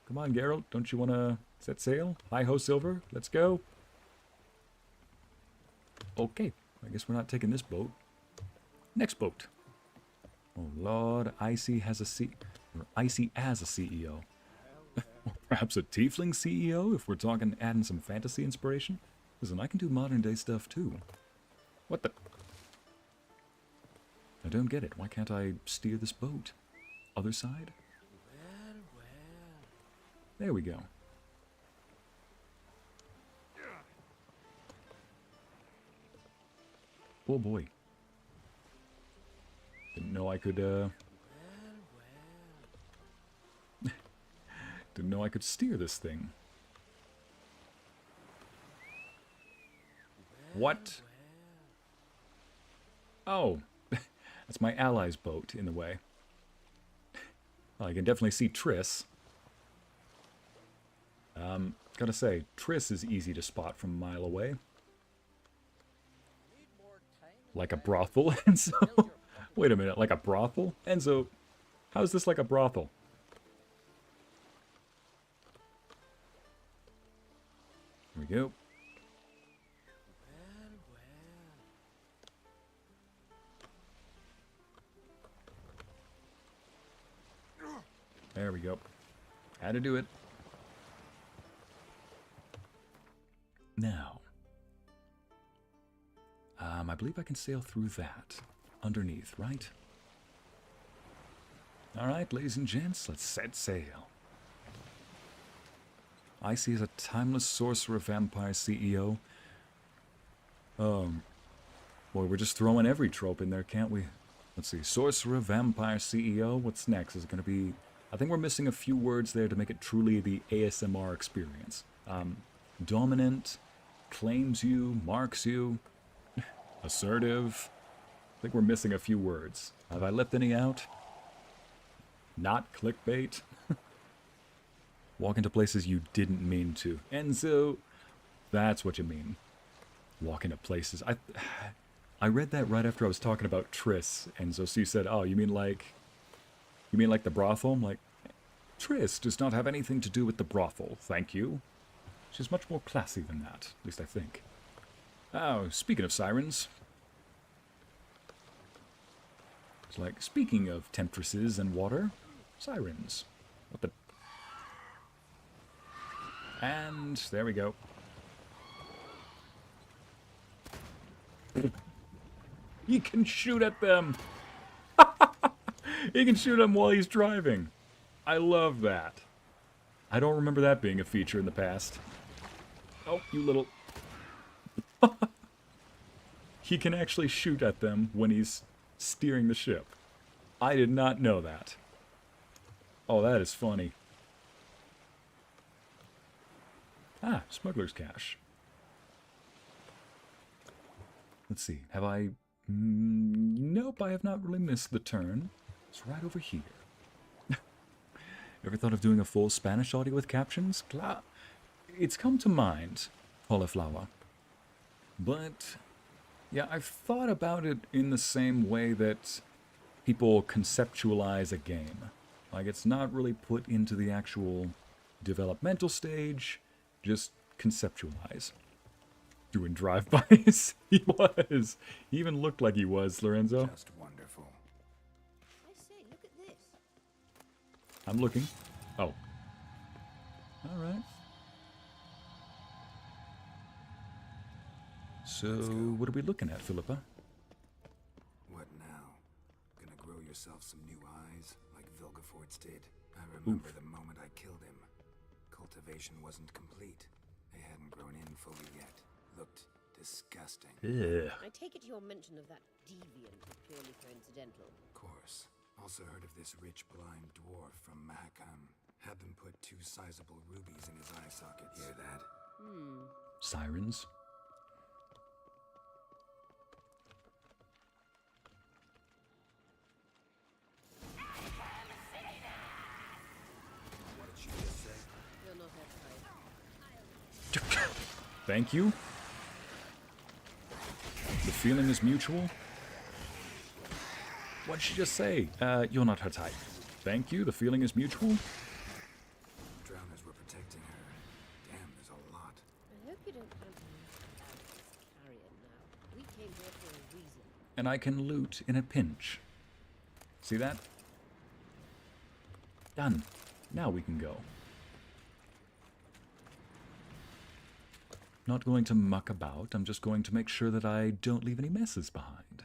Come on, Geralt, don't you want to set sail? Hi-ho, Silver, let's go. Okay, I guess we're not taking this boat. Next boat. Oh, Lord, Ycey has a Ycey as a CEO. Perhaps a tiefling CEO, if we're talking adding some fantasy inspiration? Listen, I can do modern day stuff too. What the? I don't get it. Why can't I steer this boat? Other side? There we go. Oh boy. Didn't know I could, didn't know I could steer this thing. What? Oh. That's my ally's boat, in the way. Well, I can definitely see Triss. Gotta say, Triss is easy to spot from a mile away. Like a brothel, Enzo? Wait a minute, like a brothel? Enzo, how is this like a brothel? Here we go. There we go. Had to do it. Now, I believe I can sail through that. Underneath, right? Alright, ladies and gents, let's set sail. Ycey is a timeless sorcerer vampire CEO. Boy, we're just throwing every trope in there, can't we? Let's see, sorcerer, vampire, CEO. What's next? Is it going to be... I think we're missing a few words there to make it truly the ASMR experience. Dominant, claims you, marks you, assertive. I think we're missing a few words. Have I left any out? Not clickbait. Walk into places you didn't mean to. Enzo, that's what you mean. Walk into places. I read that right after I was talking about Triss, Enzo. So you said, oh, you mean like the brothel? I'm like, Triss does not have anything to do with the brothel, thank you. She's much more classy than that, at least I think. Oh, speaking of sirens. It's like, speaking of temptresses and water, sirens. What the... And there we go. He can shoot at them! He can shoot them while he's driving. I love that. I don't remember that being a feature in the past. Oh, you little... He can actually shoot at them when he's steering the ship. I did not know that. Oh, that is funny. Ah, smuggler's cache. Let's see. Have I... Nope, I have not really missed the turn. It's right over here. Ever thought of doing a full Spanish audio with captions? It's come to mind, cauliflower. But, yeah, I've thought about it in the same way that people conceptualize a game. Like, it's not really put into the actual developmental stage, just conceptualize. Doing drive-bys? He was. He even looked like he was, Lorenzo. Just wonderful. I say, look at this. I'm looking. Oh. Alright. So, what are we looking at, Philippa? What now? Gonna grow yourself some new eyes, like Vilgefortz did? I remember the moment I killed him. Cultivation wasn't complete. They hadn't grown in fully yet. Looked disgusting. Yeah. I take it your mention of that deviant was purely coincidental. Of course. Also heard of this rich blind dwarf from Mahakam. Had them put 2 sizable rubies in his eye sockets. Hear that? Sirens. What did she just say? You're not that type. Thank you. The feeling is mutual. What'd she just say? You're not her type. Thank you. The feeling is mutual. Drowners were protecting her. Damn, there's a lot. I hope you don't plan to use carrion now. We came here for a reason. And I can loot in a pinch. See that? Done. Now we can go. Not going to muck about. I'm just going to make sure that I don't leave any messes behind.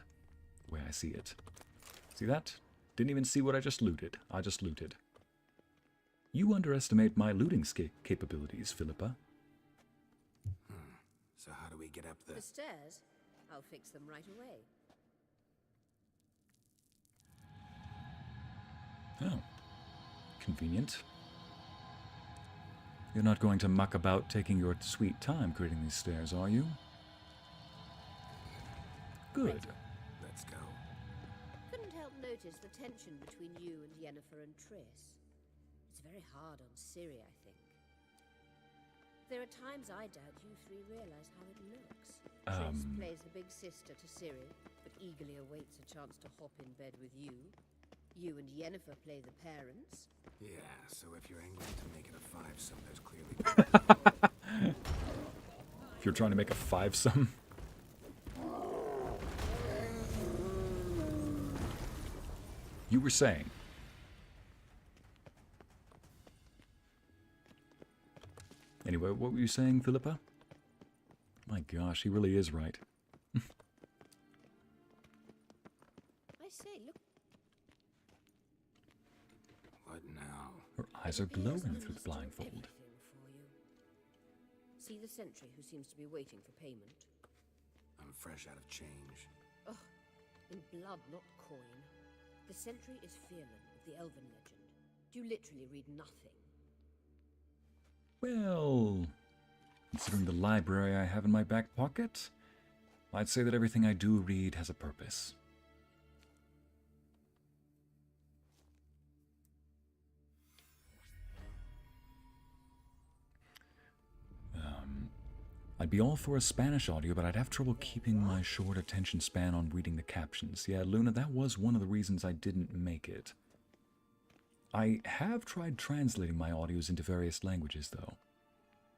The way I see it. See that? Didn't even see what I just looted. I just looted. You underestimate my looting capabilities, Philippa. So how do we get up The stairs? I'll fix them right away. Oh. Convenient. You're not going to muck about taking your sweet time creating these stairs, are you? Good. Let's go. Couldn't help notice the tension between you and Yennefer and Triss. It's very hard on Ciri, I think. There are times I doubt you three realize how it looks. Triss plays the big sister to Ciri, but eagerly awaits a chance to hop in bed with you. You and Yennefer play the parents. Yeah, so if you're angling to make it a five-some, there's clearly... If you're trying to make a five-some. You were saying. Anyway, what were you saying, Philippa? My gosh, he really is right. I say, look. What now? Her eyes are glowing through the blindfold. See the sentry who seems to be waiting for payment? I'm fresh out of change. Ugh, in blood, not coin. The sentry is Fearlan of the Elven legend. You literally read nothing. Well, considering the library I have in my back pocket, I'd say that everything I do read has a purpose. I'd be all for a Spanish audio, but I'd have trouble keeping my short attention span on reading the captions. Yeah, Luna, that was one of the reasons I didn't make it. I have tried translating my audios into various languages, though.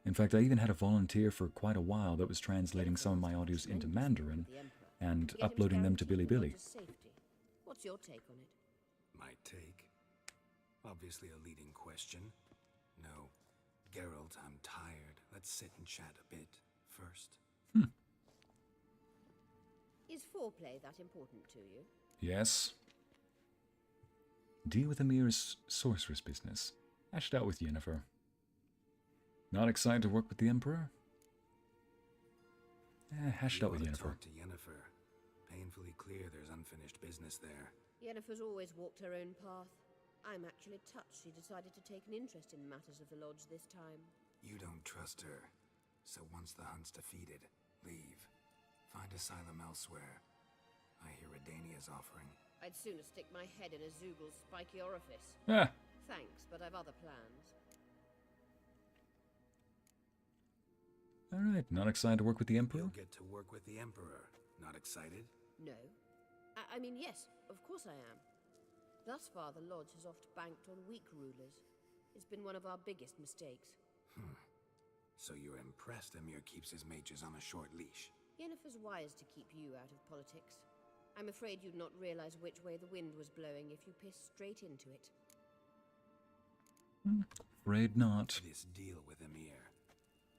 In fact, I even had a volunteer for quite a while that was translating some of my audios into Mandarin and uploading them to Bilibili. What's your take on it? My take? Obviously a leading question. No. Geralt, I'm tired. Let's sit and chat a bit first. Is foreplay that important to you? Yes. Deal with Amir's sorceress business. Hash it out with Yennefer. Not excited to work with the Emperor? Hash it out with Yennefer. Talk to Yennefer. Painfully clear there's unfinished business there. Yennefer's always walked her own path. I'm actually touched she decided to take an interest in matters of the Lodge this time. You don't trust her. So once the hunt's defeated, leave. Find asylum elsewhere. I hear Redania's offering. I'd sooner stick my head in a Zoogl's spiky orifice. Ah. Thanks, but I've other plans. Alright, not excited to work with the Emperor? You'll get to work with the Emperor. Not excited? No. I mean, yes, of course I am. Thus far, the Lodge has oft banked on weak rulers. It's been one of our biggest mistakes. So you're impressed Emir keeps his mages on a short leash? Yennefer's wise to keep you out of politics. I'm afraid you'd not realize which way the wind was blowing if you pissed straight into it. Afraid not. This deal with Emir.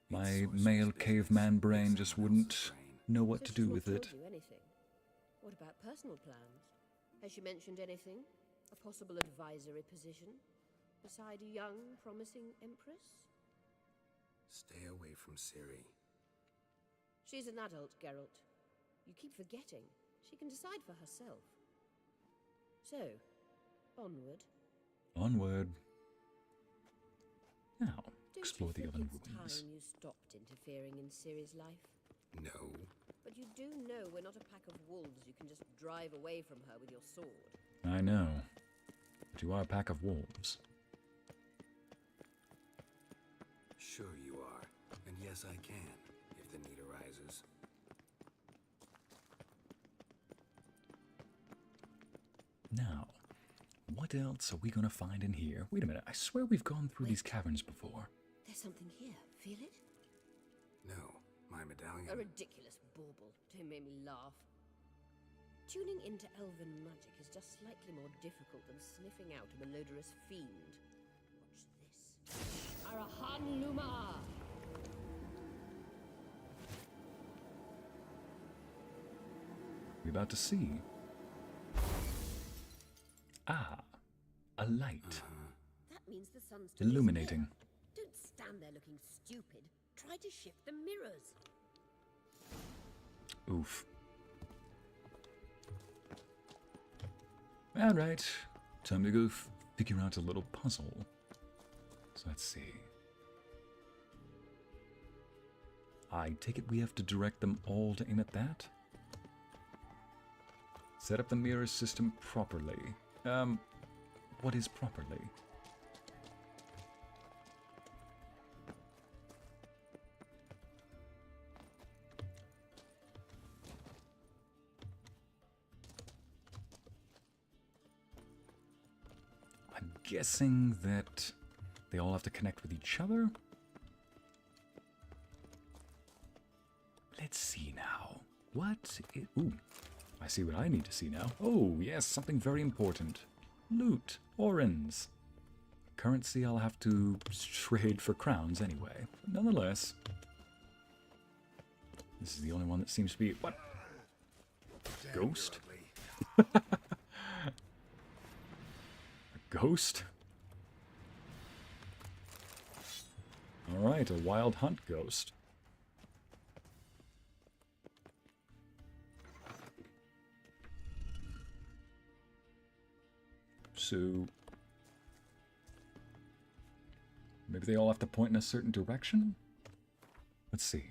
My male caveman brain just wouldn't know what to do with it. Do anything. What about personal plans? Has she mentioned anything? A possible advisory position? Beside a young, promising empress? Stay away from Ciri. She's an adult, Geralt. You keep forgetting. She can decide for herself. So, onward. Onward. Now, explore the Don't you other think it's rooms. time you stopped interfering in Ciri's life? No. But you do know we're not a pack of wolves you can just drive away from her with your sword. I know. But you are a pack of wolves. Sure you are. And yes, I can, if the need arises. Now, what else are we going to find in here? Wait a minute, I swear we've gone through these caverns before. There's something here. Feel it? No, my medallion. A ridiculous bauble. Don't make me laugh. Tuning into elven magic is just slightly more difficult than sniffing out a malodorous fiend. Watch this. Arahan Luma! we about to see? Ah, a light. That means the sunstone Illuminating. is here. Don't stand there looking stupid. Try to shift the mirrors. Oof. Alright, time to go figure out a little puzzle. So let's see. I take it we have to direct them all to aim at that? Set up the mirror system properly. What is properly? I'm guessing that they all have to connect with each other? Let's see now. Ooh, I see what I need to see now. Oh, yes, something very important. Loot. Orens. Currency I'll have to trade for crowns anyway. But nonetheless, this is the only one that seems to be... What? Ghost? A ghost? Alright, a wild hunt ghost. So... maybe they all have to point in a certain direction? Let's see.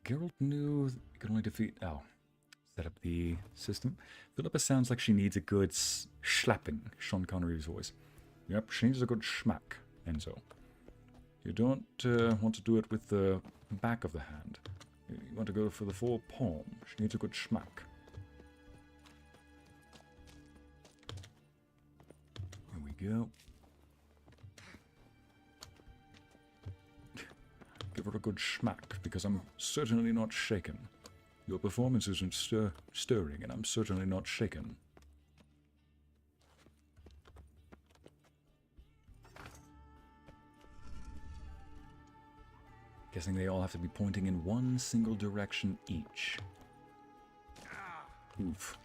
Geralt knew you could only defeat... Oh. Set up the system. Philippa sounds like she needs a good slapping. Sean Connery's voice. Yep, she needs a good schmack, Enzo. You don't want to do it with the back of the hand. You want to go for the full palm. She needs a good schmack. Here we go. Give her a good schmack, because I'm certainly not shaken. Your performance isn't stirring, and I'm certainly not shaken. Guessing they all have to be pointing in one single direction each. Oof.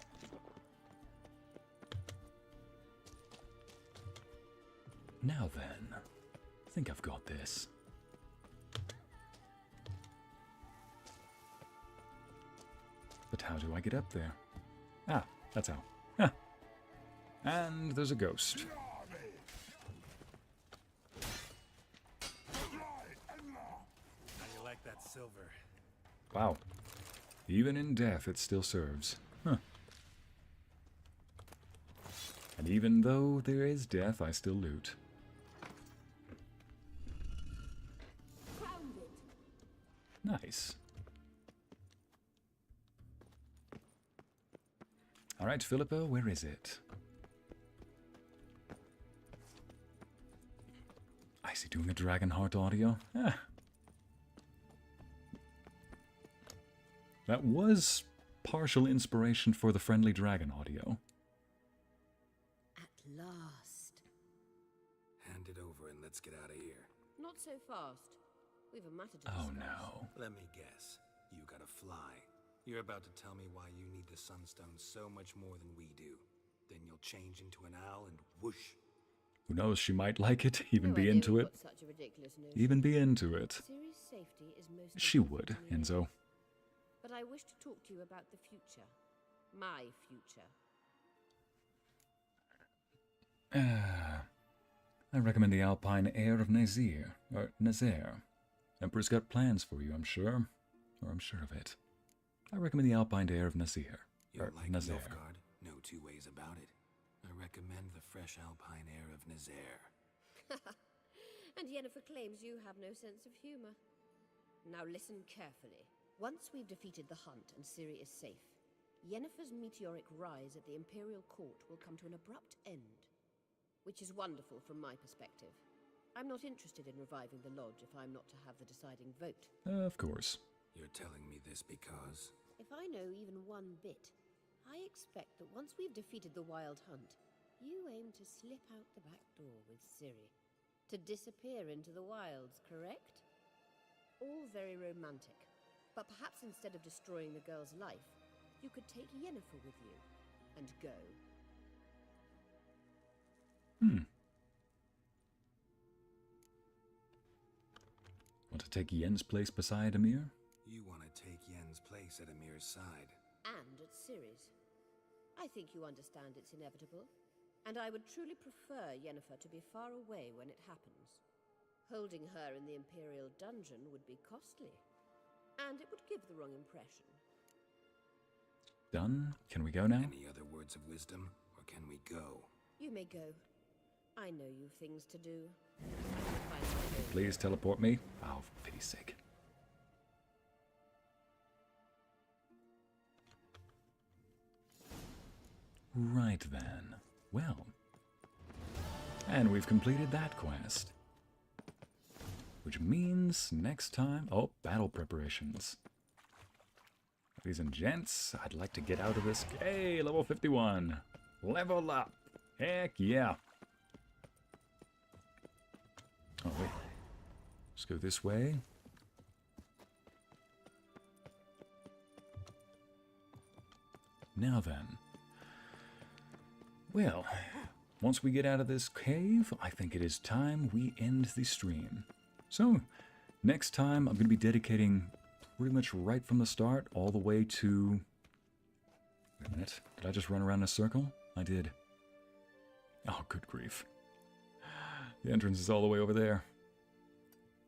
Now then, I think I've got this. But how do I get up there? Ah, that's how. Huh. And there's a ghost. How you like that silver? Wow. Even in death, it still serves. Huh. And even though there is death, I still loot. Nice. Alright, Philippa, where is it? Ycey doing a Dragonheart audio? Ah. That was partial inspiration for the Friendly Dragon audio. At last. Hand it over and let's get out of here. Not so fast. We've a matter to Oh discuss. no. Let me guess. You gotta fly. You're about to tell me why you need the Sunstone so much more than we do. Then you'll change into an owl and whoosh. Who knows, she might like it, even No be idea into we've it. got such a ridiculous notion. Even be into it. Ciri's safety is most She important would, to me. Enzo. But I wish to talk to you about the future. My future. I recommend the Alpine Air of Nazaire. Emperor's got plans for you, I'm sure. Or I'm sure of it. I recommend the Alpine Air of Nazaire. You're like Nilfgaard, no two ways about it. I recommend the fresh Alpine air of Nazaire. And Yennefer claims you have no sense of humor. Now listen carefully. Once we've defeated the hunt and Ciri is safe, Yennefer's meteoric rise at the Imperial Court will come to an abrupt end. Which is wonderful from my perspective. I'm not interested in reviving the Lodge if I'm not to have the deciding vote. Of course. You're telling me this because... If I know even one bit, I expect that once we've defeated the Wild Hunt, you aim to slip out the back door with Ciri. To disappear into the wilds, correct? All very romantic. But perhaps instead of destroying the girl's life, you could take Yennefer with you and go. Want to take Yen's place beside Emir? You want to take Yen's place at Emir's side. And at Ciri's. I think you understand it's inevitable, and I would truly prefer Yennefer to be far away when it happens. Holding her in the Imperial dungeon would be costly, and it would give the wrong impression. Done? Can we go now? Any other words of wisdom, or can we go? You may go. I know you've things to do. Please teleport me. Oh, for pity's sake. Right then. Well. And we've completed that quest. Which means next time... Oh, battle preparations. Ladies and gents, I'd like to get out of this... Hey, level 51. Level up. Heck yeah. Oh, wait. Let's go this way. Now then. Well, once we get out of this cave, I think it is time we end the stream. So, next time I'm going to be dedicating pretty much right from the start all the way to... Wait a minute. Did I just run around in a circle? I did. Oh, good grief. The entrance is all the way over there.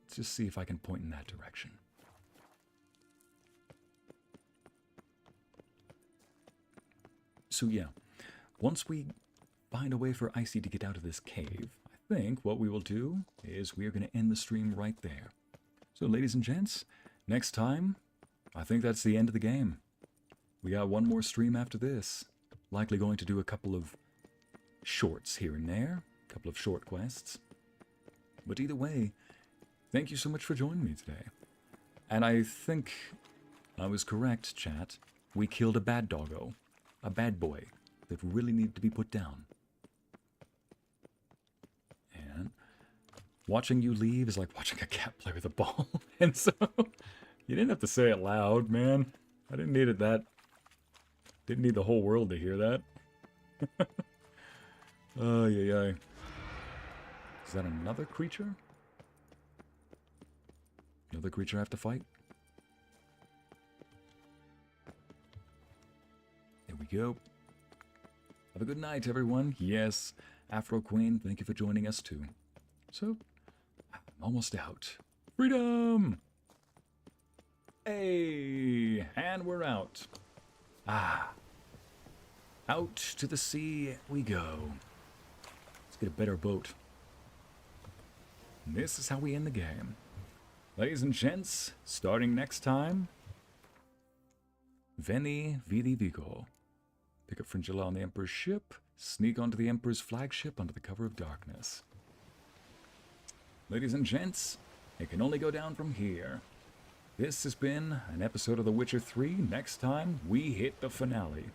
Let's just see if I can point in that direction. So yeah, once we find a way for Ycey to get out of this cave, I think what we will do is we are going to end the stream right there. So ladies and gents, next time, I think that's the end of the game. We got one more stream after this. Likely going to do a couple of shorts here and there. A couple of short quests. But either way, thank you so much for joining me today. And I think I was correct, chat. We killed a bad doggo. A bad boy that really needed to be put down. And watching you leave is like watching a cat play with a ball. And so, you didn't have to say it loud, man. I didn't need it that. Didn't need the whole world to hear that. Oh, yeah. Is that another creature? Another creature I have to fight? There we go. Have a good night, everyone. Yes, Afro Queen, thank you for joining us too. So, I'm almost out. Freedom! Hey, and we're out. Out to the sea we go. Let's get a better boat. And this is how we end the game. Ladies and gents, starting next time, Veni Vidi Vigo. Pick up Fringilla on the Emperor's ship, sneak onto the Emperor's flagship under the cover of darkness. Ladies and gents, it can only go down from here. This has been an episode of The Witcher 3. Next time, we hit the finale.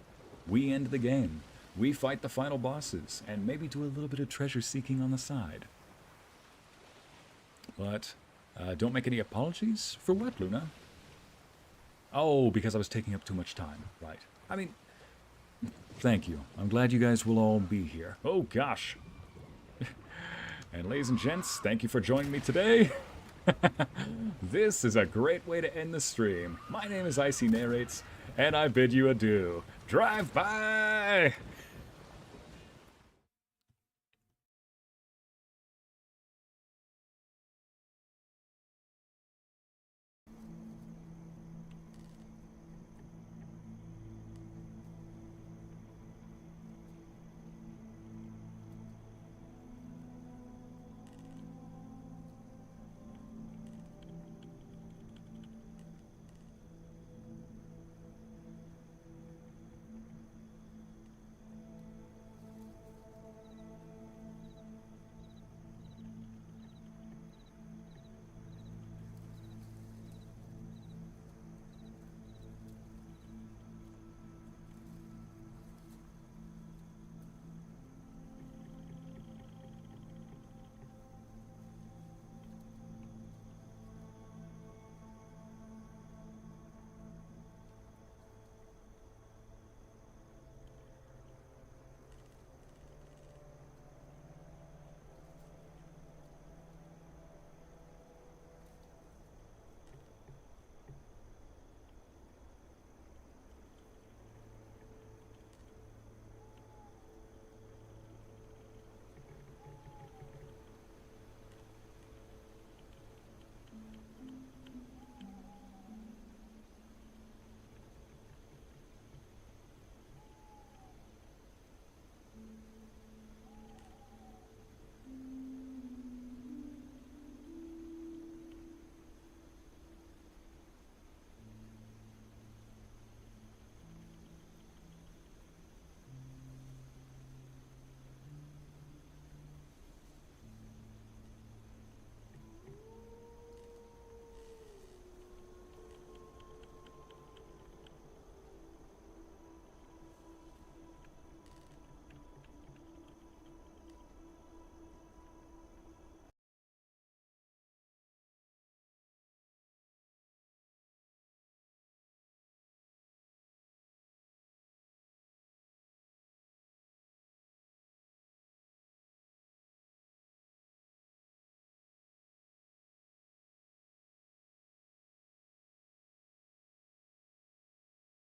We end the game. We fight the final bosses, and maybe do a little bit of treasure seeking on the side. But don't make any apologies. For what, Luna? Oh, because I was taking up too much time. Right. I mean, thank you. I'm glad you guys will all be here. Oh, gosh. And ladies and gents, thank you for joining me today. This is a great way to end the stream. My name is Ycey Narrates, and I bid you adieu. Drive by!